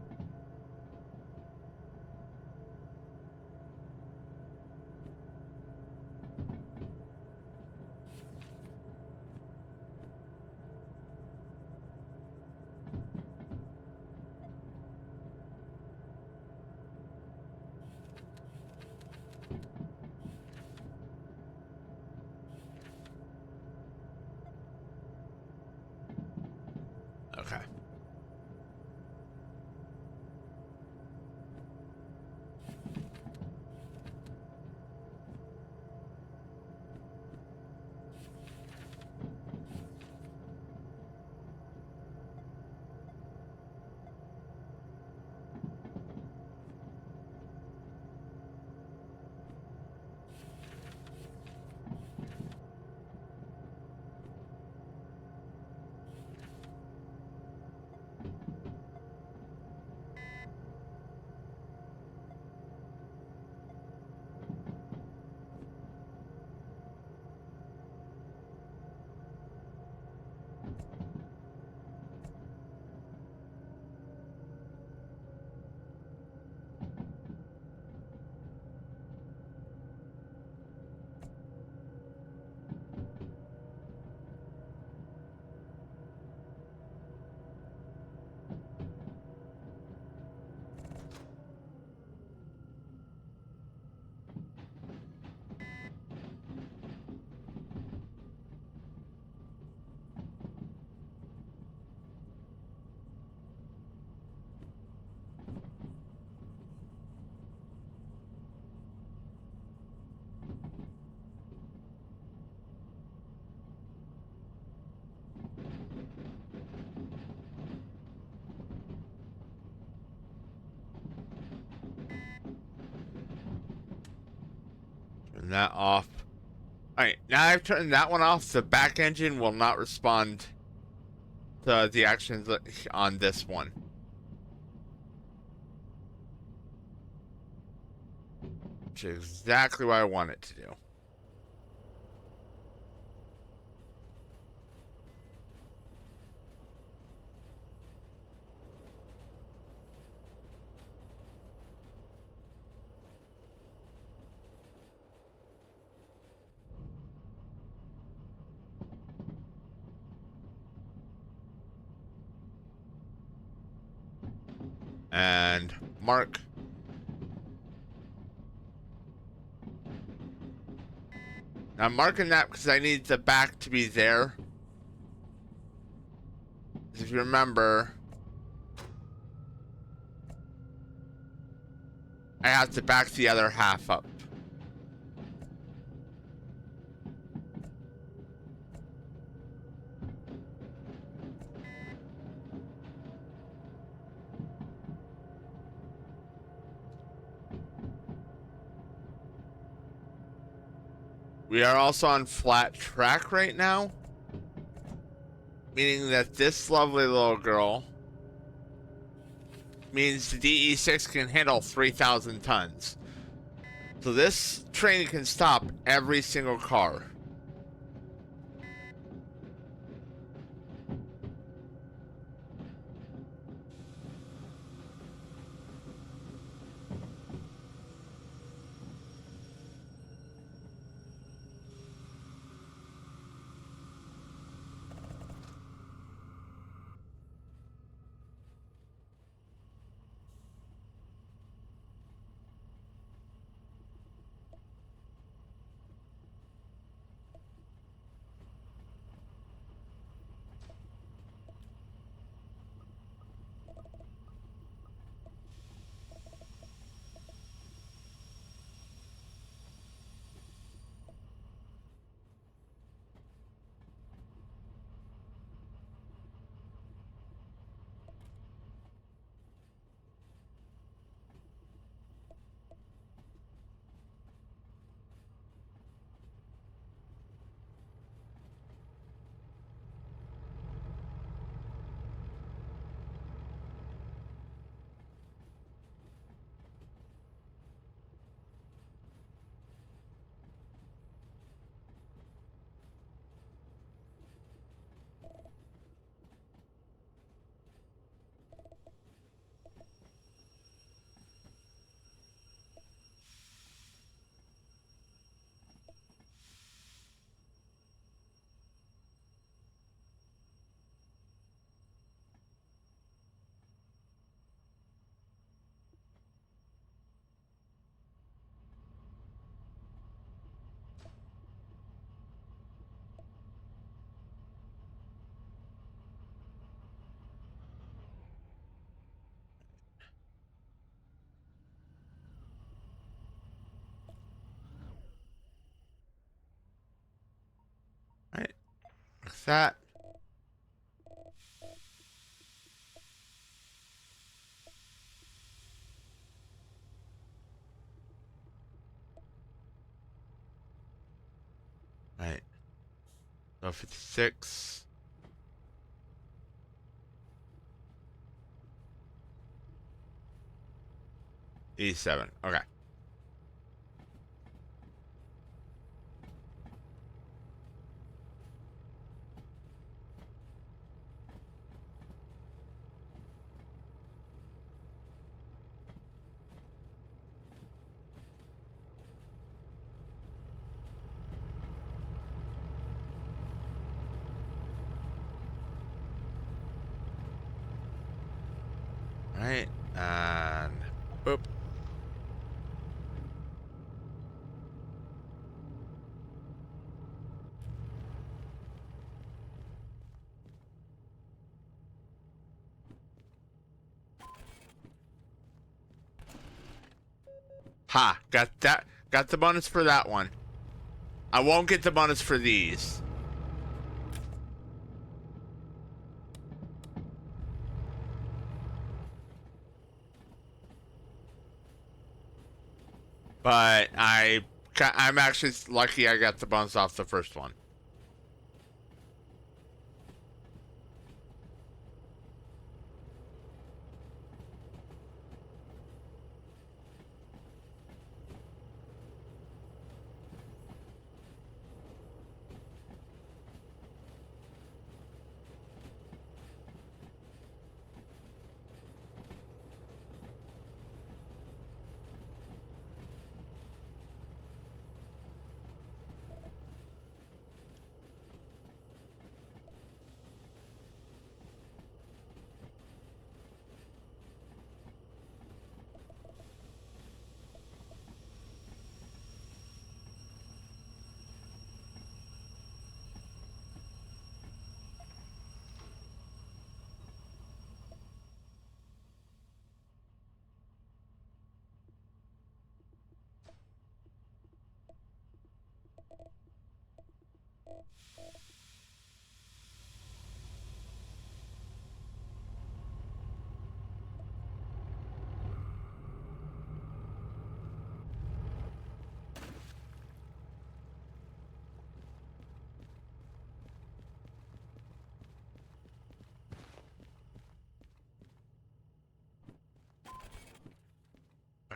Okay. that off. Alright, now I've turned that one off. The back engine will not respond to the actions on this one. Which is exactly what I want it to do. And mark. Now I'm marking that because I need the back to be there. If you remember, I have to back the other half up. We are also on flat track right now, meaning that this lovely little girl means the DE6 can handle 3,000 tons. So this train can stop every single car. Right, like that. Right, so 56. E7. Okay. Right, and boop. Ha, got that. Got the bonus for that one. I won't get the bonus for these. But I I'm actually lucky I got the bonus off the first one.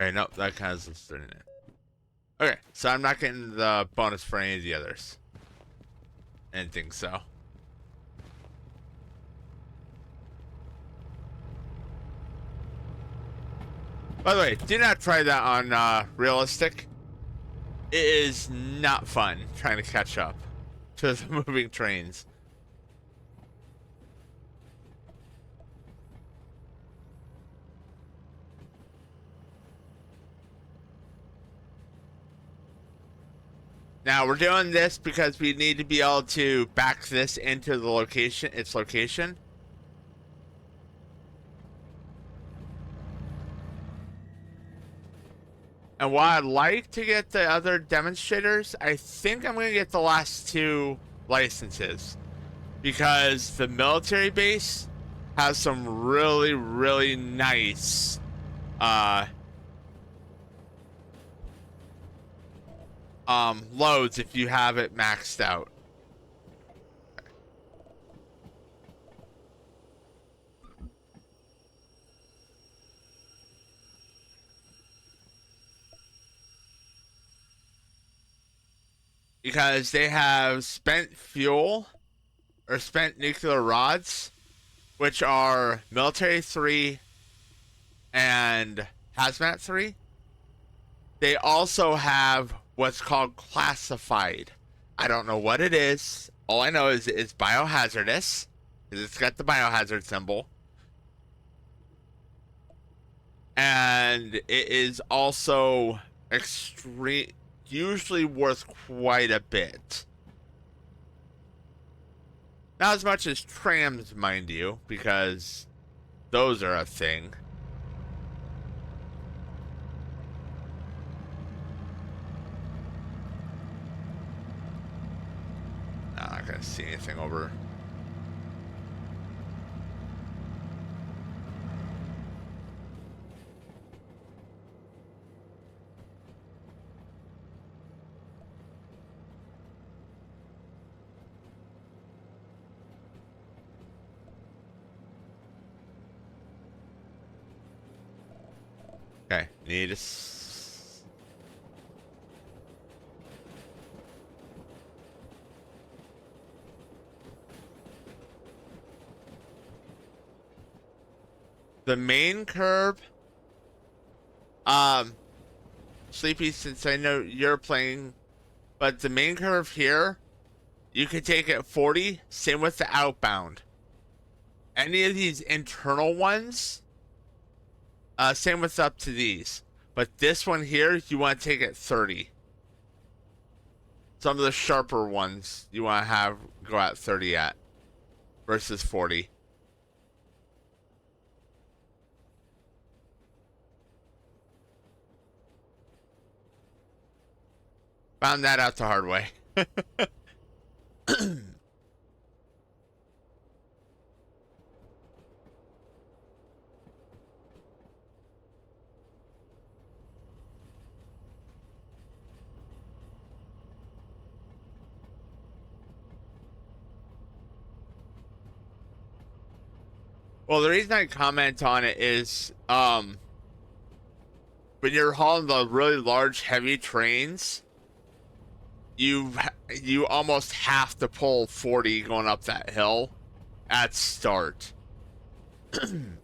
Okay, nope, that kind of is in it. Okay, so I'm not getting the bonus for any of the others. I didn't think so. By the way, do not try that on realistic. It is not fun trying to catch up to the moving trains. Now we're doing this because we need to be able to back this into the location, its location. And while I'd like to get the other demonstrators, I think I'm going to get the last two licenses because the military base has some really, really nice loads if you have it maxed out. Because they have spent fuel or spent nuclear rods, which are military 3 and hazmat 3. They also have what's called classified. I don't know what it is. All I know is it's biohazardous because it's got the biohazard symbol. And it is also extreme, usually worth quite a bit. Not as much as trams, mind you, because those are a thing. No, I'm not gonna see anything over. Okay, need a the main curve. Sleepy, since I know you're playing, but the main curve here, you can take it 40. Same with the outbound. Any of these internal ones, same with up to these. But this one here, you want to take it 30. Some of the sharper ones you want to have go at 30 at versus 40. Found that out the hard way. Well, the reason I comment on it is, when you're hauling the really large, heavy trains, you you almost have to pull 40 going up that hill at start. And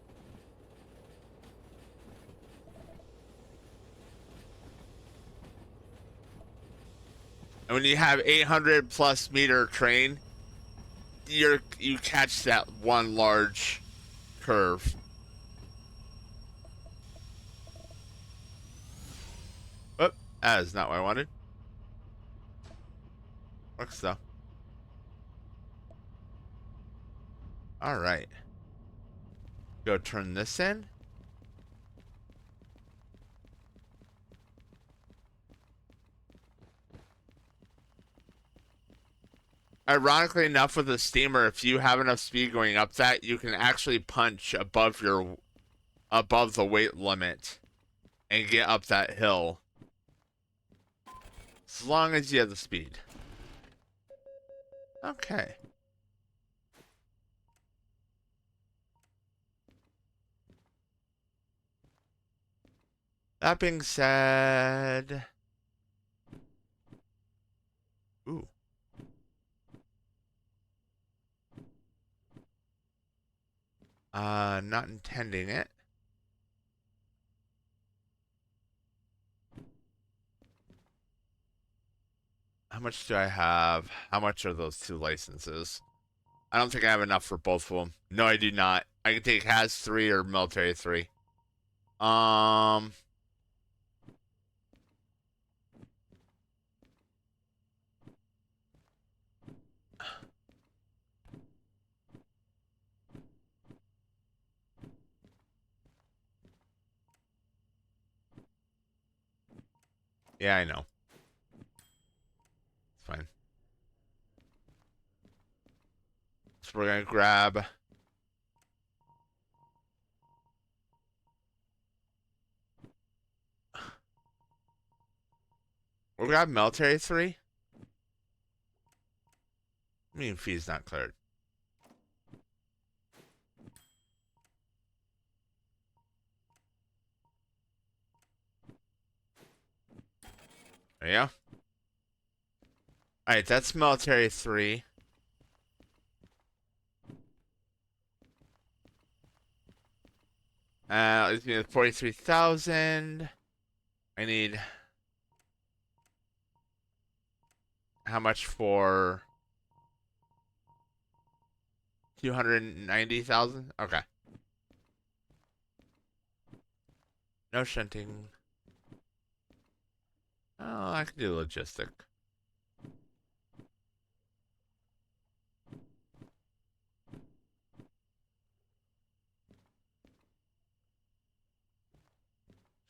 when you have 800 plus meter train, you catch that one large curve. Oh, that is not what I wanted. Works though. All right. Go turn this in. Ironically enough, with a steamer, if you have enough speed going up that, you can actually punch above the weight limit and get up that hill. As long as you have the speed. Okay. That being said, ooh. Not intending it. How much do I have? How much are those two licenses? I don't think I have enough for both of them. No, I do not. I can take has 3 or military 3. Um, yeah, I know. It's fine. So we're gonna grab. We'll grab military 3. I mean, fee's not cleared. There you go. Alright, that's military 3. Let's do 43,000. I need how much for 290,000? Okay. No shunting. Oh, I can do logistic.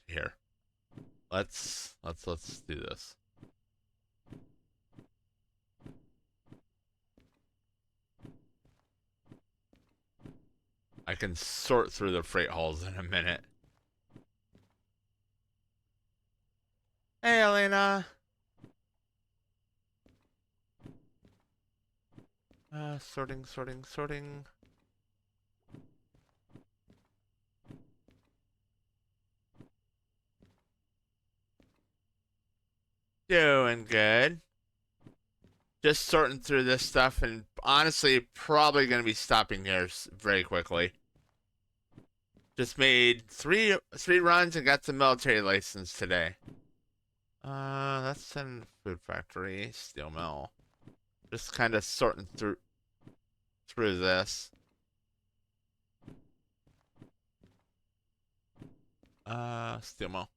Here. Let's do this. I can sort through the freight halls in a minute. Hey, Elena. Sorting. Doing good. Just sorting through this stuff, and honestly, probably gonna be stopping here very quickly. Just made three runs and got the military license today. That's in food factory, steel mill. Just kind of sorting through this. Steel mill.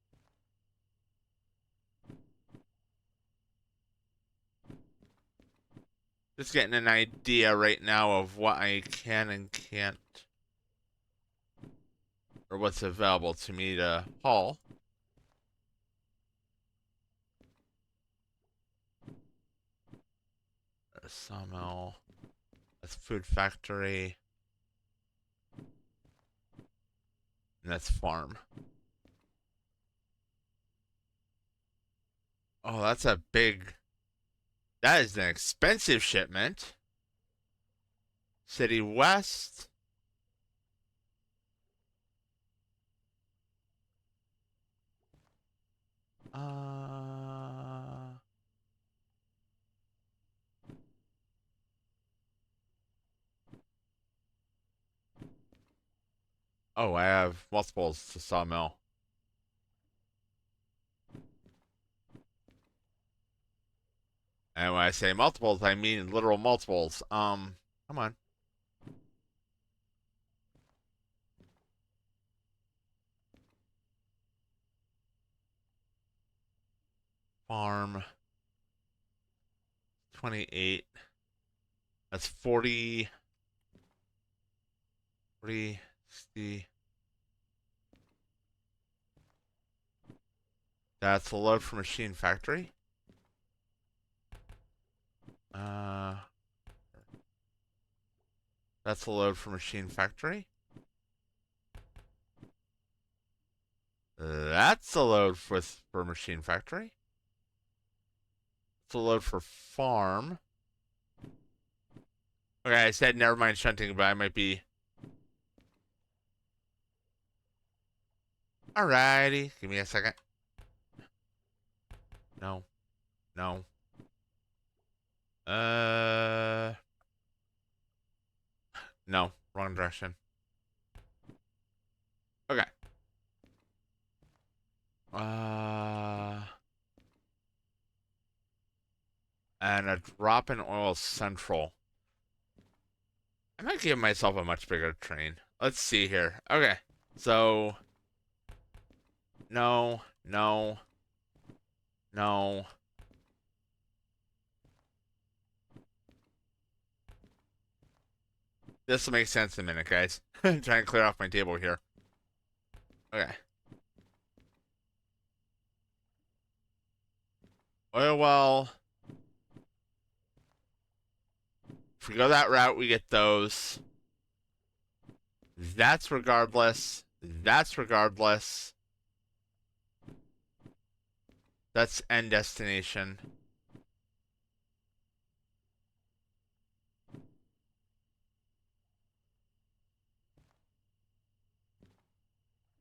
Just getting an idea right now of what I can and can't, or what's available to me to haul. There's sawmill. That's food factory. And that's farm. Oh, that's a big. That is an expensive shipment. City West. Uh... Oh, I have multiples to sawmill. And when I say multiples, I mean literal multiples. Come on. Farm 28. That's 40, 40, 60. That's a load for machine factory. Uh, that's a load for machine factory. That's a load for machine factory. It's a load for farm. Okay, I said never mind shunting, but I might be. Alrighty, give me a second. No, no. Uh, no, wrong direction. Okay. Uh, and a drop in oil central. I might give myself a much bigger train. Let's see here. Okay, so no, no, no. This will make sense in a minute, guys. I'm trying to clear off my table here. Okay. Oil well. If we go that route, we get those. That's regardless. That's regardless. That's end destination.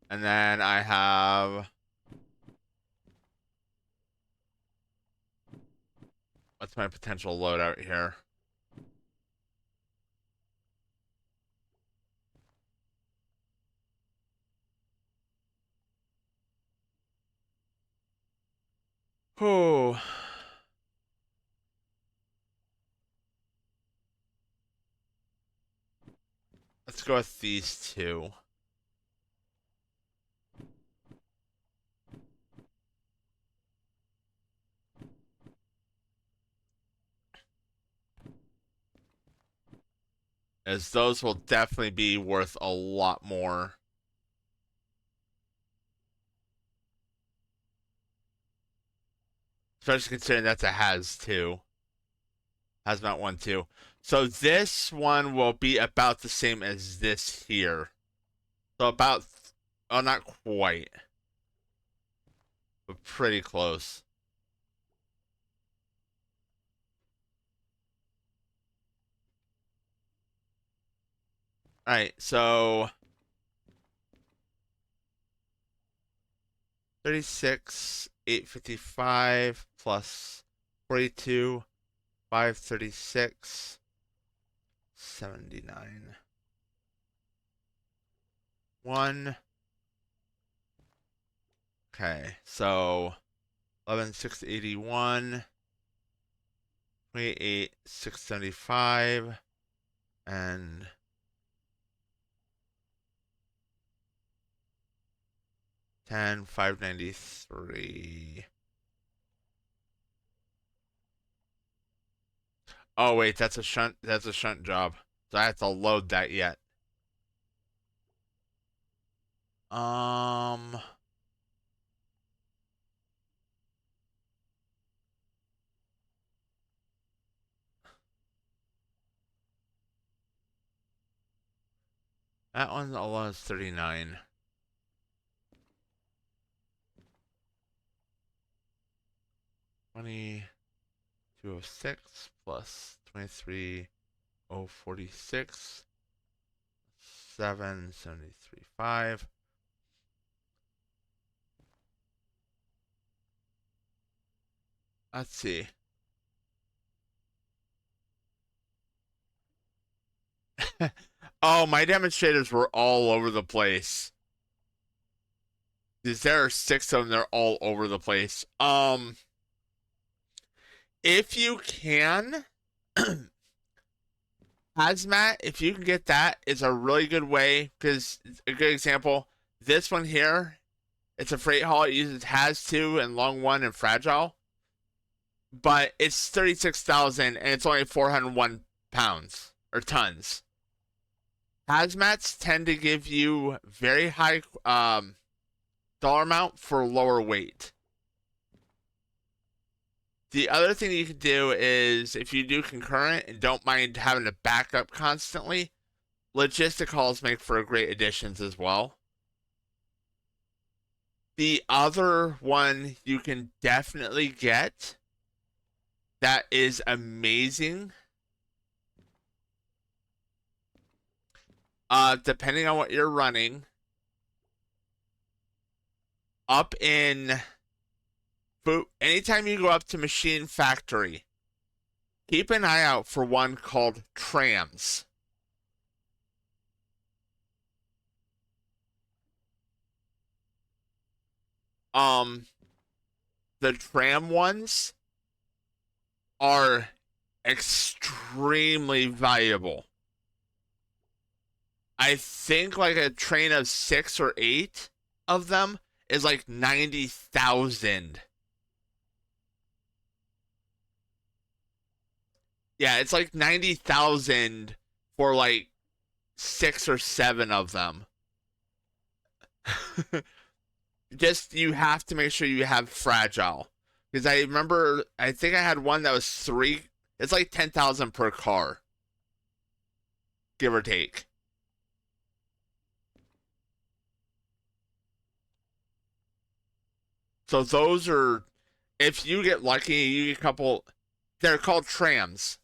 And then I have. What's my potential loadout here? Oh. Let's go with these two. As those will definitely be worth a lot more. Especially considering that's a has too. Hazmat 1 too. So this one will be about the same as this here. So about, oh, not quite, but pretty close. All right, so 36, 855 plus 42, 536, 79. 1. Okay, so 11,681, 28,675, and 10,593. Oh wait, that's a shunt. That's a shunt job. So I have to load that yet. Um, that one alone is 39. 2206 plus 23,046, 773.5. Let's see. Oh, my demonstrators were all over the place. Because there are six of them, they're all over the place. If you can, hazmat, if you can get that, is a really good way. Because a good example, this one here, it's a freight haul. It uses has to and long one and fragile, but it's 36,000 and it's only 401 pounds or tons. Hazmats tend to give you very high dollar amount for lower weight. The other thing you can do is if you do concurrent and don't mind having to back up constantly, logistic hauls make for great additions as well. The other one you can definitely get that is amazing, depending on what you're running, up in anytime you go up to Machine Factory, keep an eye out for one called trams. Um, the tram ones are extremely valuable. I think like a train of 6 or 8 of them is like 90,000. Yeah, it's like 90,000 for like 6 or 7 of them. Just you have to make sure you have fragile. Because I remember, I think I had one that was 3. It's like 10,000 per car, give or take. So those are, if you get lucky, you get a couple. They're called trams.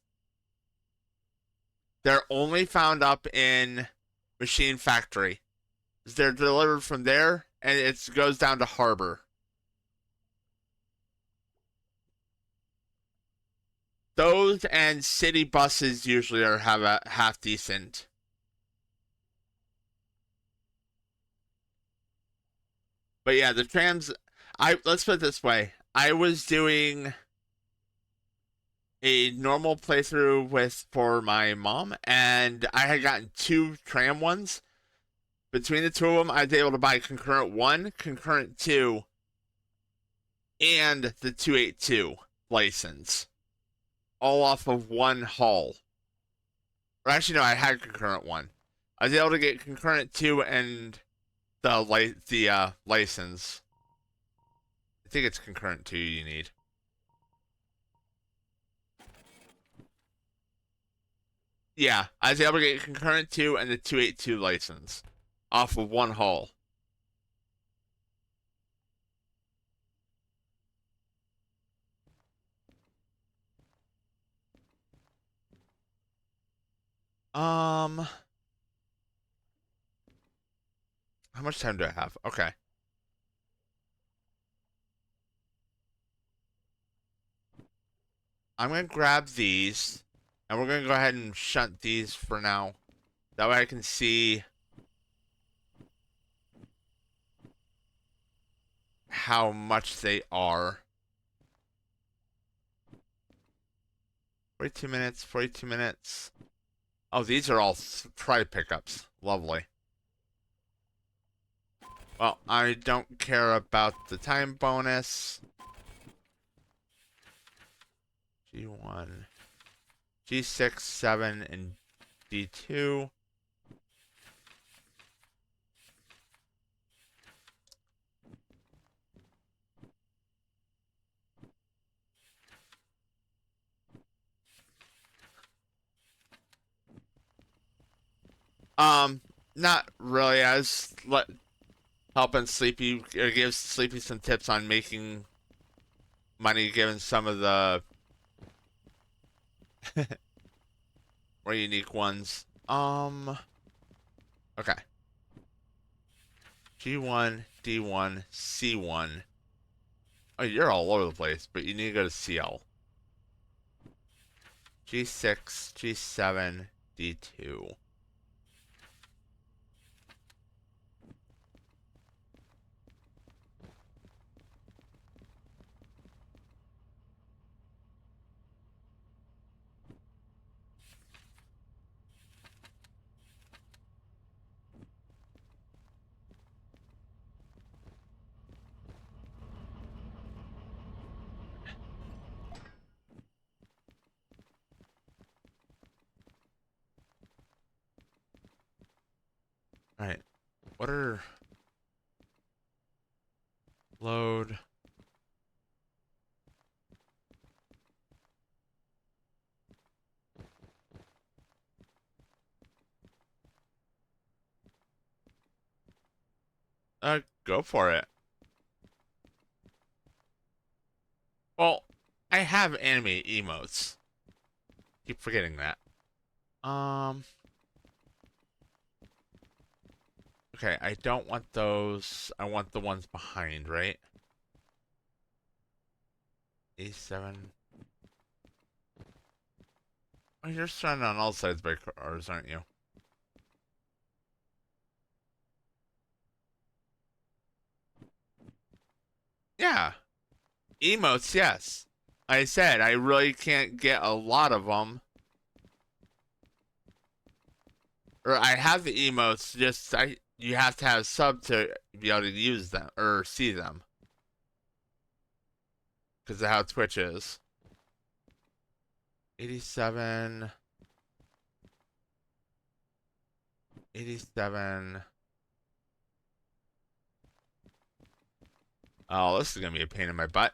They're only found up in Machine Factory. They're delivered from there, and it goes down to Harbor. Those and city buses usually are have a half decent. But yeah, the trams. I let's put it this way. I was doing a normal playthrough with for my mom, and I had gotten 2 tram ones. Between the two of them, I was able to buy concurrent 1, concurrent 2, and the 282 license, all off of one haul. Or actually, no, I had concurrent 1. I was able to get concurrent 2 and the license. I think it's concurrent 2 you need. Yeah, I was able to get concurrent 2 and the 282 license off of one haul. Um, how much time do I have? Okay. I'm gonna grab these, and we're gonna go ahead and shunt these for now. That way I can see how much they are. 42 minutes, 42 minutes. Oh, these are all try pickups. Lovely. Well, I don't care about the time bonus. G1, G6, 7, and D2. Not really. I was helping Sleepy, or gives Sleepy some tips on making money, given some of the more unique ones. Okay. G1, D1, C1. Oh, you're all over the place, but you need to go to CL. G6, G7, D2. Alright. What are... Load... Go for it. Well, I have anime emotes. Keep forgetting that. Um... Okay, I don't want those. I want the ones behind, right? A7. Oh, you're surrounded on all sides by cars, aren't you? Yeah. Emotes, yes. I said, I really can't get a lot of them. Or I have the emotes, just you have to have sub to be able to use them or see them because of how Twitch is. 87, 87. Oh, this is gonna be a pain in my butt.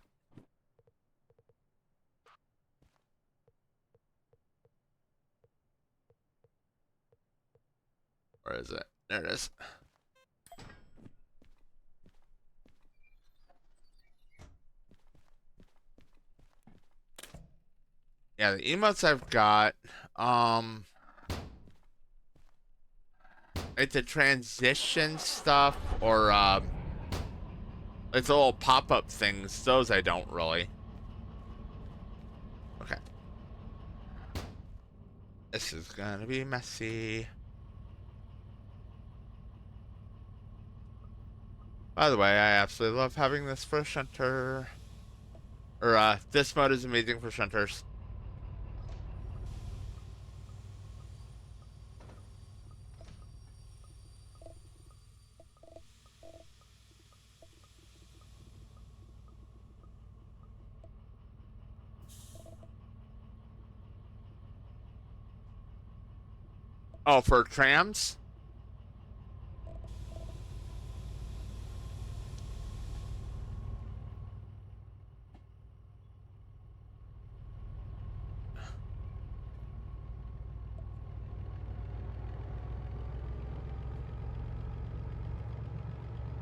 Where is it? There it is. Yeah, the emotes I've got, it's a transition stuff or it's a little pop-up things. Those I don't really. Okay. This is gonna be messy. By the way, I absolutely love having this for Shunter. Or this mode is amazing for Shunters. Oh, for trams?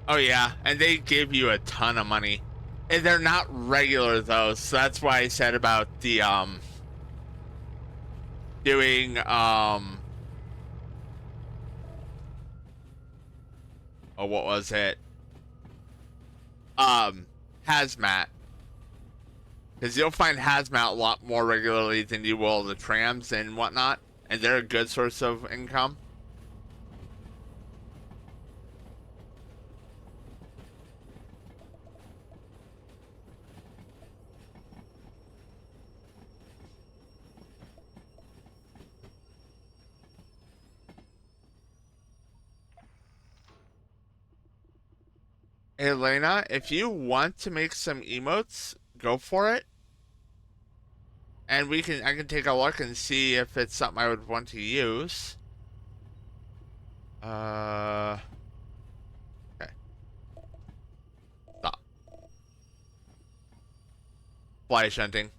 Oh yeah, and they give you a ton of money. And they're not regular though, so that's why I said about the doing oh what was it? Um hazmat. Because you'll find hazmat a lot more regularly than you will the trams and whatnot, and they're a good source of income. Hey, Elena, if you want to make some emotes, go for it. And I can take a look and see if it's something I would want to use. Uh, okay. Stop. Fly shunting.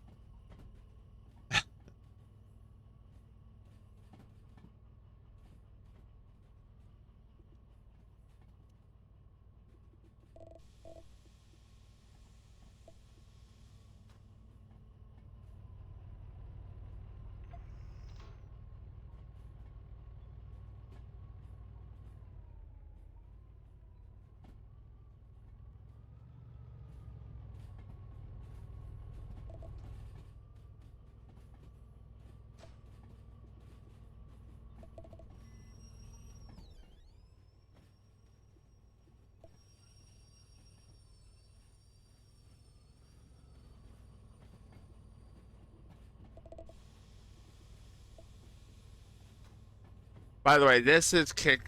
By the way, this is kick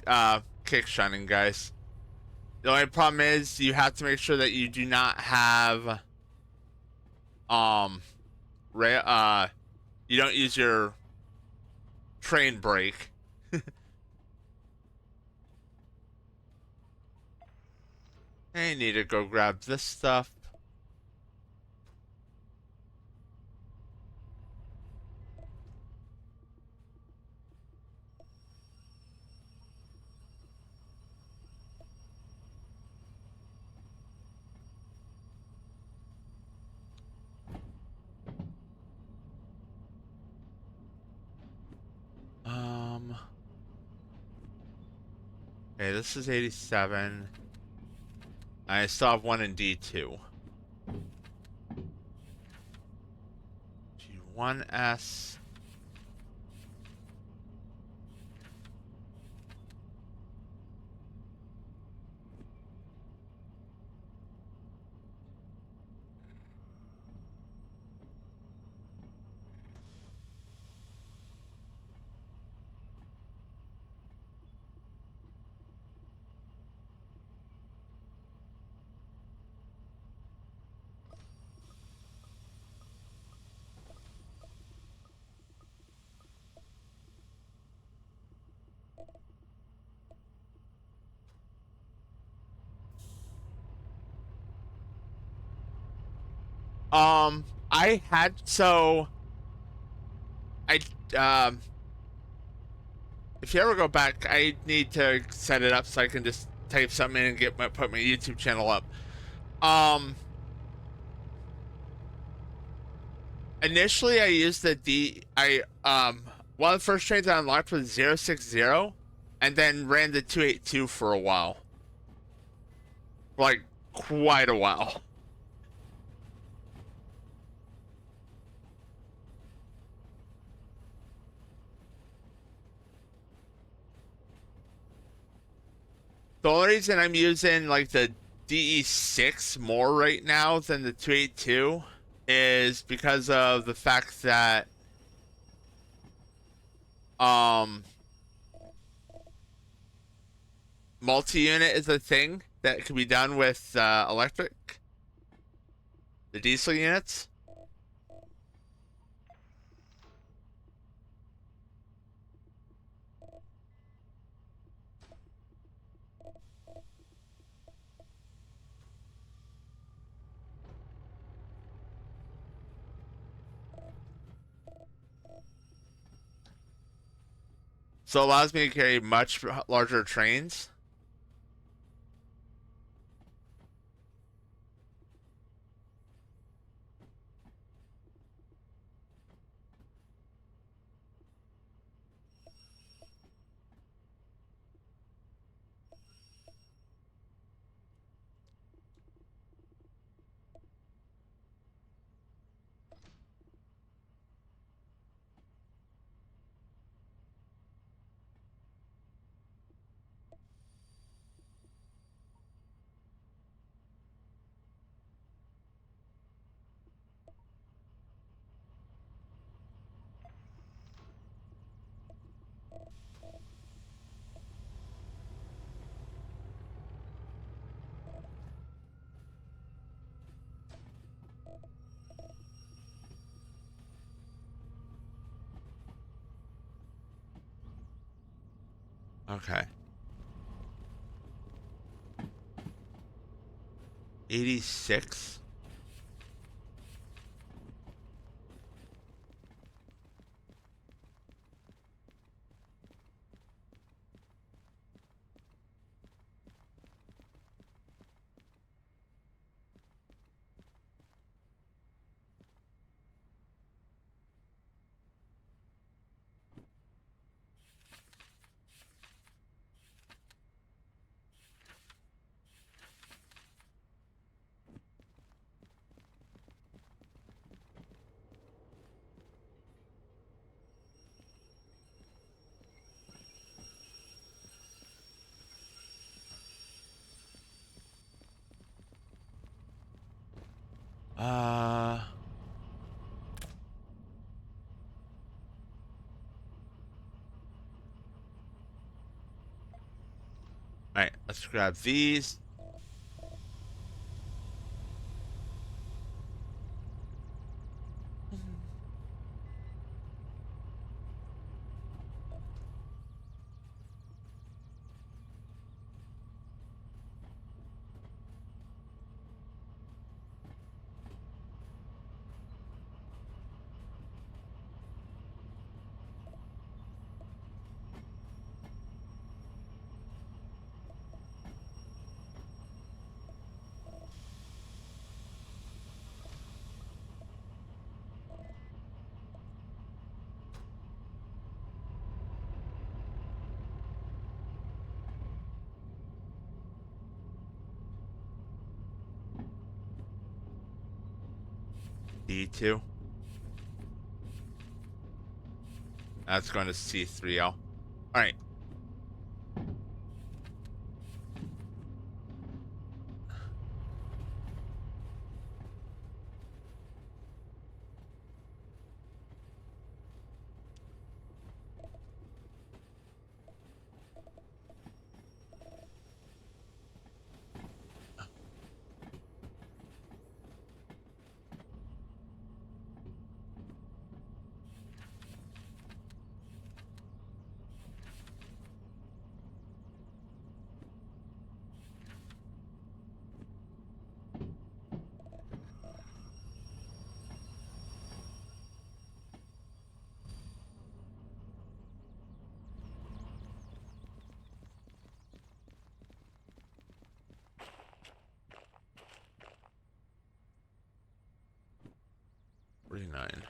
shunning, guys. The only problem is you have to make sure that you do not have um ra you don't use your train brake. I need to go grab this stuff. Okay, this is 87. I still have one in D2. G1S. I had so I if you ever go back, I need to set it up so I can just type something in and put my YouTube channel up. Um, Initially I used the one of the first trains I unlocked was 060, and then ran the 282 for a while, like quite a while. The only reason I'm using like the DE6 more right now than the 282 is because of the fact that um multi-unit is a thing that can be done with electric, the diesel units. So it allows me to carry much larger trains. Okay. 86. Alright, let's grab these. D2. That's going to C3L. Alright. $49.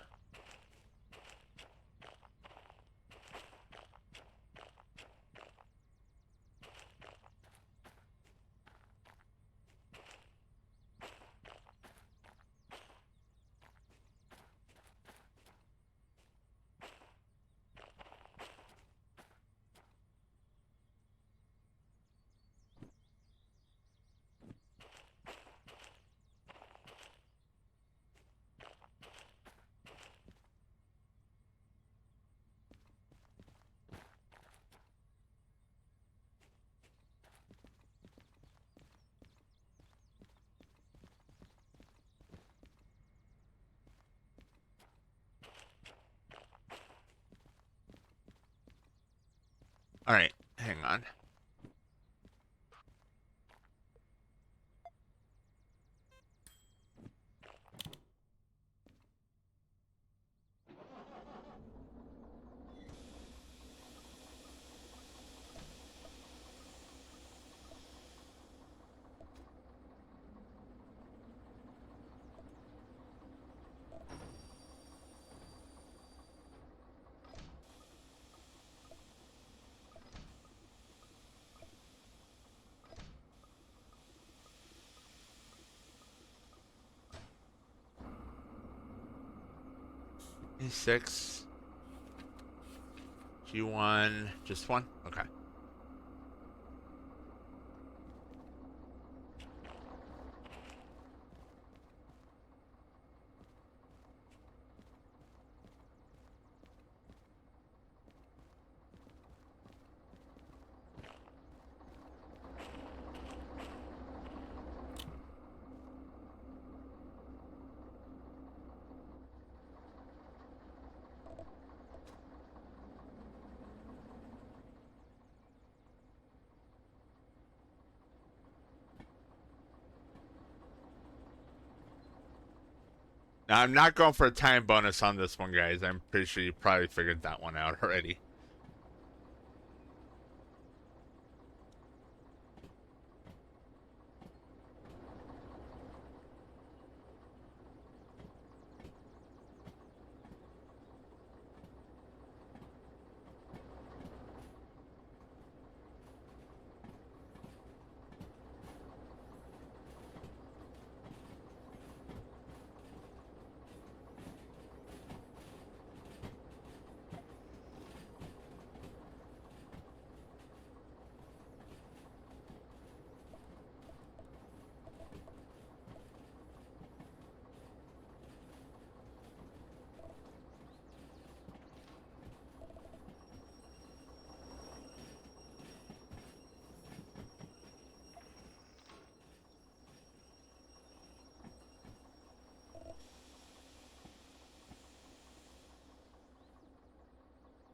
Alright, hang on. E6. G1. Just one? Okay. Now, I'm not going for a time bonus on this one, guys. I'm pretty sure you probably figured that one out already.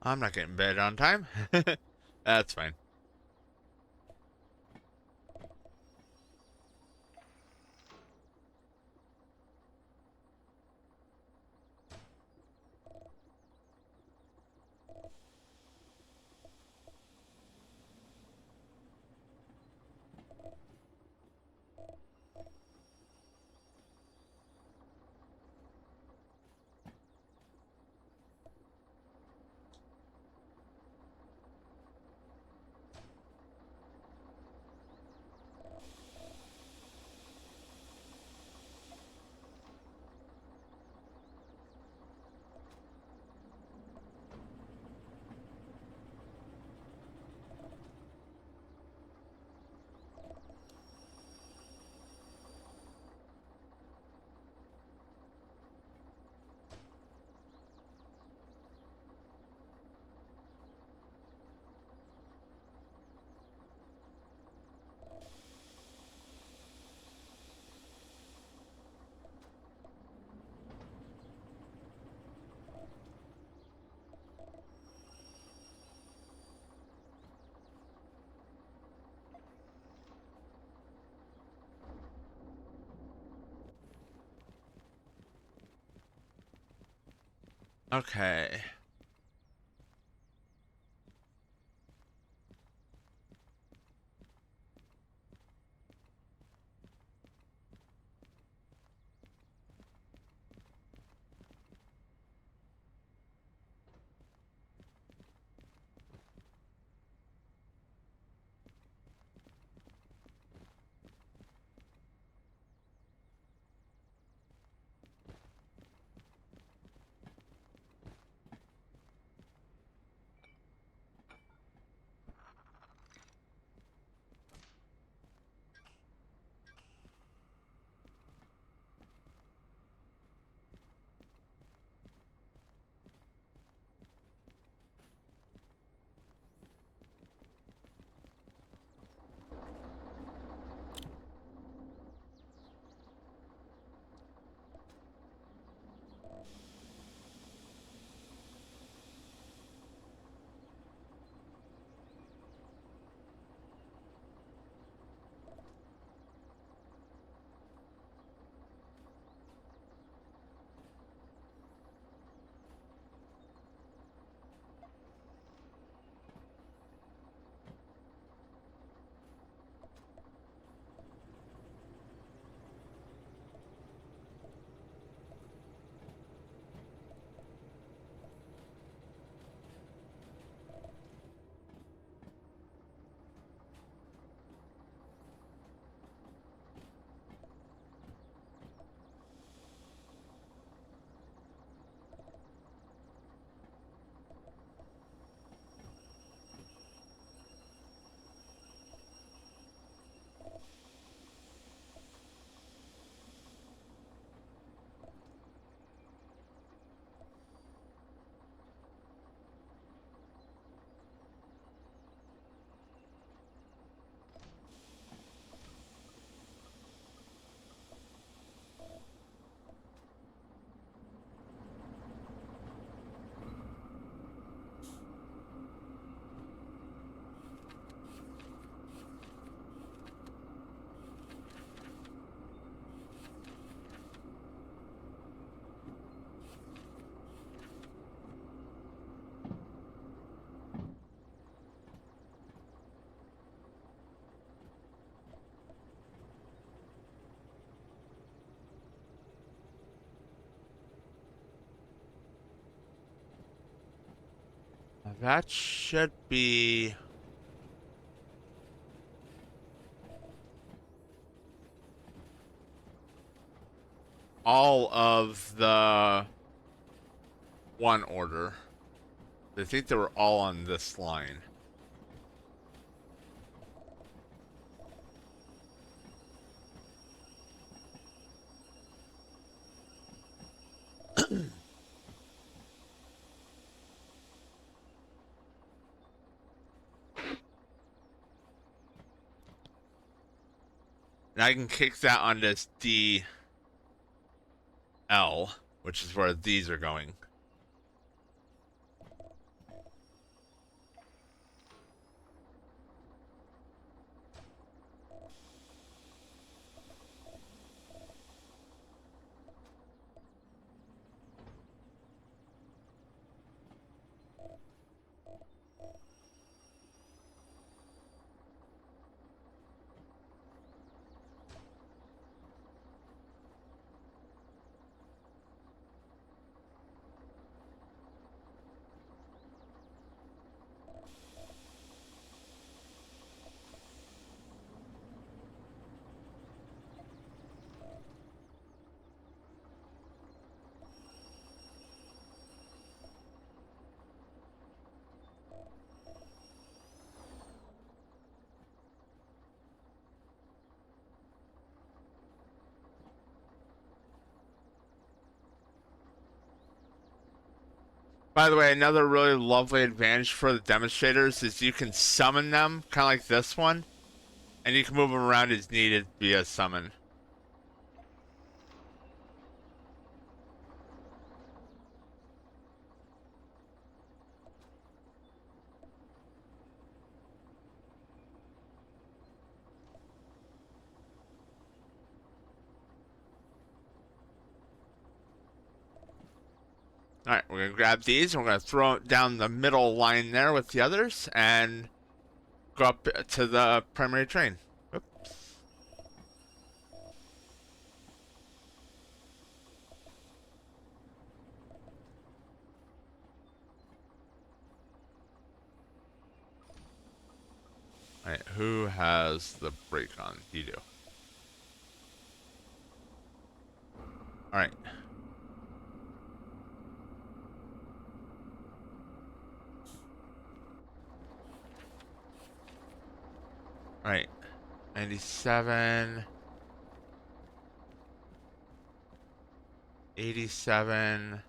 I'm not getting bed on time. That's fine. Okay. That should be all of the one order. I think they were all on this line. And I can kick that on this DL, which is where these are going. By the way, another really lovely advantage for the demonstrators is you can summon them, kind of like this one, and you can move them around as needed via summon. Alright, we're going to grab these, and we're going to throw it down the middle line there with the others, and go up to the primary train. Oops. Alright, who has the brake on? You do. Alright. Alright. 97. 87.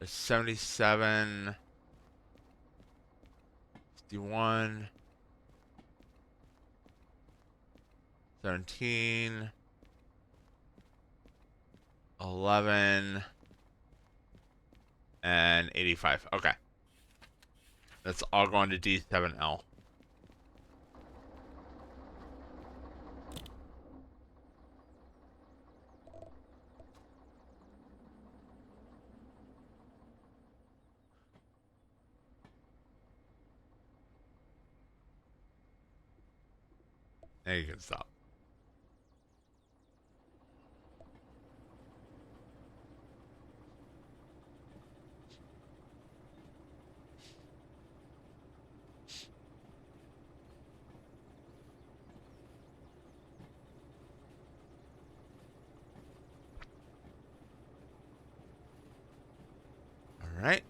77. 61. 17. 11. And 85. Okay. That's all going to D7L. Now you can stop. All right.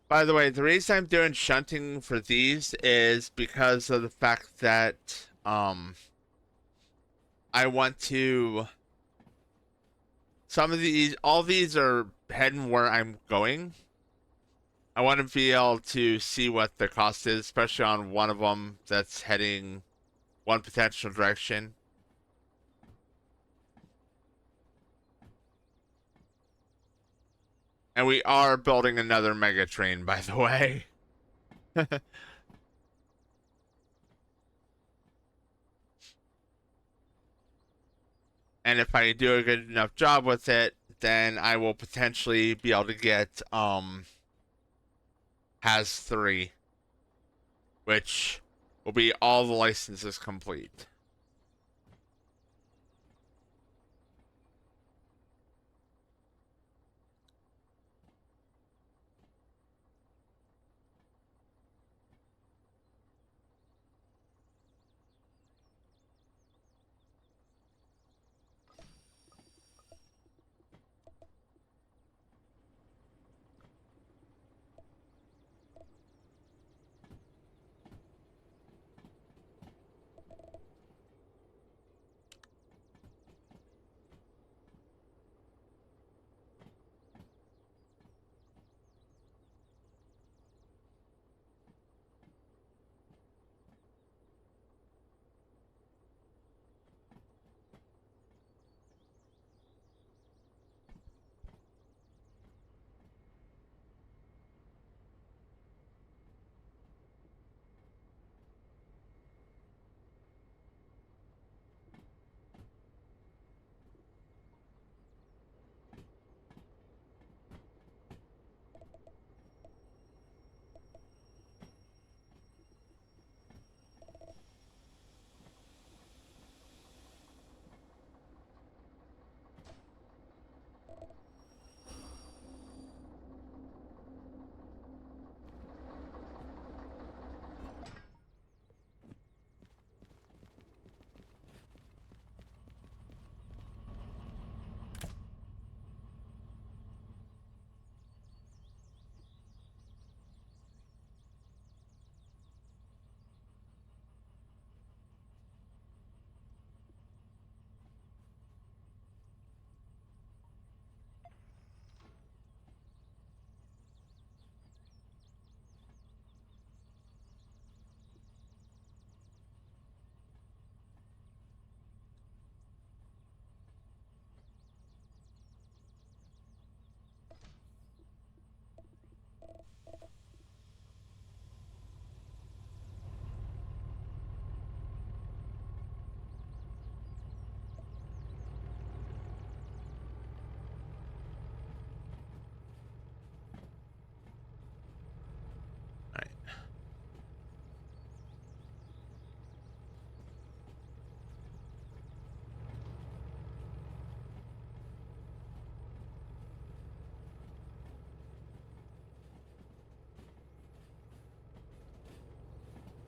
By the way, the reason I'm doing shunting for these is because of the fact that I want to some of these all these are heading where I'm going. I want to be able to see what the cost is, especially on one of them that's heading one potential direction. And we are building another mega train, by the way. And if I do a good enough job with it, then I will potentially be able to get has 3, which will be all the licenses complete.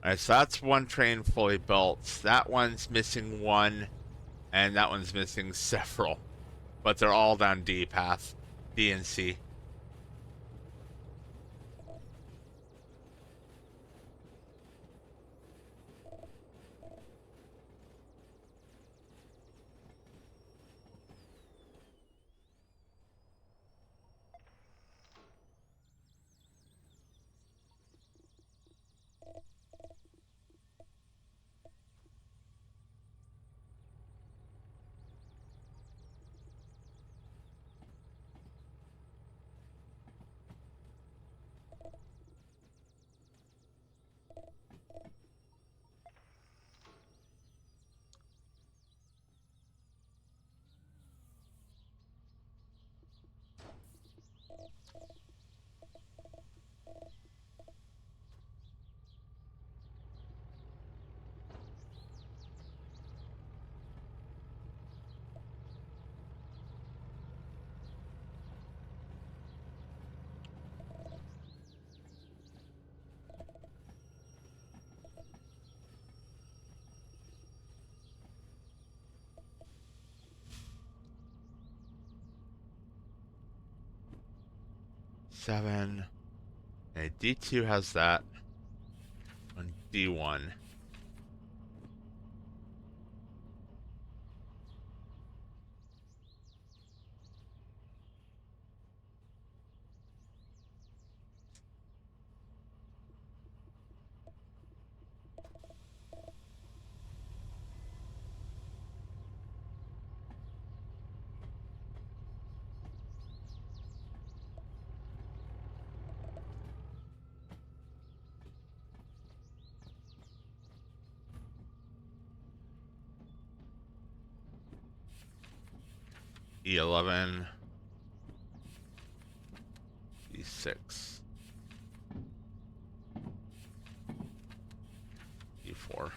Alright, so that's one train fully built. That one's missing one, and that one's missing several. But they're all down D path. D and C. Seven. Okay, D2 has that. On D1. E11. E6. E4.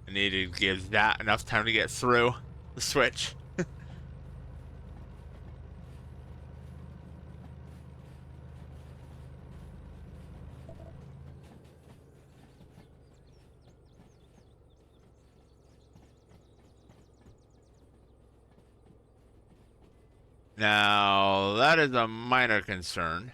I need to give that enough time to get through the switch. Now, that is a minor concern.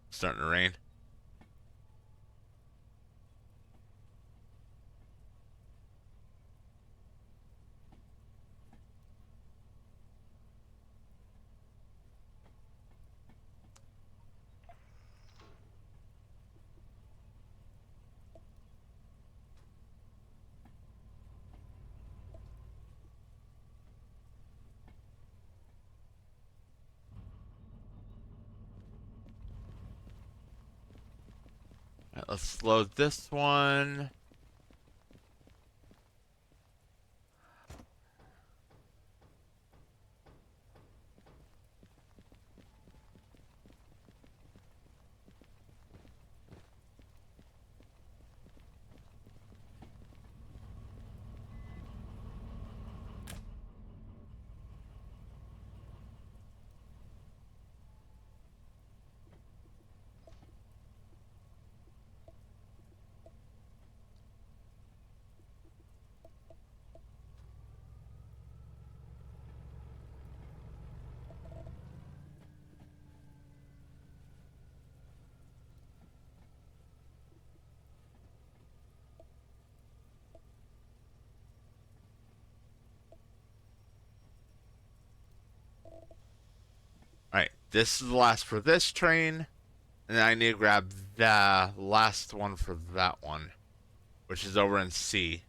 Starting to rain. All right, let's load this one. All right, this is the last for this train, and then I need to grab the last one for that one, which is over in C.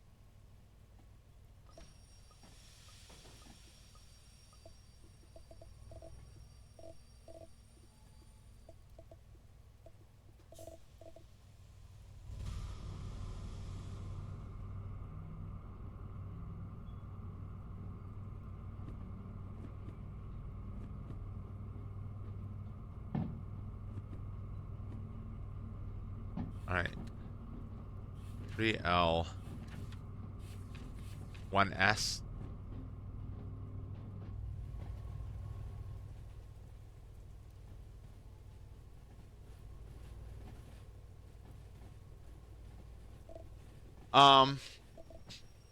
All right, 3L, 1S. Um,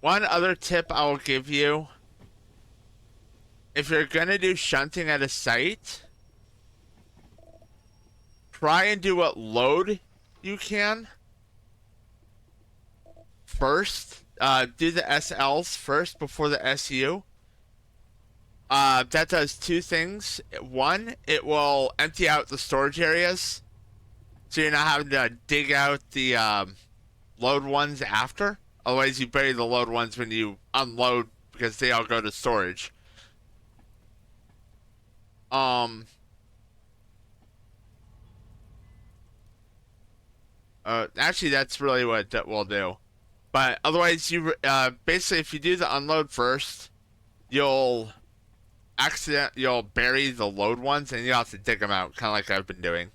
One other tip I will give you: if you're gonna do shunting at a site, try and do what load you can first. Do the SLs first before the SU. That does two things. One, it will empty out the storage areas, so you're not having to dig out the load ones after. Otherwise, you bury the load ones when you unload because they all go to storage. Um, Actually, that's really what that will do. But otherwise, you basically, if you do the unload first, you'll you'll bury the load ones, and you'll have to dig them out, kind of like I've been doing.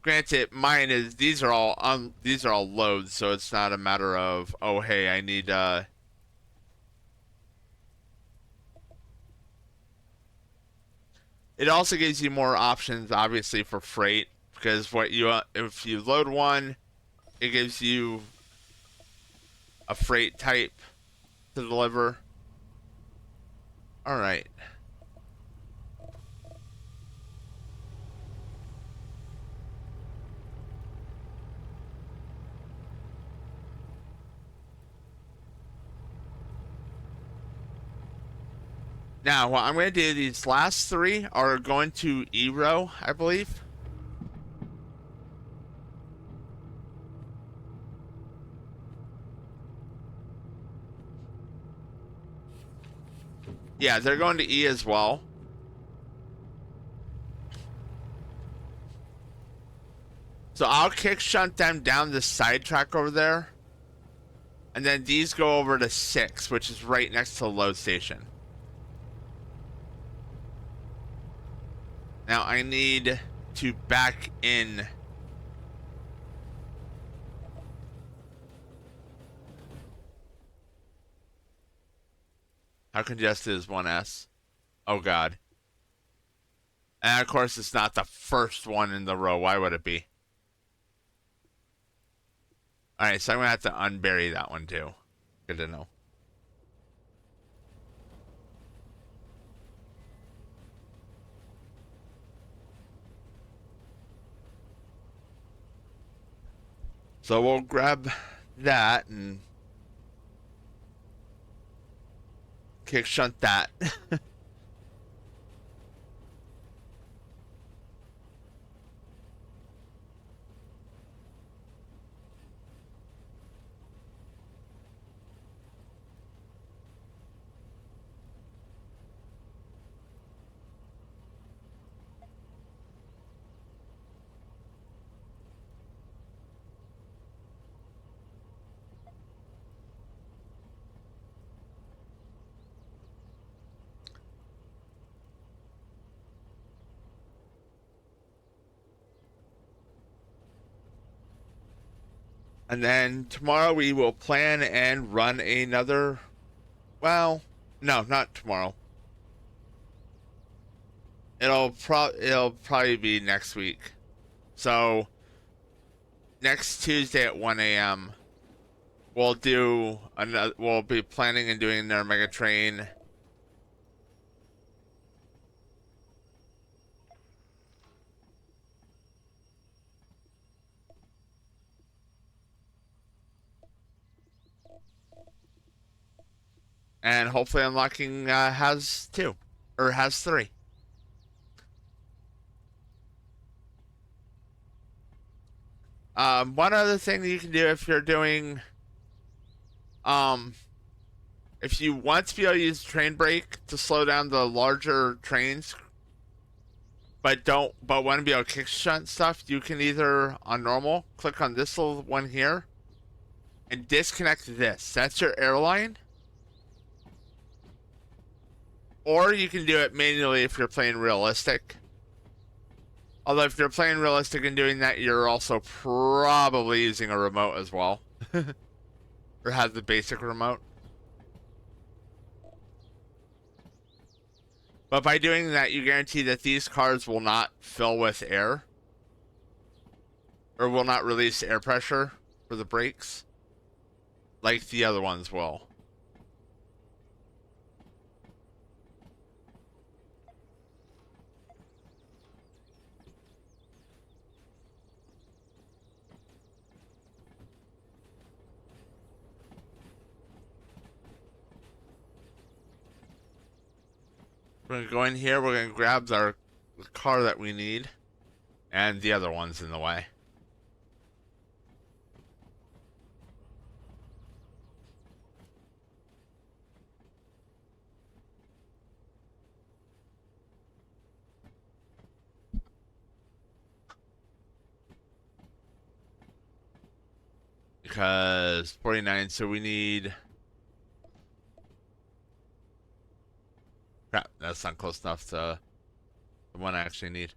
Granted, mine is these are all loads, so it's not a matter of, oh hey, I need It also gives you more options, obviously, for freight, because what you if you load one, it gives you a freight type to deliver. All right. Now, what I'm going to do, these last three are going to Eero, I believe. Yeah, they're going to E as well. So I'll kick shunt them down the side track over there. And then these go over to 6, which is right next to the load station. Now I need to back in. How congested is 1S? Oh god. And of course it's not the first one in the row. Why would it be? Alright, so I'm gonna have to unbury that one too. Good to know. So we'll grab that and kick shunt that. And then tomorrow we will plan and run another. Well, no, not tomorrow. It'll probably be next week. So next Tuesday at 1 a.m. we'll do another. We'll be planning and doing their mega train. And hopefully unlocking has 2 or has 3. One other thing that you can do if you're doing, um, if you want to be able to use train brake to slow down the larger trains, but want to be able to kick shunt stuff, you can either on normal click on this little one here and disconnect this. That's your airline. Or you can do it manually if you're playing realistic. Although if you're playing realistic and doing that, you're also probably using a remote as well. Or have the basic remote. But by doing that, you guarantee that these cars will not fill with air. Or will not release air pressure for the brakes. Like the other ones will. We're going to go in here. We're going to grab the car that we need. And the other one's in the way. Because 49, so we need... Crap, that's not close enough to the one I actually need.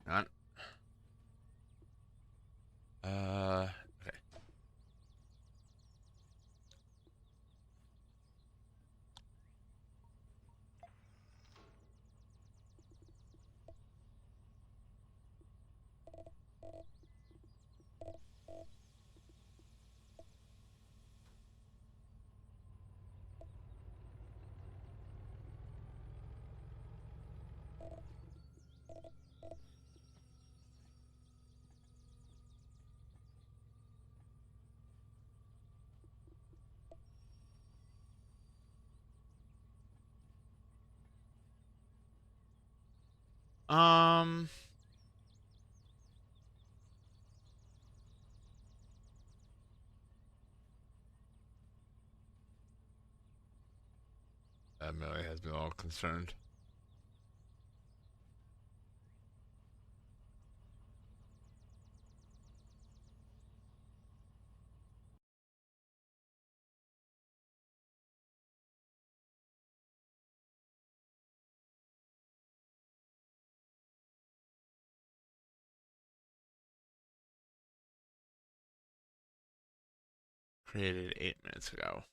on. Okay. Um, Millie has been a little concerned. Created 8 minutes ago.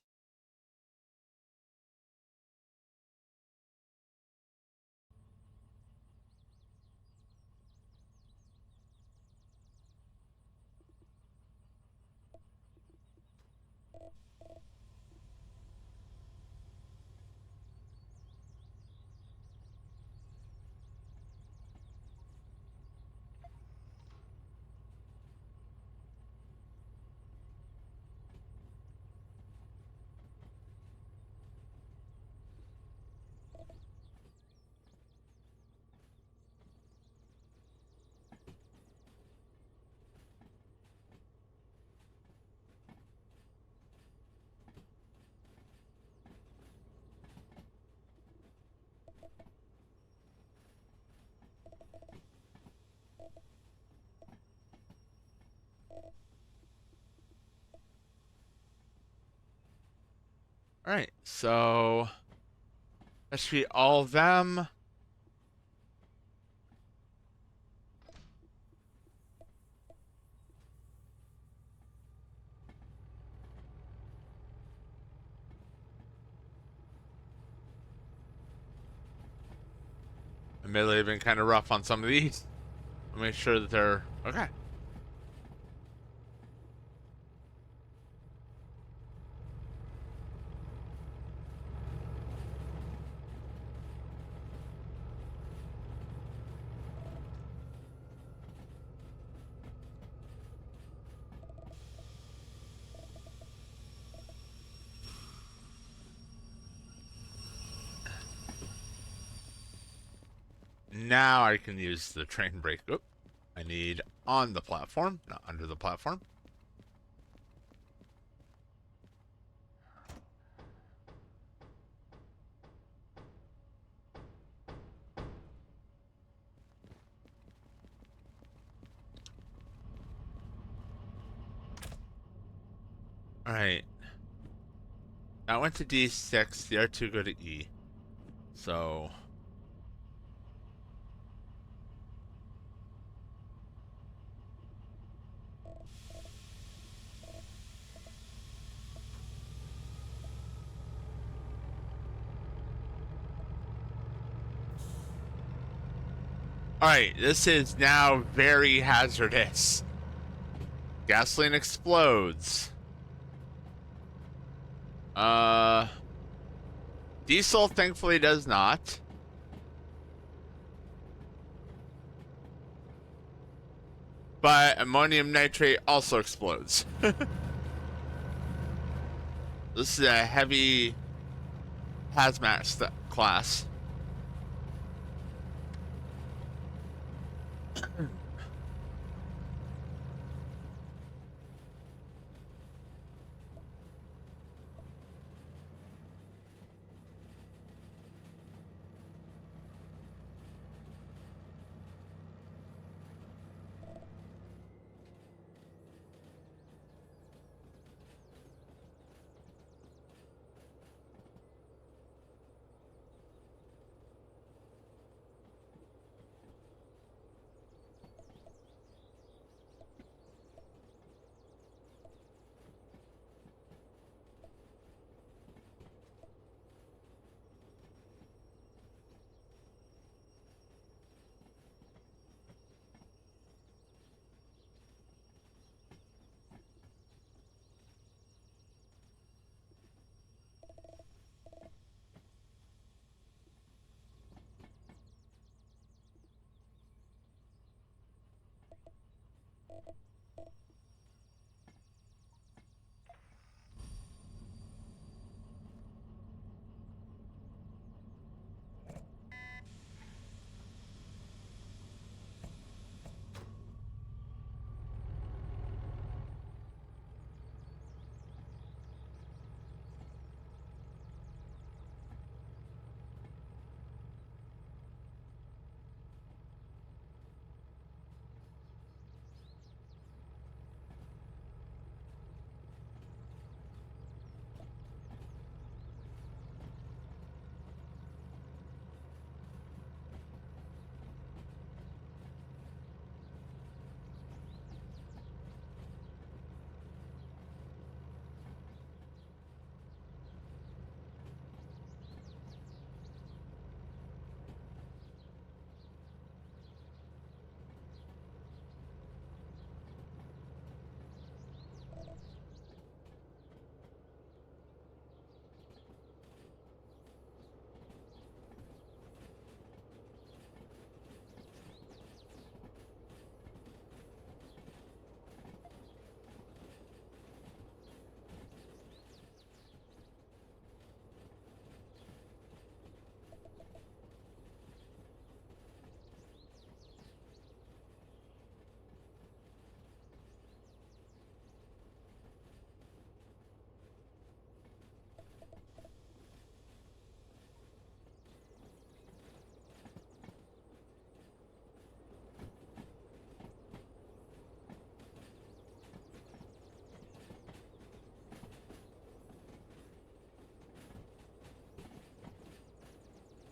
All right, so that should be all of them. Admittedly, I've been kind of rough on some of these. I'll make sure that they're okay. Now I can use the train brake. Oop. I need on the platform, not under the platform. All right. That went to D6. The R2 go to E. So. Alright, this is now very hazardous. Gasoline explodes. Uh. Diesel thankfully does not. But ammonium nitrate also explodes. This is a heavy hazmat class.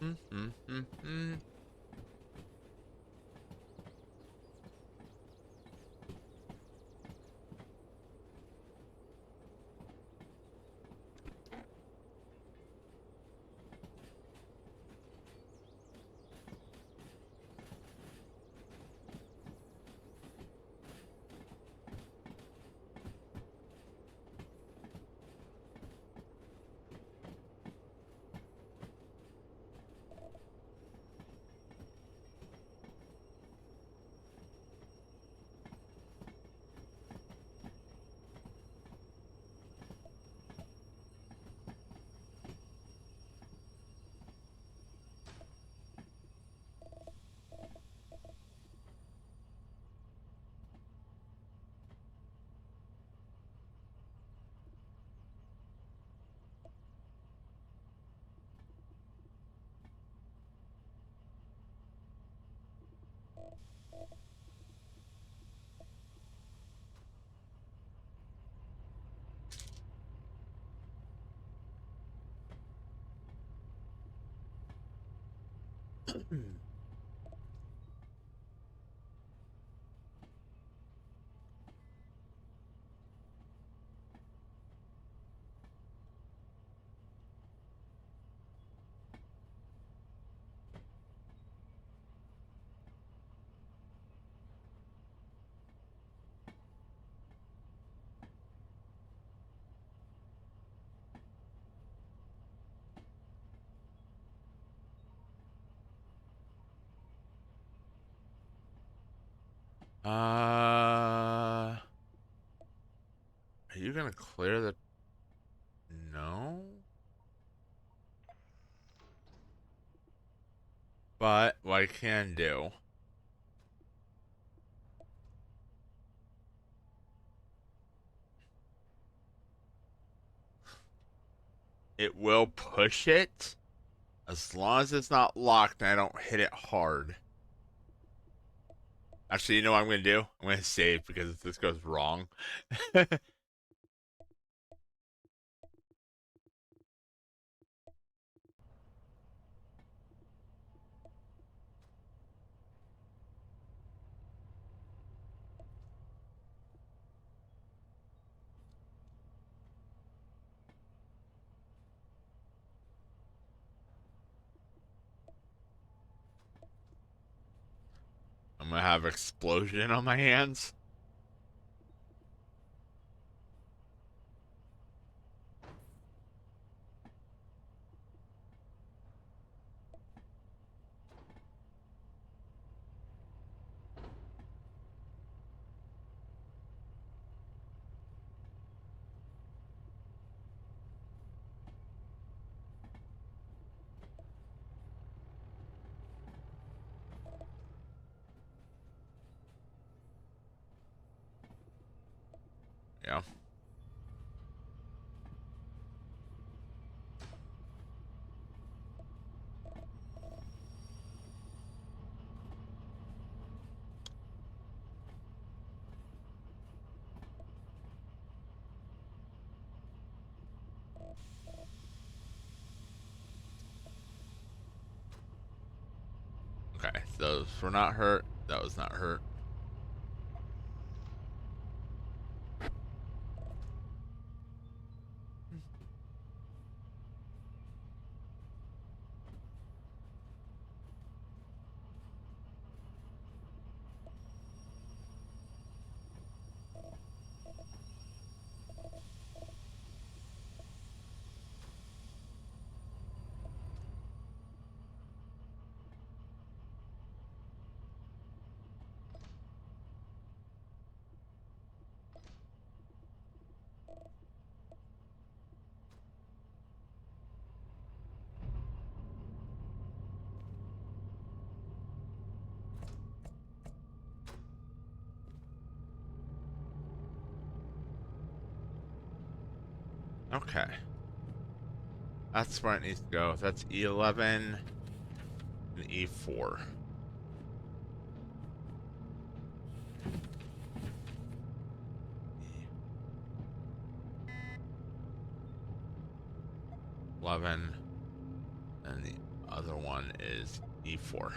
Mm-hmm. Are you gonna clear the... No? But what I can do... It will push it, as long as it's not locked and I don't hit it hard. Actually, you know what I'm gonna do? I'm gonna save, because if this goes wrong... I'm gonna have explosion on my hands. Yeah. Okay, those were not hurt. That was not hurt. Okay. That's where it needs to go. That's E11 and E4. E11 and the other one is E4.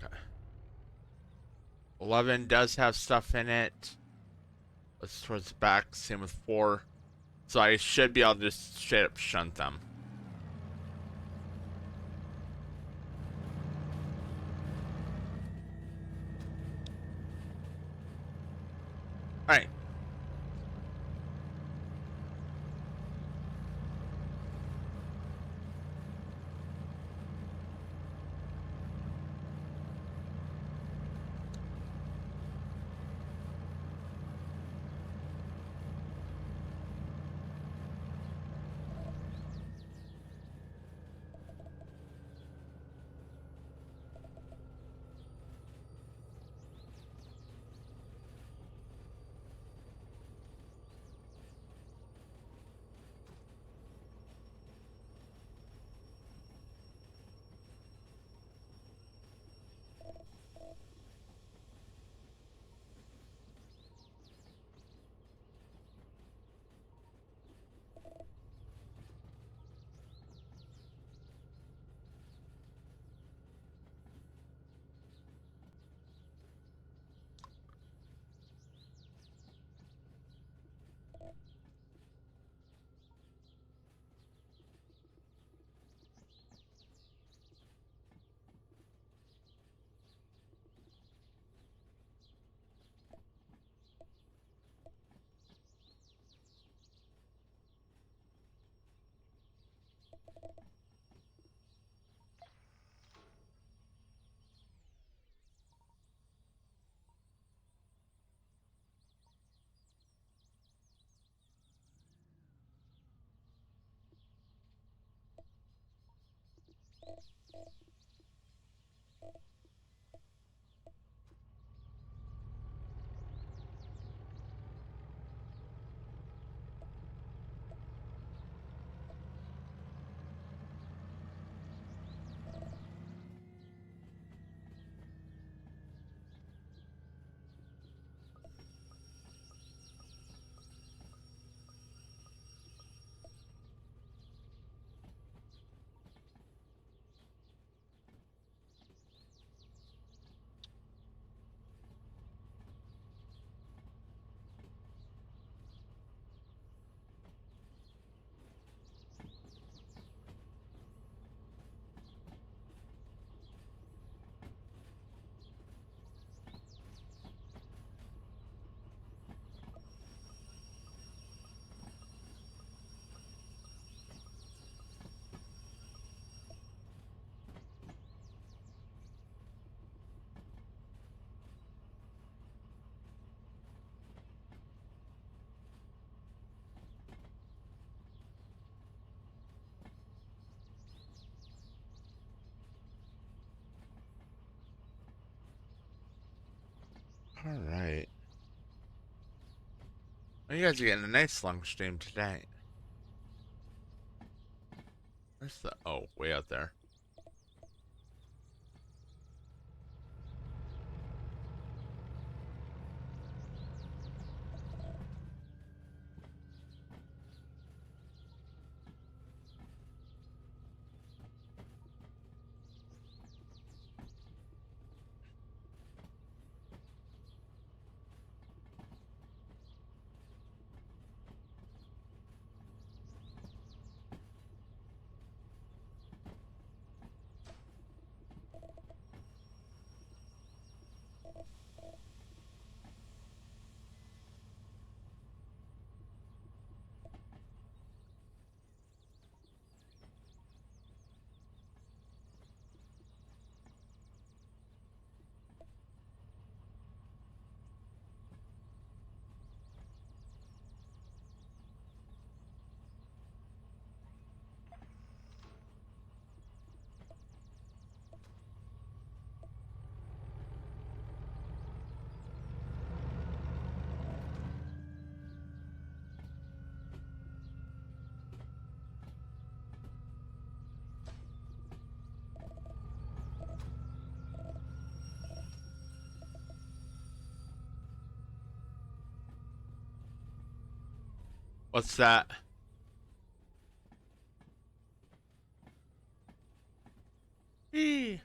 Okay. 11 does have stuff in it. Let's towards the back. Same with 4. So I should be able to just straight up shunt them. Alright. Alright. Well, you guys are getting a nice long stream today. Where's the... Oh, way out there. What's that? Eee.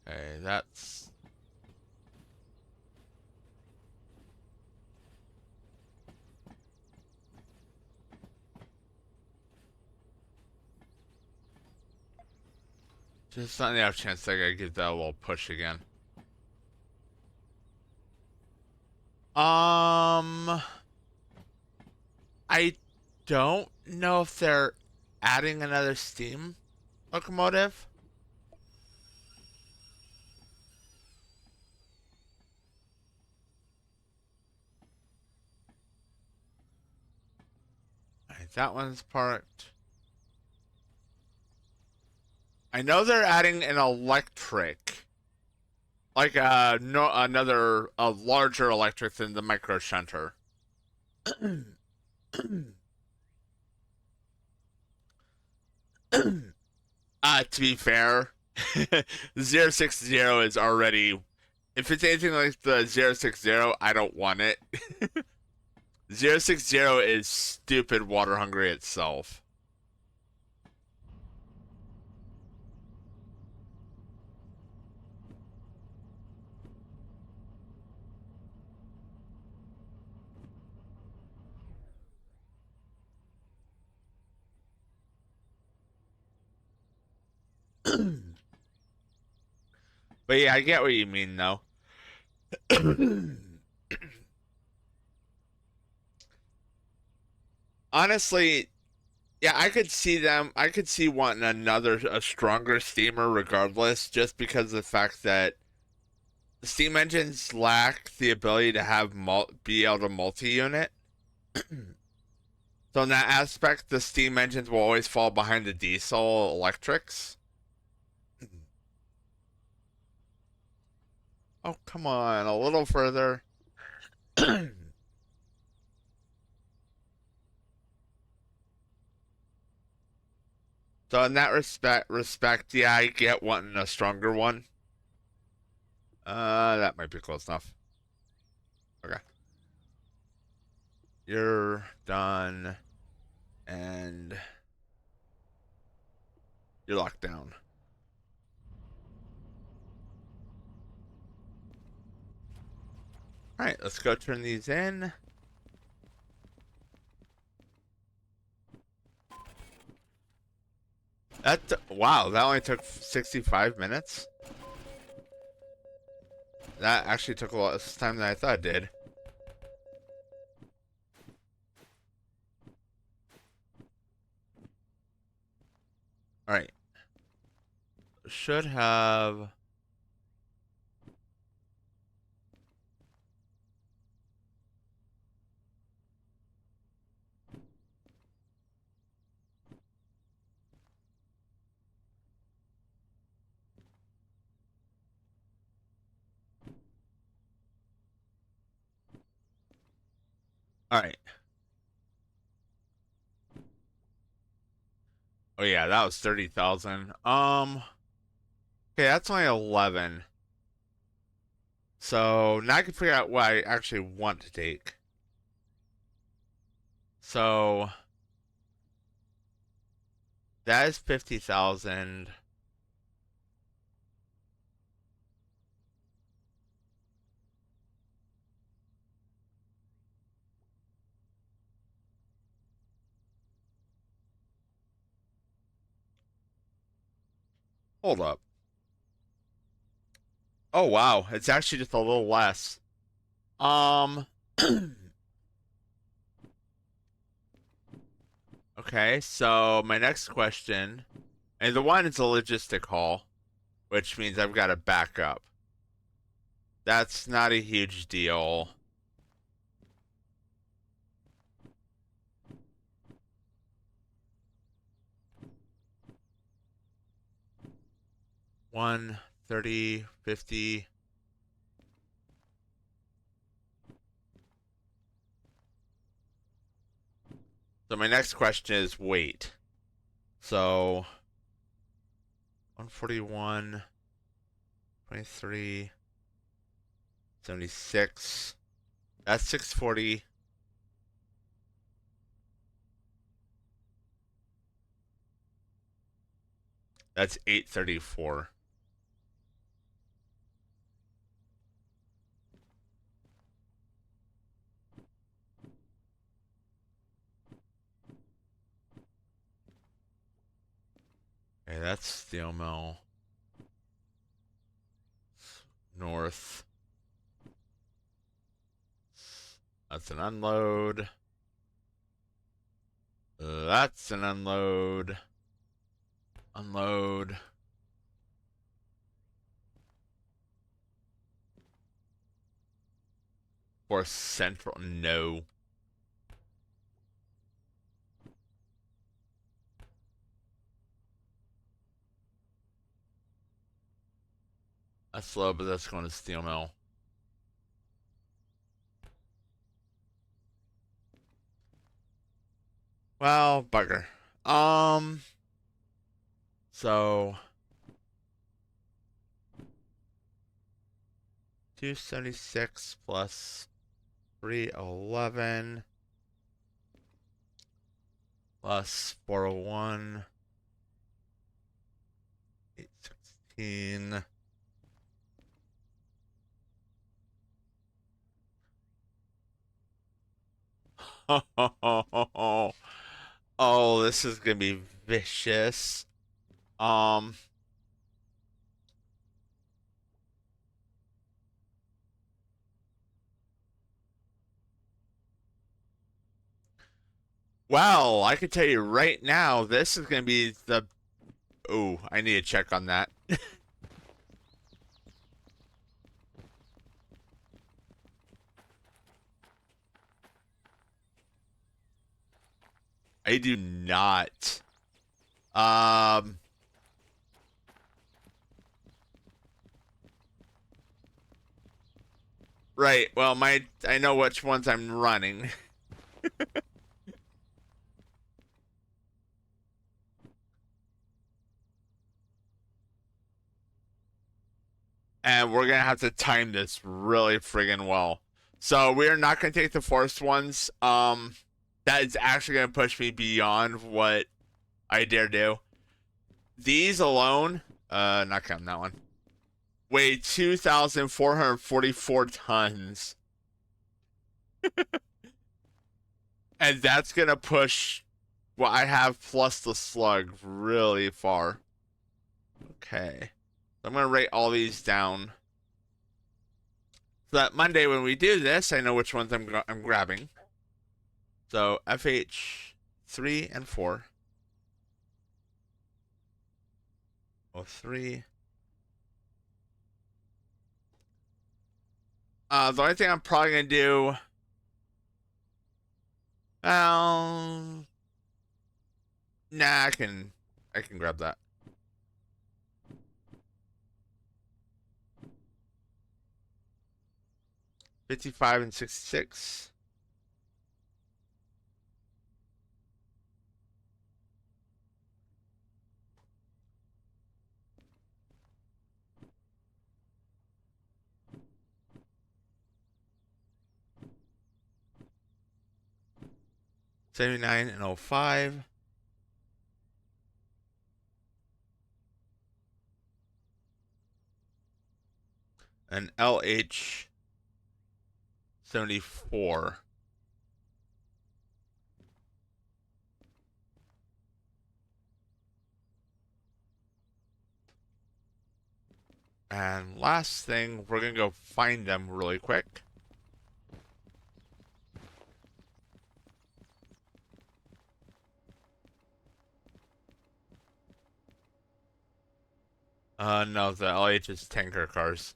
Okay, that's... Just on the off chance I gotta give that a little push again. Um, I don't know if they're adding another steam locomotive. Alright, that one's parked. I know they're adding an electric. Like no another a larger electric than the micro shunter. To be fair, 060 is already if it's anything like the 060, I don't want it. 060 is stupid water hungry itself. But yeah, I get what you mean though. Honestly, yeah, I could see wanting a stronger steamer regardless, just because of the fact that steam engines lack the ability to have be able to multi-unit. So in that aspect, the steam engines will always fall behind the diesel electrics. Oh, come on, a little further. So in that respect, yeah, I get wanting a stronger one. That might be close enough. Okay. You're done, and you're locked down. All right, let's go turn these in. Wow, that only took 65 minutes. That actually took a lot less time than I thought it did. All right. Should have... All right. Oh yeah, that was 30,000. Okay, that's only 11. So now I can figure out what I actually want to take. So that is 50,000. Hold up. Oh wow, it's actually just a little less. Um Okay, so my next question, and the one is a logistic haul, which means I've got to back up. That's not a huge deal. One 30, 50. So my next question is weight. So 141, 23, 76. That's 640. That's 834. Okay, that's steel mill. North. That's an unload. That's an unload. Unload. For central. No. That's low, but that's going to steel mill. Well, bugger. So 276 plus 311 plus 401 816. Oh, this is gonna be vicious. Um, well, I can tell you right now, this is gonna be the. Oh, I need to check on that. I do not. Um, right. Well, I know which ones I'm running. And we're gonna have to time this really friggin' well. So we are not gonna take the forced ones. That is actually gonna push me beyond what I dare do. These alone, not counting that one, weigh 2,444 tons, and that's gonna push what I have plus the slug really far. Okay, I'm gonna write all these down. So that Monday when we do this, I know which ones I'm grabbing. So FH 3 and 4. 03. The only thing I'm probably gonna do, um, nah, I can grab that. 55 and 66. '79 and '05. And LH 74. And last thing, we're gonna go find them really quick. No, the LH is tanker cars.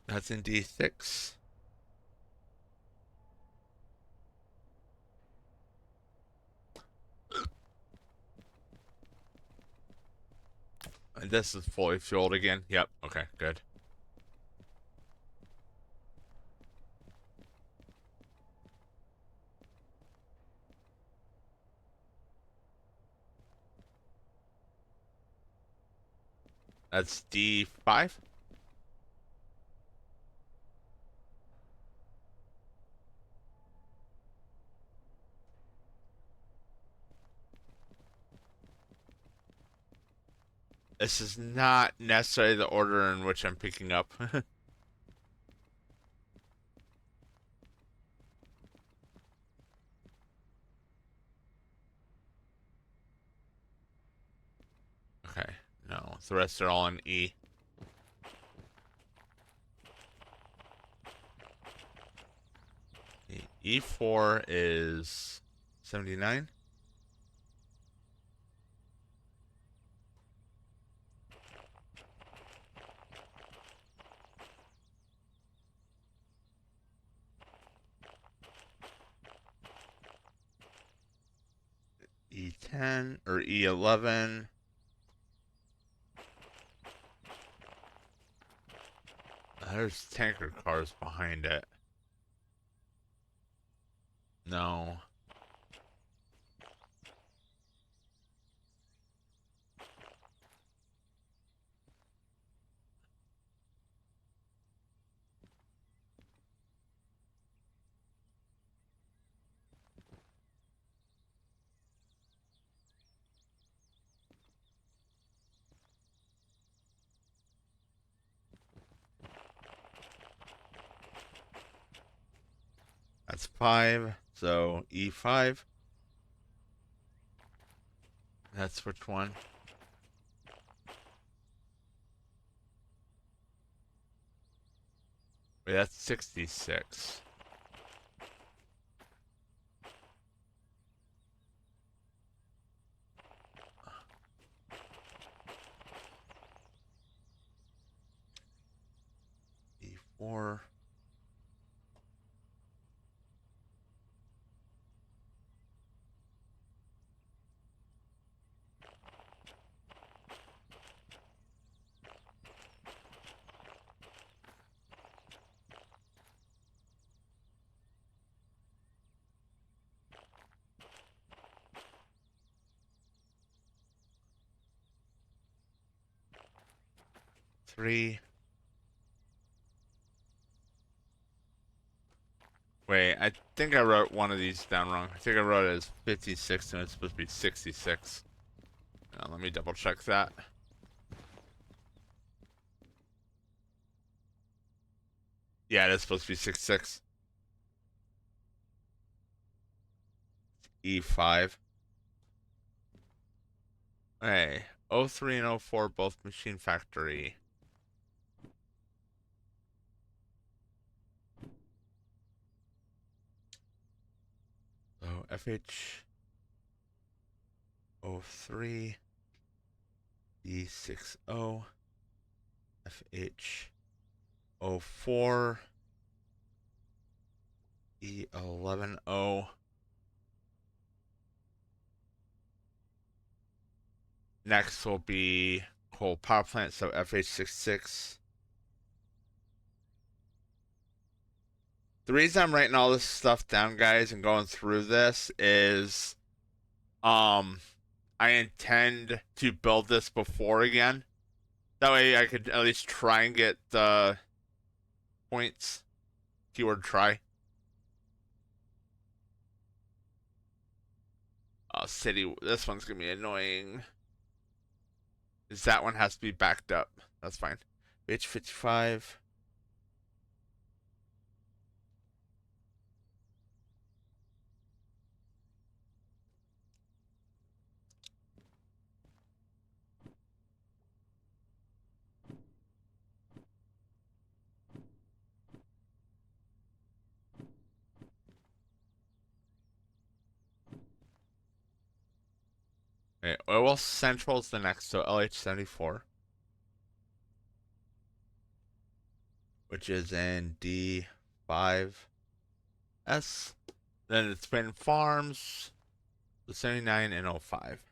That's in D6. And this is fully fueled again. Yep. Okay, good. That's D5. This is not necessarily the order in which I'm picking up. Okay, no, the rest are all in E. E4 is 79. E10 or E11. There's tanker cars behind it. No. That's 5. So E5. That's which one? Wait, that's 66. E4. Three. Wait, I think I wrote one of these down wrong. I think I wrote it as 56 and it's supposed to be 66. Let me double check that. Yeah, it is supposed to be 66. E5. Hey, O3 and O4 both machine factory. So FH O3 E60 FH O4 E11O. Next will be coal power plant, so FH66. The reason I'm writing all this stuff down, guys, and going through this is um I intend to build this before again. That way I could at least try and get the points. Keyword try. City, this one's gonna be annoying. Is that one has to be backed up. That's fine. H55. Okay, Oil Central is the next, so LH74, which is in D5S. Then it's been Farms, the 79 and 05.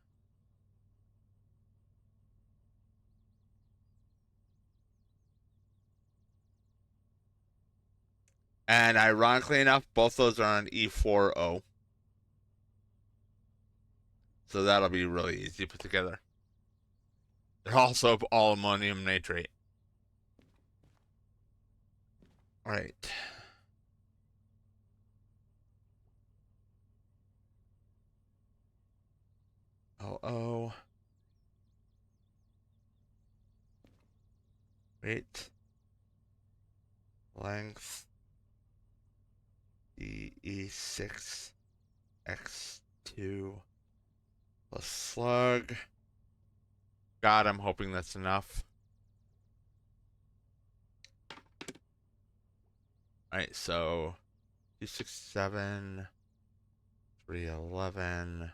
And ironically enough, both those are on E40. So that'll be really easy to put together. They're also all ammonium nitrate. All right. Oh. Wait. Length. DE6 X2 plus slug. God, I'm hoping that's enough. Alright, so 267, 311,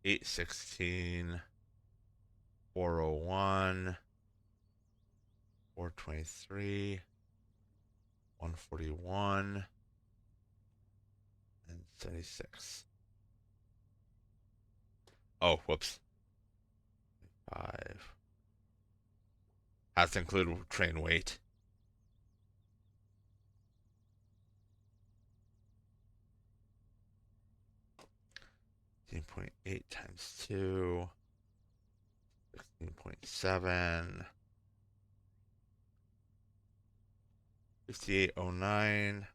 816, 401, 423, 141, and 76. Oh, whoops. 5. Has to include train weight. .8 times 2. 16.7. 5809.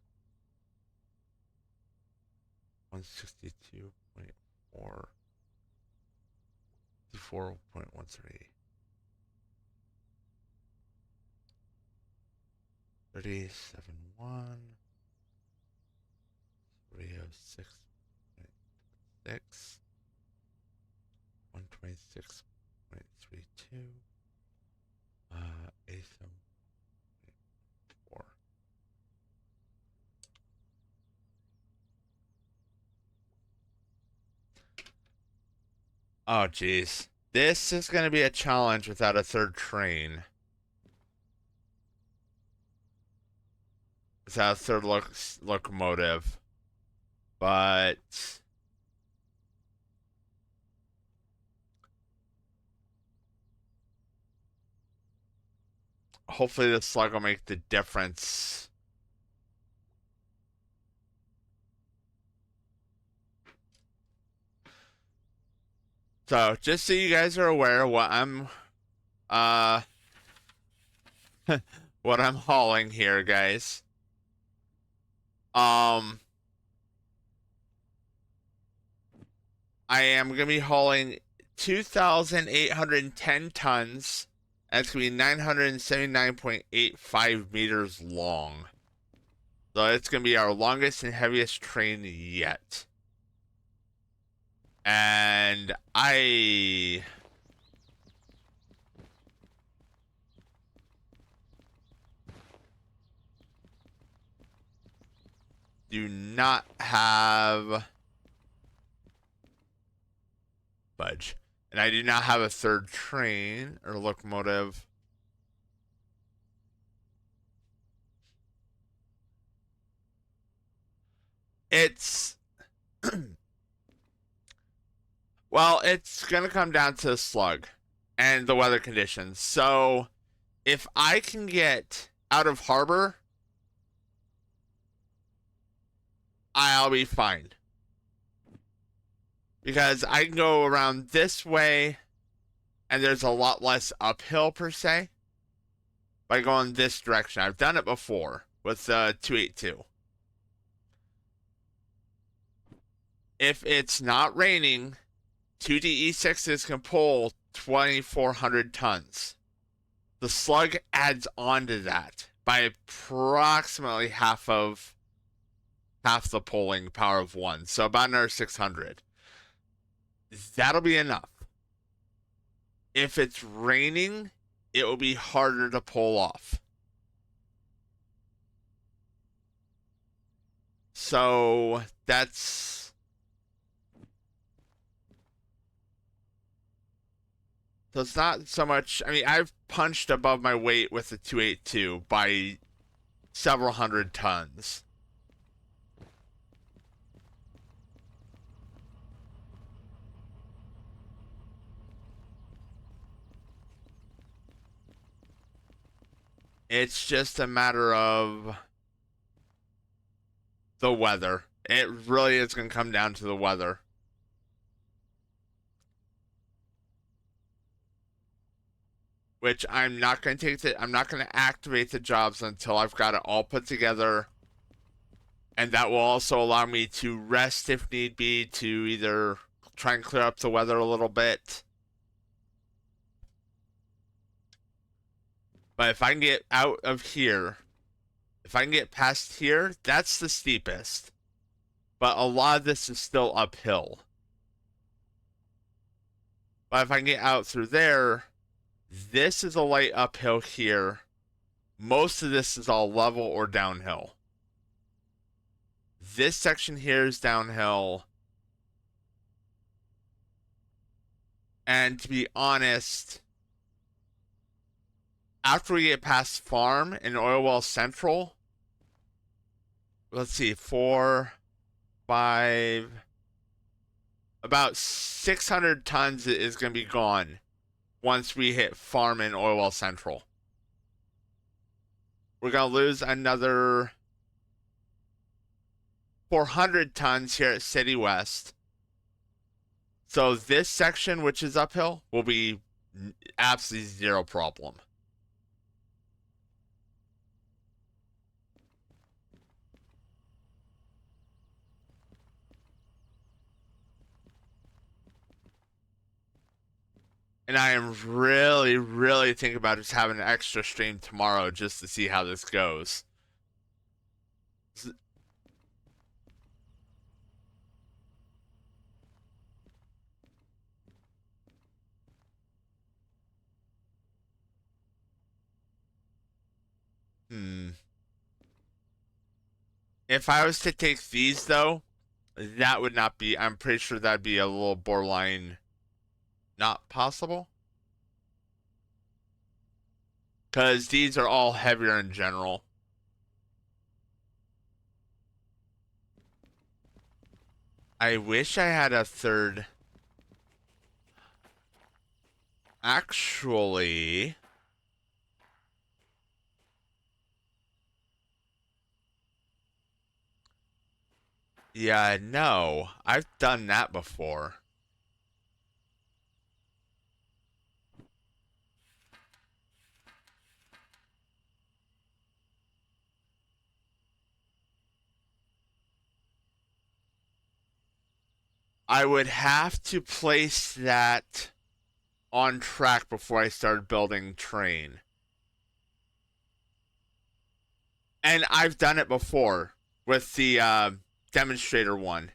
162.4. 54.13. 37.1. 306.6. 126.32. 87.4. Oh, geez. This is going to be a challenge without a third train. Without a third locomotive. But hopefully the slug will make the difference. So, just so you guys are aware what I'm uh what I'm hauling here, guys. I am gonna be hauling 2,810 tons. That's gonna be 979.85 meters long. So it's gonna be our longest and heaviest train yet. And I do not have budge. And I do not have a third train or locomotive. It's well, it's gonna come down to the slug and the weather conditions. So if I can get out of harbor, I'll be fine. Because I can go around this way and there's a lot less uphill per se by going this direction. I've done it before with 282. If it's not raining, 2DE6s can pull 2,400 tons. The slug adds on to that by approximately half the pulling power of one, so about another 600. That'll be enough. If it's raining, it will be harder to pull off. So that's so it's not so much. I mean, I've punched above my weight with the 282 by several hundred tons. It's just a matter of the weather. It really is going to come down to the weather. which I'm not going to take I'm not going to activate the jobs until I've got it all put together. And that will also allow me to rest if need be, to either try and clear up the weather a little bit. But if I can get out of here, if I can get past here, that's the steepest. But a lot of this is still uphill. But if I can get out through there, this is a light uphill here. Most of this is all level or downhill. This section here is downhill. And to be honest, after we get past farm and oil well central, let's see, 4, 5, about 600 tons is going to be gone once we hit farm and oil well central. We're going to lose another 400 tons here at City West. So this section, which is uphill, will be absolutely zero problem. And I am really, really thinking about just having an extra stream tomorrow just to see how this goes. If I was to take these, though, that would not be, I'm pretty sure that'd be a little borderline not possible. Because these are all heavier in general. I wish I had a third. Actually, yeah, no, I've done that before. I would have to place that on track before I started building train. And I've done it before with the demonstrator one.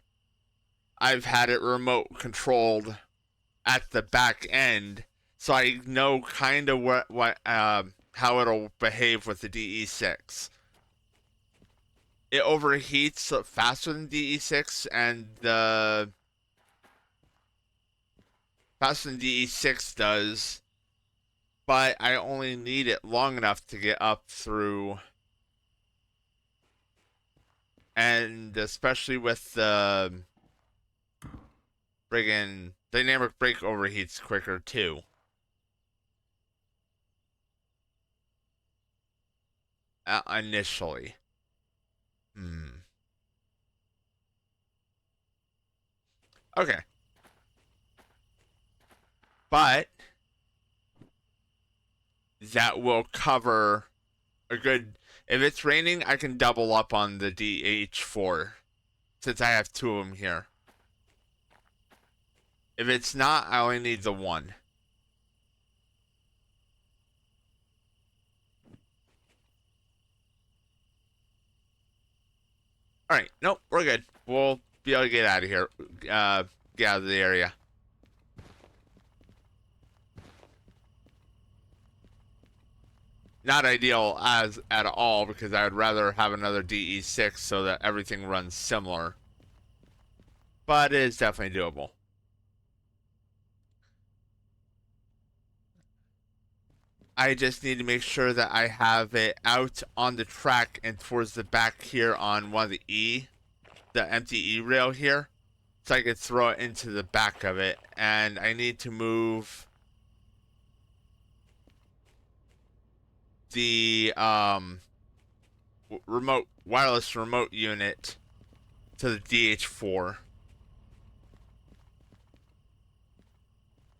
I've had it remote controlled at the back end, so I know kind of what how it'll behave with the DE6. It overheats faster than DE6, and the faster than DE6 does, but I only need it long enough to get up through. And especially with the friggin' dynamic brake overheats quicker too. Initially. Okay. But that will cover a good. If it's raining, I can double up on the DH4 since I have 2 of them here. If it's not, I only need the 1. Alright, nope, we're good. We'll be able to get out of here. Get out of the area. Not ideal as at all, because I would rather have another DE6 so that everything runs similar. But it is definitely doable. I just need to make sure that I have it out on the track and towards the back here on one of the empty E rail here, so I can throw it into the back of it. And I need to move the wireless remote unit to the DH4.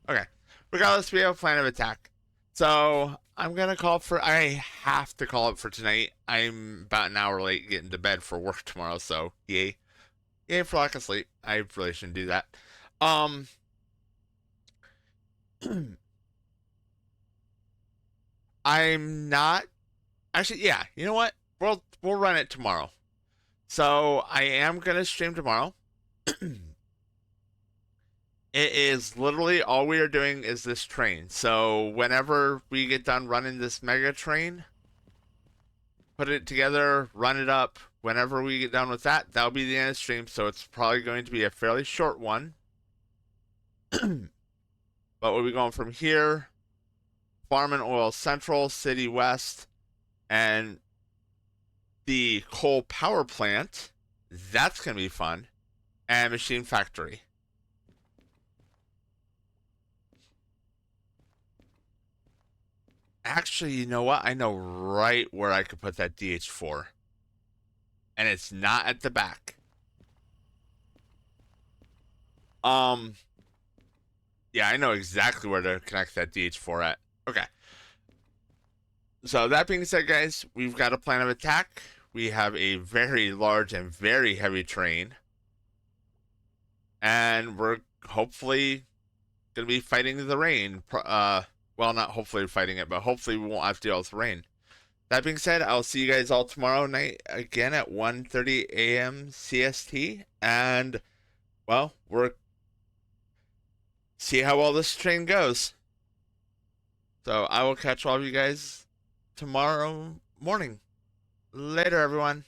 Okay. Regardless, we have a plan of attack. So I'm gonna call for. I have to call it for tonight. I'm about an hour late getting to bed for work tomorrow. So yay, yay for lack of sleep. I really shouldn't do that. Um, I'm not actually. Yeah, you know what? We'll run it tomorrow. So I am gonna stream tomorrow. It is literally all we are doing is this train. So whenever we get done running this mega train, put it together, run it up. Whenever we get done with that, that'll be the end of the stream. So it's probably going to be a fairly short one. But we'll be going from here, Farm and Oil Central, City West, and the coal power plant. That's going to be fun. And Machine Factory. Actually, you know what? I know right where I could put that DH4. And it's not at the back. Um, yeah, I know exactly where to connect that DH4 at. Okay. So that being said, guys, we've got a plan of attack. We have a very large and very heavy train. And we're hopefully going to be fighting the rain. Well, not hopefully fighting it, but hopefully we won't have to deal with rain. That being said, I'll see you guys all tomorrow night again at 1:30 a.m. CST. And, well, we're see how well this train goes. So I will catch all of you guys tomorrow morning. Later, everyone.